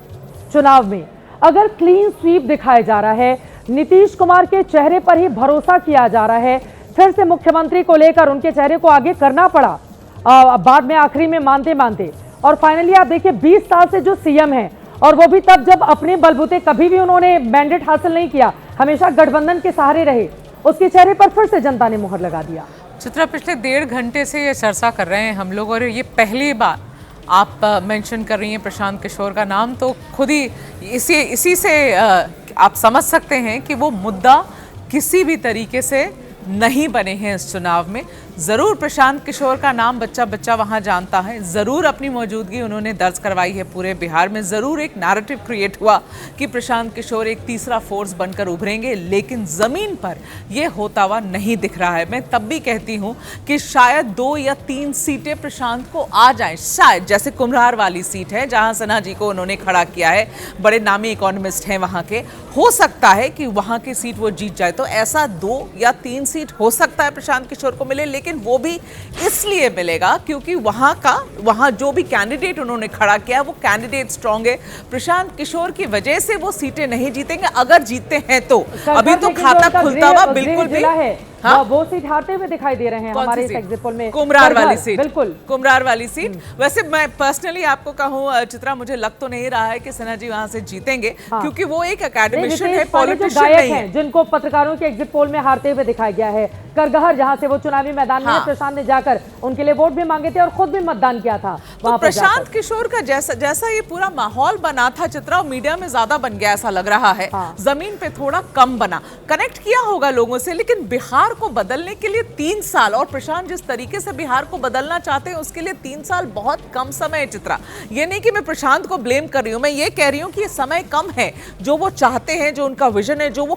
चुनाव में? अगर क्लीन स्वीप दिखाया जा रहा है, नीतीश कुमार के चेहरे पर ही भरोसा किया जा रहा है, फिर से मुख्यमंत्री को लेकर उनके चेहरे को आगे करना पड़ा बाद में आखिरी में मानते, और फाइनली आप देखिए 20 साल से जो सीएम है, और वो भी तब जब अपने बलबूते कभी भी उन्होंने मैंडेट हासिल नहीं किया, हमेशा गठबंधन के सहारे रहे, उसके चेहरे पर फिर से जनता ने मुहर लगा दिया। चित्रा, पिछले 1.5 घंटे से ये चर्चा कर रहे हैं हम लोग, और ये पहली बार आप मेंशन कर रही हैं प्रशांत किशोर का नाम, तो खुद ही इसी से आप समझ सकते हैं कि वो मुद्दा किसी भी तरीके से नहीं बने हैं इस चुनाव में। ज़रूर प्रशांत किशोर का नाम बच्चा वहाँ जानता है, ज़रूर अपनी मौजूदगी उन्होंने दर्ज करवाई है पूरे बिहार में, ज़रूर एक नैरेटिव क्रिएट हुआ कि प्रशांत किशोर एक तीसरा फोर्स बनकर उभरेंगे, लेकिन ज़मीन पर ये होता हुआ नहीं दिख रहा है। मैं तब भी कहती हूँ कि शायद 2 या 3 सीटें प्रशांत को आ जाएं, शायद, जैसे कुम्हरार वाली सीट है जहाँ सिन्हा जी को उन्होंने खड़ा किया है, बड़े नामी इकोनॉमिस्ट हैं वहाँ के, हो सकता है कि वहाँ की सीट वो जीत जाए, तो ऐसा 2 या 3 सीट हो सकता है प्रशांत किशोर को मिले, लेकिन वो भी इसलिए मिलेगा क्योंकि वहां जो भी कैंडिडेट उन्होंने खड़ा किया वो कैंडिडेट स्ट्रांग है। प्रशांत किशोर की वजह से वो सीटें नहीं जीतेंगे, अगर जीतते हैं तो। अभी तो खाता खुलता हुआ बिल्कुल भी है। हाँ? वो सीट हारते हुए दिखाई दे रहे हैं हमारे एग्जिट पोल में। कुम्हरार वाली सीट, बिल्कुल कुम्हरार वाली सीट। वैसे मैं पर्सनली आपको कहूँ चित्रा, मुझे लग तो नहीं रहा है कि सिन्हा जी वहां से जीतेंगे, हाँ। क्योंकि वो एक एकेडमिशियन है, पॉलिटिशियन नहीं है, जिनको पत्रकारों के एग्जिट पोल में हारते हुए दिखाया गया है। करगहर, जहां से वो चुनावी मैदान में प्रशांत ने जाकर उनके लिए वोट भी मांगे थे और खुद भी मतदान किया था। वहां पर प्रशांत जाकर। किशोर का जैसा ये पूरा माहौल बना था चित्रा, मीडिया में ज्यादा बन गया ऐसा लग रहा है, जमीन पे थोड़ा कम बना। कनेक्ट किया होगा लोगों से, लेकिन बिहार को बदलने के लिए 3 साल, और प्रशांत जिस तरीके से बिहार को बदलना चाहते हैं उसके लिए 3 साल बहुत कम समय है चित्रा। ये नहीं कि मैं प्रशांत को ब्लेम कर रही हूं, मैं ये कह रही हूं कि ये समय कम है। जो वो चाहते हैं, जो उनका विजन है, जो वो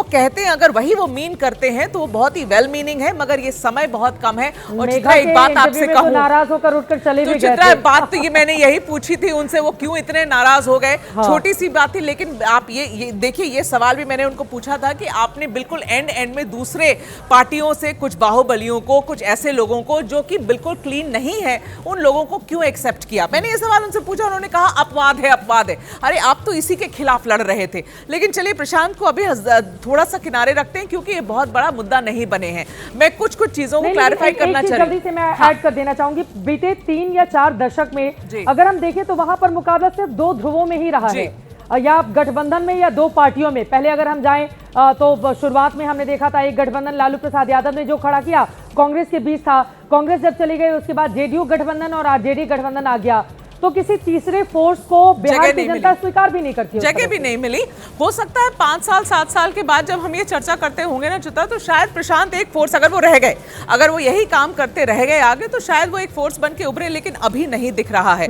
कहते हैं अगर वही वो मीन करते हैं तो वो बहुत ही वेल मीनिंग है, मगर ये समय बहुत कम है। और चित्रा एक बात आपसे कहूं, नाराज होकर उठकर चले भी गए चित्रा थे। बात तो ये मैंने यही पूछी थी उनसे, वो क्यों इतने नाराज हो गए। छोटी सी बात थी, लेकिन आप ये देखिए, ये सवाल भी मैंने उनको पूछा था कि आपने बिल्कुल एंड में दूसरे पार्टियों से कुछ बाहुबलियों को, कुछ ऐसे लोगों को जो कि बिल्कुल क्लीन नहीं है, उन लोगों को क्यों एक्सेप्ट किया। मैंने ये सवाल उनसे पूछा, उन्होंने कहा अपवाद है। अरे आप तो इसी के खिलाफ लड़ रहे थे। लेकिन चलिए प्रशांत को अभी थोड़ा सा किनारे रखते हैं, क्योंकि ये बहुत बड़ा मुद्दा नहीं बने हैं। मैं कुछ चीजों को क्लैरिफाई करना चाह रही हूं। जल्दी से मैं ऐड कर देना चाहूंगी, बीते 3 या 4 दशक में अगर हम देखें तो वहां पर मुकाबला सिर्फ 2 ध्रुवों में ही रहा है, या गठबंधन में या 2 पार्टियों में। पहले अगर हम जाएं तो शुरुआत में हमने देखा था एक गठबंधन लालू प्रसाद यादव ने जो खड़ा किया, कांग्रेस के बीच था। कांग्रेस जब चली गई उसके बाद जेडीयू गठबंधन और आरजेडी गठबंधन आ गया, तो किसी तीसरे फोर्स को बिहार की जनता स्वीकार भी नहीं करती, जगह भी नहीं मिली। हो सकता है 5 साल 7 साल के बाद जब हम ये चर्चा करते होंगे ना चित्रा, तो शायद प्रशांत एक फोर्स, अगर वो रह गए, अगर वो यही काम करते रह गए आगे, तो शायद वो एक फोर्स बन के उभरे, लेकिन अभी नहीं दिख रहा है।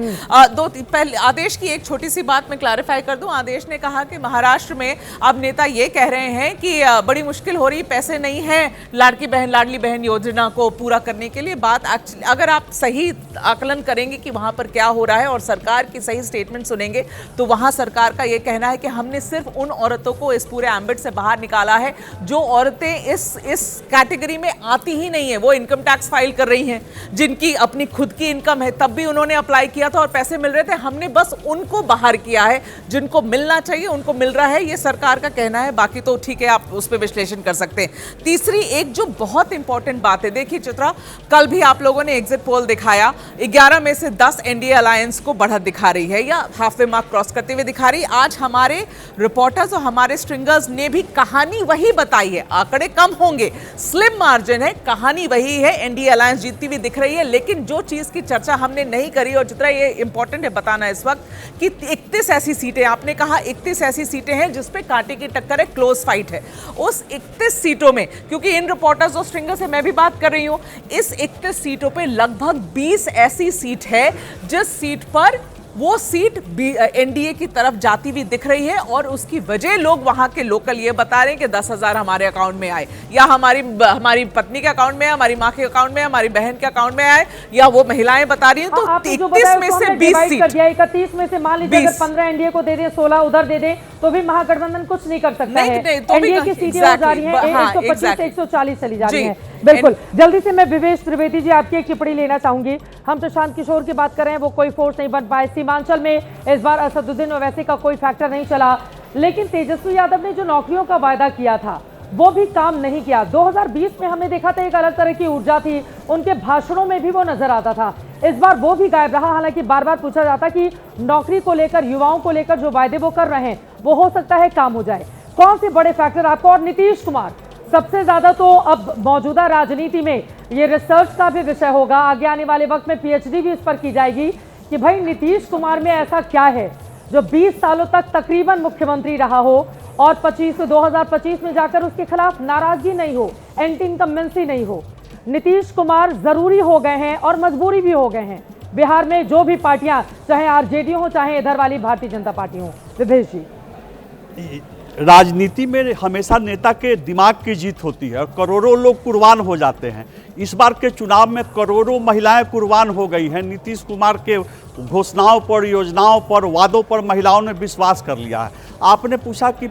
पहले आदेश की एक छोटी सी बात मैं क्लैरिफाई कर दूं। आदेश ने कहा कि महाराष्ट्र में अब नेता ये कह रहे हैं कि बड़ी मुश्किल हो रही, पैसे नहीं है लाडली बहन योजना को पूरा करने के लिए। बात अगर आप सही आकलन करेंगे कि वहां पर क्या हो रहा है और सरकार की सही स्टेटमेंट सुनेंगे, तो वहां सरकार का यह कहना है कि हमने सिर्फ उन औरतों को इस पूरे एम्बिट से बाहर निकाला है जो औरतें इस कैटेगरी में आती ही नहीं है। वो इनकम टैक्स फाइल कर रही हैं, जिनकी अपनी खुद की इनकम है, तब भी उन्होंने अप्लाई किया था और पैसे मिल रहे थे। हमने बस उनको बाहर किया है, जिनको मिलना चाहिए उनको मिल रहा है, ये सरकार का कहना है। बाकी तो ठीक है, आप उस पर विश्लेषण कर सकते हैं। तीसरी एक जो बहुत इंपॉर्टेंट बात है, देखिए चित्रा, कल भी आप लोगों ने एग्जिट पोल दिखाया, 11 में से 10 एनडीए अलायंस को बढ़त दिखा रही है या हाफ वे मार्क क्रॉस करते हुए दिखा रही है। आज हमारे रिपोर्टर्स और हमारे स्ट्रिंगर्स ने भी कहानी वही बताई है। आंकड़े कम होंगे, स्लिम मार्जिन है, कहानी वही है, एनडीए अलायंस जीतती हुई दिख रही है। लेकिन जो चीज की चर्चा हमने नहीं करी, और जितना ये इंपॉर्टेंट है बताना इस वक्त, कि 31 ऐसी सीटें, आपने कहा 31 ऐसी सीटें हैं जिसपे कांटे की टक्कर है, क्लोज फाइट है। उस 31 सीटों में, क्योंकि इन रिपोर्टर्स और स्ट्रिंगर्स से मैं भी बात कर रही हूं, इस 31 सीटों पे लगभग 20 ऐसी सीट है जिस सीट पर वो सीट एनडीए की तरफ जाती हुई दिख रही है, और उसकी वजह लोग वहां के लोकल ये बता रहे हैं कि 10,000 हमारे अकाउंट में आए, या हमारी पत्नी के अकाउंट में, हमारी माँ के अकाउंट में, हमारी बहन के अकाउंट में आए, या वो महिलाएं बता रही हैं। तो 31 में से 20 सीट, 31 में से मान लीजिए अगर 15 एनडीए को दे दें, 16 उधर दे दें, तो भी महागठबंधन कुछ नहीं कर सकता है। एनडीए की सीटें हो जा रही हैं 125 से 140 चली जा रही हैं। बिल्कुल, जल्दी से मैं विवेश त्रिवेदी जी आपकी एक टिप्पणी लेना चाहूंगी। हम प्रशांत किशोर की बात कर रहे हैं, वो कोई फोर्स नहीं बन पाए। सीमांचल में इस बार असदुद्दीन ओवैसी का कोई फैक्टर नहीं चला, लेकिन तेजस्वी यादव ने जो नौकरियों का वायदा किया था वो भी काम नहीं किया। 2020 में हमने देखा था एक अलग तरह की ऊर्जा थी, उनके भाषणों में भी वो नजर आता था। इस बार वो भी गायब रहा। हालांकि बार बार पूछा जाता कि नौकरी को लेकर, युवाओं को लेकर जो वायदे वो कर रहे हैं वो हो सकता है काम हो जाए। कौन से बड़े फैक्टर आपको, और नीतीश कुमार सबसे ज्यादा तो अब मौजूदा राजनीति में ये रिसर्च का भी विषय होगा, आगे आने वाले वक्त में पीएचडी भी इस पर की जाएगी कि भाई नीतीश कुमार में ऐसा क्या है जो 20 सालों तक तकरीबन मुख्यमंत्री रहा हो और 2025 में जाकर उसके खिलाफ नाराजगी नहीं हो, एंटी इनकम्बेंसी नहीं हो। नीतीश कुमार जरूरी हो गए हैं और मजबूरी भी हो गए हैं बिहार में, जो भी पार्टियां, चाहे आरजेडी हो चाहे इधर वाली भारतीय जनता पार्टी हो। विभेश जी, राजनीति में हमेशा नेता के दिमाग की जीत होती है और करोड़ों लोग कुर्बान हो जाते हैं। इस बार के चुनाव में करोड़ों महिलाएं कुर्बान हो गई हैं। नीतीश कुमार के घोषणाओं पर, योजनाओं पर, वादों पर महिलाओं ने विश्वास कर लिया है। आपने पूछा कि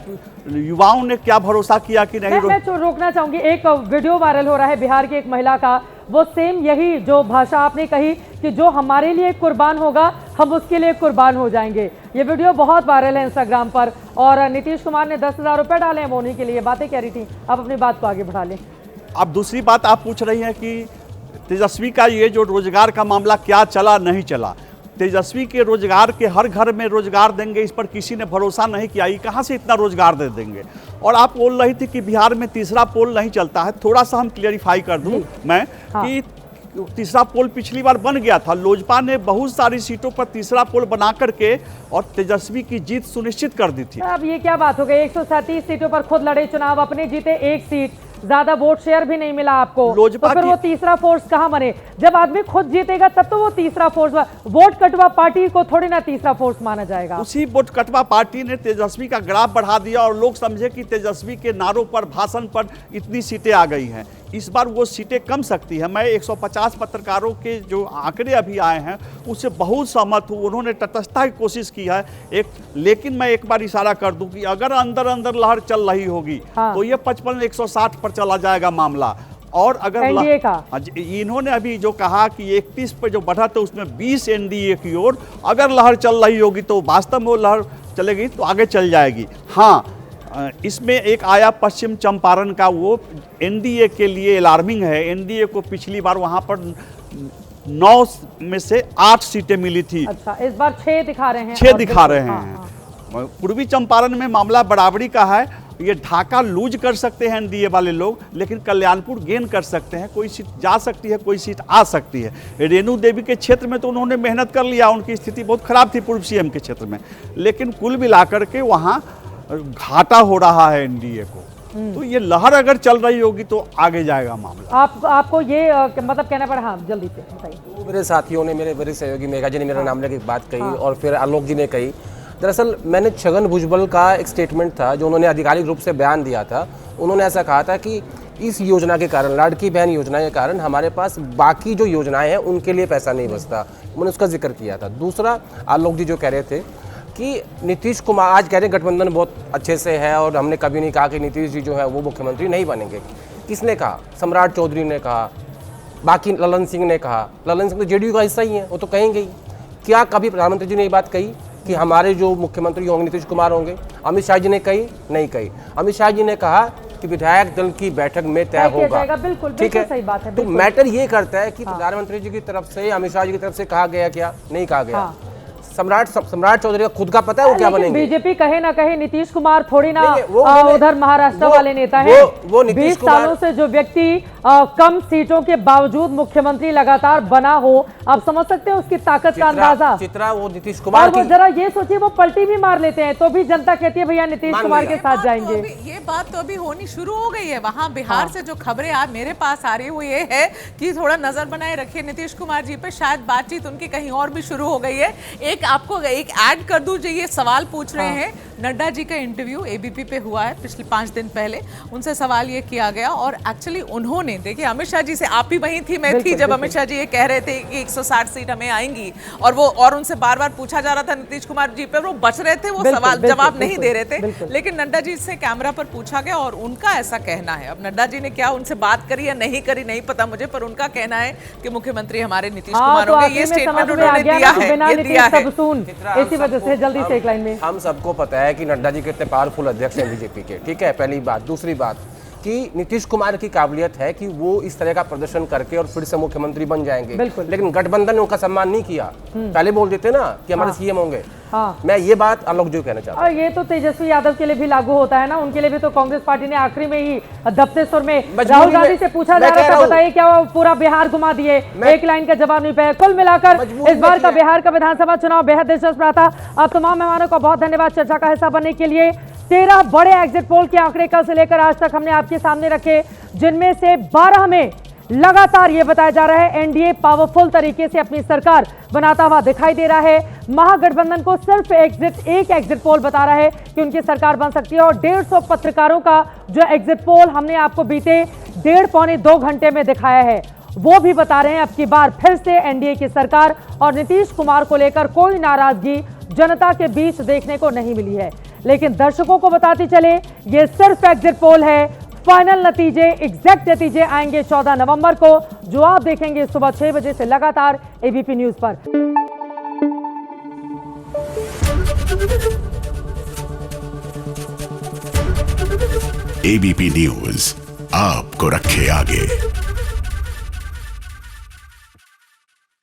युवाओं ने क्या भरोसा किया कि नहीं। मैं रोकना चाहूंगी, एक वीडियो वायरल हो रहा है बिहार की एक महिला का, वो सेम यही जो भाषा आपने कही कि जो हमारे लिए कुर्बान होगा हम उसके लिए कुर्बान हो जाएंगे। ये वीडियो बहुत वायरल है इंस्टाग्राम पर, और नीतीश कुमार ने 10,000 रुपए डाले हैं, वो उन्हीं के लिए बातें कह रही थी। आप अपनी बात को आगे बढ़ा लें। अब दूसरी बात आप पूछ रही हैं कि तेजस्वी का ये जो रोजगार का मामला क्या चला नहीं चला। तेजस्वी के रोजगार के हर घर में रोजगार देंगे, इस पर किसी ने भरोसा नहीं किया। ये कहाँ से इतना रोजगार दे देंगे। और आप बोल रही थी कि बिहार में तीसरा पोल नहीं चलता है। थोड़ा सा हम क्लियरिफाई कर दूं मैं कि तीसरा पोल पिछली बार बन गया था। लोजपा ने बहुत सारी सीटों पर तीसरा पोल बना करके और तेजस्वी की जीत सुनिश्चित कर दी थी। अब ये क्या बात हो गई, 137 सीटों पर खुद लड़े चुनाव, अपने जीते एक सीट, ज्यादा वोट शेयर भी नहीं मिला आपको, तो फिर वो तीसरा फोर्स कहां बने? जब आदमी खुद जीतेगा तब तो वो तीसरा फोर्स, वोट कटवा पार्टी को थोड़ी ना तीसरा फोर्स माना जाएगा। उसी वोट कटवा पार्टी ने तेजस्वी का ग्राफ बढ़ा दिया और लोग समझे कि तेजस्वी के नारों पर, भाषण पर इतनी सीटें आ गई हैं। इस बार वो सीटें कम सकती है। मैं 150 पत्रकारों के जो आंकड़े अभी आए हैं उससे बहुत सहमत हूँ। उन्होंने तटस्थता की कोशिश की है लेकिन मैं एक बार इशारा कर दूं कि अगर अंदर अंदर लहर चल रही होगी तो ये 55-160 पर चला जाएगा मामला। और अगर एनडीए का इन्होंने अभी जो कहा कि 31 पर जो बढ़ा तो उसमें 20 एनडीए की ओर अगर लहर चल रही होगी तो वास्तव में वो लहर चलेगी तो आगे चल जाएगी। हाँ, इसमें एक आया पश्चिम चंपारण का, वो एनडीए के लिए अलार्मिंग है। एनडीए को पिछली बार वहां पर 9 में से 8 सीटें मिली थी। अच्छा, इस बार 6 दिखा रहे हैं। 6 दिखा रहे हैं। पूर्वी चंपारण में मामला बराबरी का है। ये ढाका लूज कर सकते हैं एनडीए वाले लोग, लेकिन कल्याणपुर गेन कर सकते हैं। कोई सीट जा सकती है, कोई सीट आ सकती है। रेणु देवी के क्षेत्र में तो उन्होंने मेहनत कर लिया, उनकी स्थिति बहुत खराब थी पूर्व सीएम के क्षेत्र में, लेकिन कुल मिलाकर के वहाँ घाटा हो रहा है एनडीए को। तो ये लहर अगर चल रही होगी तो आगे जाएगा मामला। आपको ये मतलब कहना पड़ा? हाँ, जल्दी से बताइए। मेरे साथियों ने, मेरे वरिष्ठ सहयोगी मेघा जी ने मेरा नाम लेकर बात कही और फिर आलोक जी ने कही। दरअसल मैंने छगन भुजबल का एक स्टेटमेंट था जो उन्होंने आधिकारिक रूप से बयान दिया था। उन्होंने ऐसा कहा था कि इस योजना के कारण, लाड़की बहन योजना के कारण हमारे पास बाकी जो योजनाएं हैं उनके लिए पैसा नहीं बचता। मैंने उसका जिक्र किया था। दूसरा, आलोक जी जो कह रहे थे कि नीतीश कुमार, आज कह रहे हैं गठबंधन बहुत अच्छे से है और हमने कभी नहीं कहा कि नीतीश जी जो है वो मुख्यमंत्री नहीं बनेंगे। किसने कहा? सम्राट चौधरी ने कहा, बाकी ललन सिंह ने कहा। ललन सिंह तो जेडीयू का हिस्सा ही है, वो तो कहेंगे ही। क्या कभी प्रधानमंत्री जी ने ये बात कही कि हमारे जो मुख्यमंत्री होंगे नीतीश कुमार होंगे? अमित शाह जी ने कही? नहीं कही। अमित शाह जी ने कहा कि विधायक दल की बैठक में तय होगा। ठीक है, सही बात है। तो मैटर ये करता है कि प्रधानमंत्री जी की तरफ से, अमित शाह जी की तरफ से कहा गया क्या? नहीं कहा गया। सम्राट चौधरी का खुद का पता है वो क्या बनेंगे? बीजेपी कहे ना कहे नीतीश कुमार थोड़ी ना उधर महाराष्ट्र वाले नेता है। 20 सालों से जो व्यक्ति कम सीटों के बावजूद मुख्यमंत्री लगातार बना हो, आप समझ सकते हैं उसकी ताकत का अंदाजा। चित्रा, वो नीतीश कुमार और वो जरा ये सोचिए, वो पलटी भी मार लेते हैं तो भी जनता कहती है भैया नीतीश कुमार के साथ जाएंगे। ये बात तो अभी होनी शुरू हो गई है। वहां बिहार से जो खबरें आज मेरे पास आ रही, वो ये है कि थोड़ा नजर बनाए रखिए नीतीश कुमार जी पे, शायद बातचीत उनकी कहीं और भी शुरू हो गई है। आपको एक ऐड कर दूं, जो ये सवाल पूछ रहे हैं, नड्डा जी का इंटरव्यू एबीपी पे हुआ है पिछले 5 दिन पहले। उनसे सवाल ये किया गया और एक्चुअली उन्होंने, देखिए अमित शाह जी से, आप भी वहीं थी, मैं थी जब अमित शाह जी ये कह रहे थे कि 160 सीट हमें आएंगी, और उनसे बार बार पूछा जा रहा था नीतीश कुमार जी पे, वो बच रहे थे, वो सवाल जवाब नहीं दे रहे थे। लेकिन नड्डा जी से कैमरा पर पूछा गया और उनका ऐसा कहना है। अब नड्डा जी ने क्या उनसे बात करी या नहीं करी नहीं पता मुझे, पर उनका कहना है कि मुख्यमंत्री हमारे नीतीश कुमार होंगे। ये स्टेटमेंट उन्होंने दिया है। इसी वजह से जल्दी से एक लाइन में, हम सबको पता है कि नड्डा जी कितने पावरफुल अध्यक्ष हैं बीजेपी के। ठीक है, पहली बात। दूसरी बात कि नीतीश कुमार की काबिलियत है कि वो इस तरह का प्रदर्शन करके और फिर से मुख्यमंत्री बन जाएंगे। लेकिन गठबंधन ने उनका सम्मान नहीं किया। पहले बोल देते ना कि हमारे सीएम होंगे। मैं ये बात आलोक जी कहना चाहता हूँ। ये तो तेजस्वी यादव के लिए भी लागू होता है ना, उनके लिए भी तो कांग्रेस पार्टी ने आखिरी में ही दबते सुर में राहुल गांधी से पूछा जा रहा था, बताइए क्या वो पूरा बिहार घुमा दिए, एक लाइन का जवाब नहीं पाया। कुल मिलाकर इस बार का बिहार का विधानसभा चुनाव बेहद दिलचस्प रहा था। आप तमाम मेहमानों का बहुत धन्यवाद चर्चा का हिस्सा बनने के लिए। 13 बड़े एग्जिट पोल के आंकड़े कल से लेकर आज तक हमने आपके सामने रखे, जिनमें से 12 में लगातार ये बताया जा रहा है एनडीए पावरफुल तरीके से अपनी सरकार बनाता हुआ दिखाई दे रहा है। महागठबंधन को सिर्फ एक एग्जिट पोल बता रहा है कि उनकी सरकार बन सकती है, और 150 पत्रकारों का जो एग्जिट पोल हमने आपको बीते 1.5-2 घंटे में दिखाया है, वो भी बता रहे हैं अब की बार फिर से एनडीए की सरकार और नीतीश कुमार को लेकर कोई नाराजगी जनता के बीच देखने को नहीं मिली है। लेकिन दर्शकों को बताते चले, ये सिर्फ एग्जिट पोल है। फाइनल नतीजे, एग्जैक्ट नतीजे आएंगे 14 नवंबर को, जो आप देखेंगे सुबह 6 बजे से लगातार एबीपी न्यूज पर। एबीपी न्यूज आपको रखे आगे।